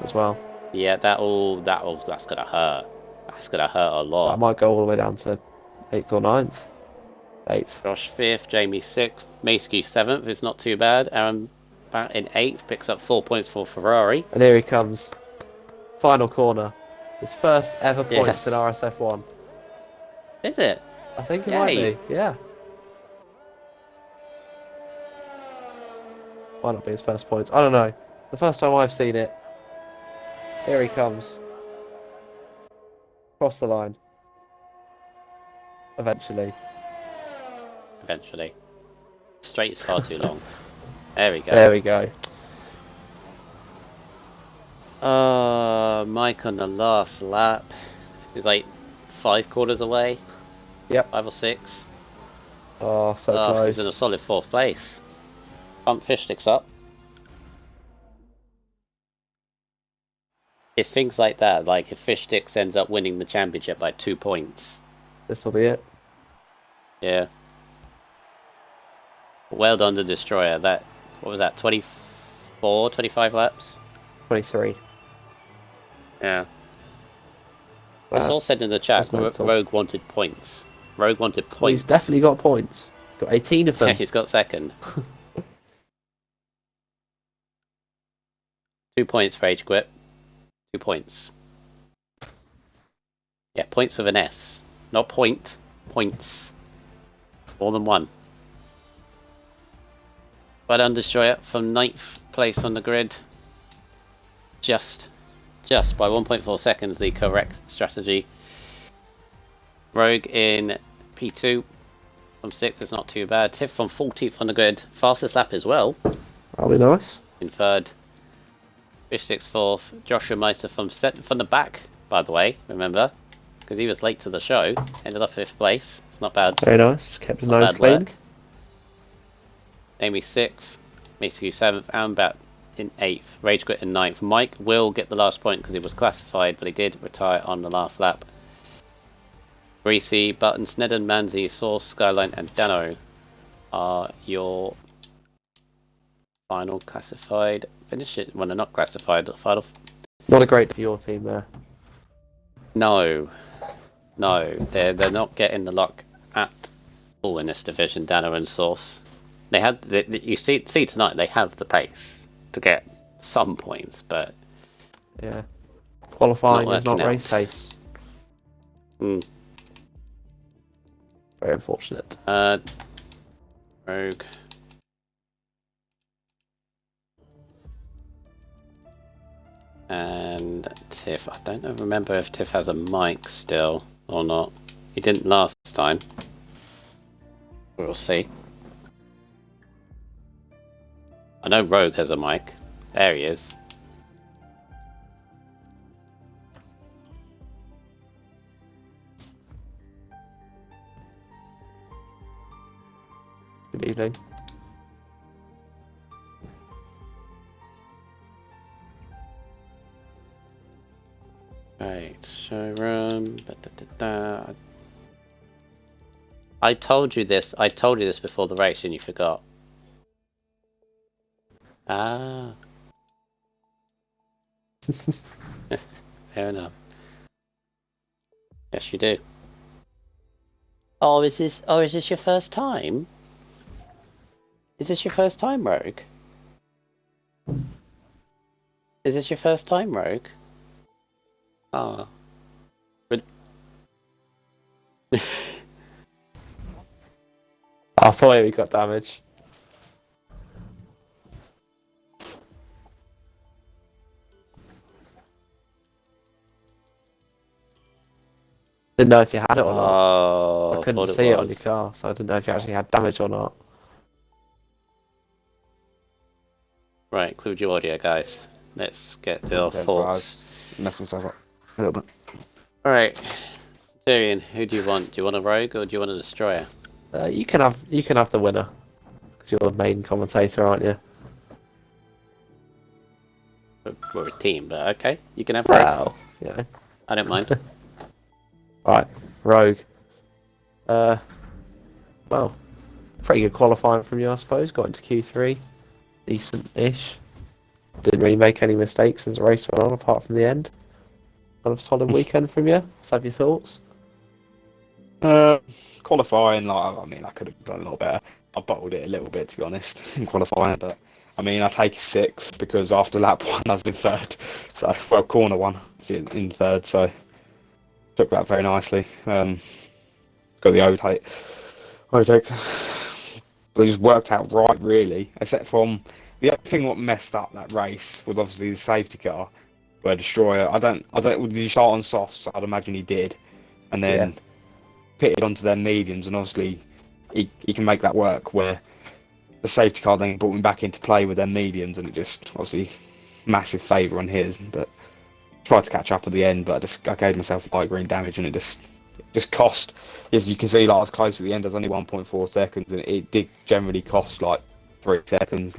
as well. Yeah, that's gonna hurt. That's gonna hurt a lot. That might go all the way down to 8th or 9th. 8th. Josh 5th, Jamie 6th, Mayskew 7th. It's not too bad. Aaron back in 8th, picks up 4 points for Ferrari. And here he comes. Final corner. His first ever points Yes. in RSF1. Is it? I think it Yay. might be, yeah. Might not be his first points. I don't know. The first time I've seen it. Here he comes. Cross the line. Eventually. Eventually. Straight is far too long. There we go. There we go. Mike on the last lap. He's like 5 quarters away. Yep. 5 or 6. Oh, so close. He's in a solid 4th place. Pump Fishsticks up. It's things like that, like if Fishsticks ends up winning the championship by 2 points. This will be it. Yeah. Well done to Destroyer. That, what was that, 24, 25 laps? 23. Yeah. It's all said in the chat, Rogue wanted points. Rogue wanted points. Well, he's definitely got points. He's got 18 of them. Yeah, he's got 2nd. 2 points for Age Quit. 2 points. Yeah, points with an S. Not point. Points. More than 1. Well done, Destroyer, from 9th place on the grid. Just by 1.4 seconds, the correct strategy. Rogue in P2 from 6th is not too bad. Tiff from 14th on the grid. Fastest lap as well. That'll be nice. In 3rd. Fish 6th, 4th. Joshua Meister from the back, by the way, remember? Because he was late to the show. Ended up 5th place. It's not bad. Very nice. Just kept his nose clean. Work. Amy 6th. Mitsuki 7th. Ambat in 8th. Rage Quit in 9th. Mike will get the last point because he was classified, but he did retire on the last lap. Greasy, Button, Snedden, Manzi, Source, Skyline, and Dano are your final classified finishes. Well, they're not classified. Final. Not a great for your team there. No, they're not getting the luck at all in this division. Dano and Source. They had. You see tonight. They have the pace to get some points, but yeah, qualifying is not race pace. Very unfortunate. Rogue. And Tiff. I don't remember if Tiff has a mic still or not. He didn't last time. We'll see. I know Rogue has a mic. There he is. Good evening. Right, showroom. I told you this. I told you this before the race, and you forgot. Ah. Fair enough. Yes, you do. Oh, is this your first time? Is this your first time, Rogue? Is this your first time, Rogue? Ah. But... I thought we got damage. Didn't know if you had it or not. Oh, I couldn't see it on your car, so I didn't know if you actually had damage or not. Right, include your audio, guys. Let's get the thoughts. Mess myself up a little bit. Alright. Tyrion, who do you want? Do you want a rogue or do you want a destroyer? You can have the winner. Because you're the main commentator, aren't you? We're a team, but okay. You can have rogue. Well, you know. I don't mind. Right, rogue. Well, pretty good qualifying from you, I suppose. Got into Q3. Decent-ish. Didn't really make any mistakes as the race went on, apart from the end. Kind of solid weekend from you. Let's have your thoughts. Qualifying, I could have done a lot better. I bottled it a little bit, to be honest, in qualifying, but I take 6th because after lap 1 I was in 3rd. So, well, corner 1 in 3rd, so took that very nicely. Got the overtake. But it just worked out right, really, except from the other thing what messed up that race was obviously the safety car, where Destroyer, did you start on softs? I'd imagine he did, and then pitted onto their mediums, and obviously he can make that work, where the safety car then brought him back into play with their mediums, and it just, obviously, massive favour on his, but tried to catch up at the end, but I gave myself light green damage, and it just cost, as you can see, I was close at the end. There's only 1.4 seconds, and it did generally cost 3 seconds.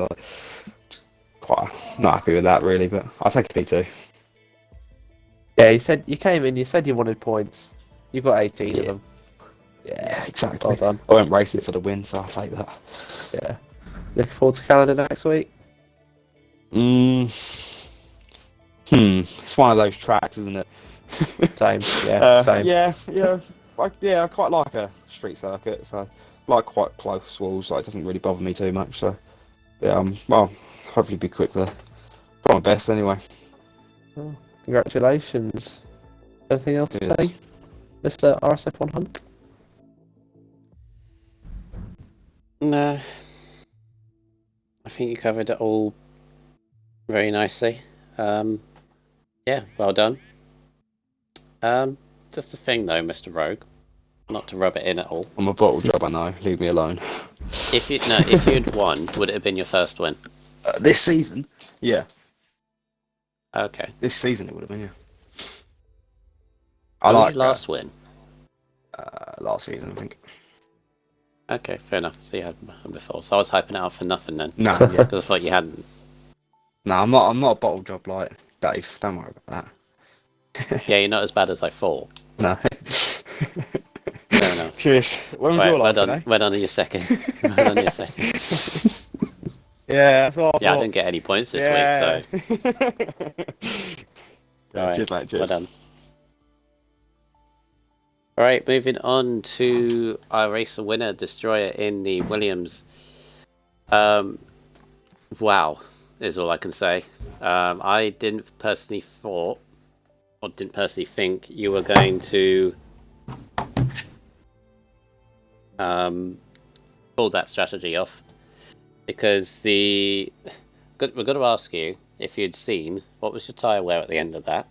Quite not happy with that, really, but I'll take a P2. Yeah, you came in. You said you wanted points. You got 18 of them. Yeah, exactly. Well done. I went racing for the win, so I'll take that. Yeah. Looking forward to Canada next week. It's one of those tracks, isn't it? Same. Yeah. Same. Yeah. I quite like a street circuit, so I like quite close walls. It doesn't really bother me too much. So yeah, well, hopefully be quick there. Try my best anyway. Oh, congratulations. Anything else to say, Mr. RSF1 Hunt? No. I think you covered it all very nicely. Yeah, well done. Just the thing though, Mr. Rogue. Not to rub it in at all. I'm a bottle job, I know. Leave me alone. If you'd won, would it have been your first win? This season? Yeah. Okay. This season it would have been, yeah. What was your last win? Last season, I think. Okay, fair enough. So you had one before. So I was hyping it up for nothing then. No, yeah. Because I thought you hadn't. No, I'm not a bottle job like Dave. Don't worry about that. Yeah, you're not as bad as I thought. No. Fair enough. Cheers. When was your last one, eh? Well done on your second. Well done on your second. Yeah, that's all. Yeah, I didn't get any points this week, so. All right. Cheers, mate. Cheers. Well done. All right, moving on to our race winner, Destroyer in the Williams. Wow, is all I can say. I didn't personally think you were going to pull that strategy off, because we're going to ask you if you'd seen what was your tyre wear at the end of that.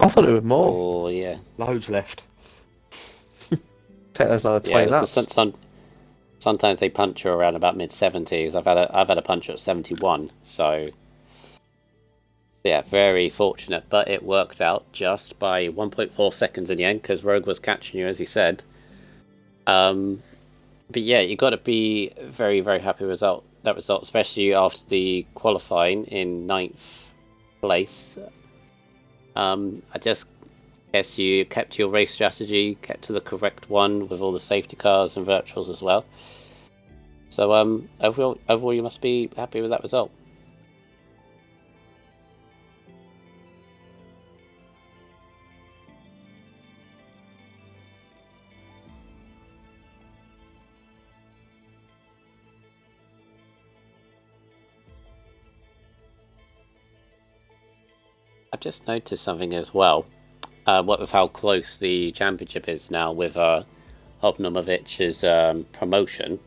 I thought it was more. Oh yeah, Loads left. Take those another 20 laps. Sometimes they punch you around about mid-70s. I've had a punch at 71, so yeah, very fortunate. But it worked out just by 1.4 seconds in the end, because Rogue was catching you, as he said. But yeah, you got to be very, very happy with that result, especially after the qualifying in 9th place. I just guess you kept your race strategy, kept to the correct one with all the safety cars and virtuals as well. So overall you must be happy with that result. I've just noticed something as well. What with how close the championship is now with Hobnomovic's promotion.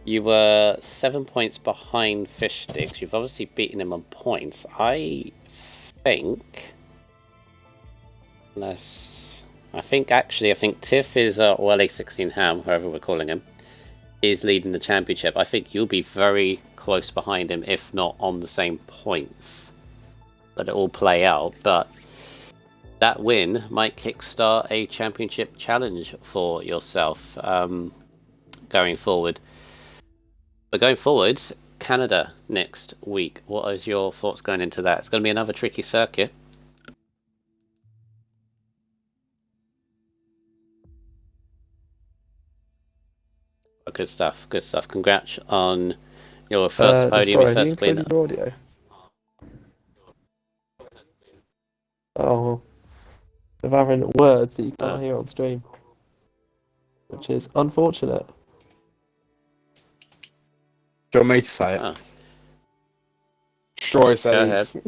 You were 7 points behind Fish Sticks. You've obviously beaten him on points. I think Tiff is, or LA16 Ham, whoever we're calling him, is leading the championship. I think you'll be very close behind him, if not on the same points. Let it all play out, but that win might kickstart a championship challenge for yourself going forward. But going forward, Canada next week. What is your thoughts going into that? It's going to be another tricky circuit. Oh, good stuff, good stuff. Congrats on your first podium, your first clean up. Audio. Oh, of having words that you can't hear on stream, which is unfortunate. Do you want me to say it? Oh. Troy says. Go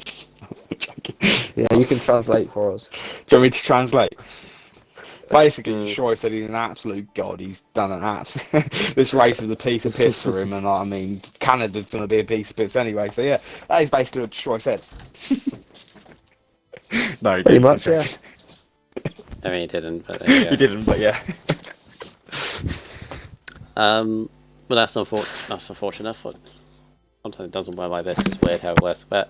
Yeah, you can translate for us. Do you want me to translate? Basically, Troy said he's an absolute god. He's done an this race is a piece of piss for him, and I mean, Canada's going to be a piece of piss anyway. So yeah, that is basically what Troy said. No, he Pretty didn't. much, yeah. I mean, he didn't, but there you go. He didn't, but yeah. Well, that's unfortunate. Sometimes it doesn't work like this. It's weird how it works. But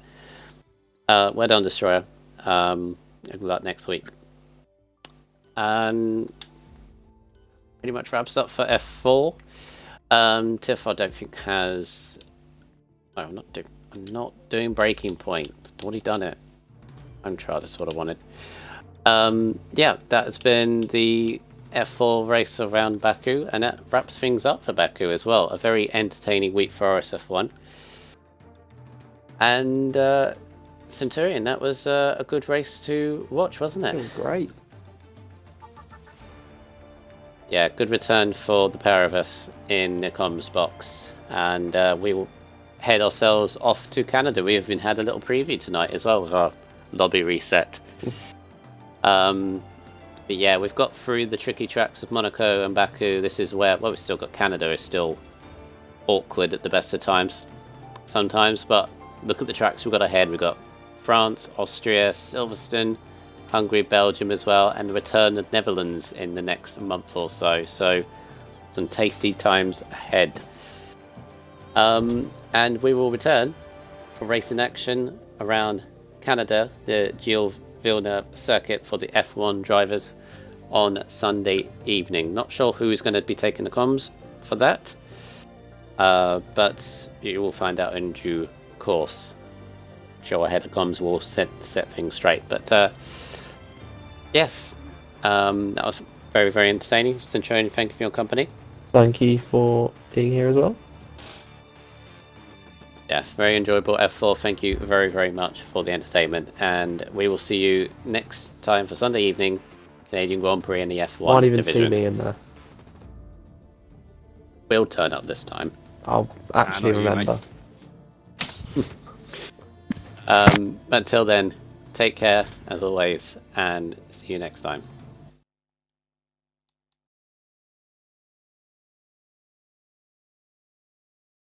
we're done, Destroyer. Good luck next week. And pretty much wraps up for F4. Tiff, I don't think has. No, I'm not doing Breaking Point. I've already done it. I'm trying. That's what I wanted. Yeah, that has been the F4 race around Baku, and that wraps things up for Baku as well. A very entertaining week for RSF1. And Centurion, that was a good race to watch, wasn't it? It was great. Yeah, good return for the pair of us in Nikom's box. And we will head ourselves off to Canada. We even had a little preview tonight as well with our lobby reset. But yeah, we've got through the tricky tracks of Monaco and Baku. This is where, well, we've still got Canada is still awkward at the best of times sometimes, but look at the tracks we've got ahead. We've got France, Austria, Silverstone, Hungary, Belgium as well, and the return of Netherlands in the next month or so. So some tasty times ahead. And we will return for racing action around Canada, the Gilles Villeneuve circuit for the F1 drivers on Sunday evening. Not sure who is going to be taking the comms for that, but you will find out in due course. Sure, ahead of comms will set things straight. But yes, that was very, very entertaining. Centurion, thank you for your company. Thank you for being here as well. Yes, very enjoyable F4. Thank you very, very much for the entertainment. And we will see you next time for Sunday evening, Canadian Grand Prix in the F1 Won't even division. see me in there. We'll turn up this time. I'll actually remember. Until then, take care as always, and see you next time.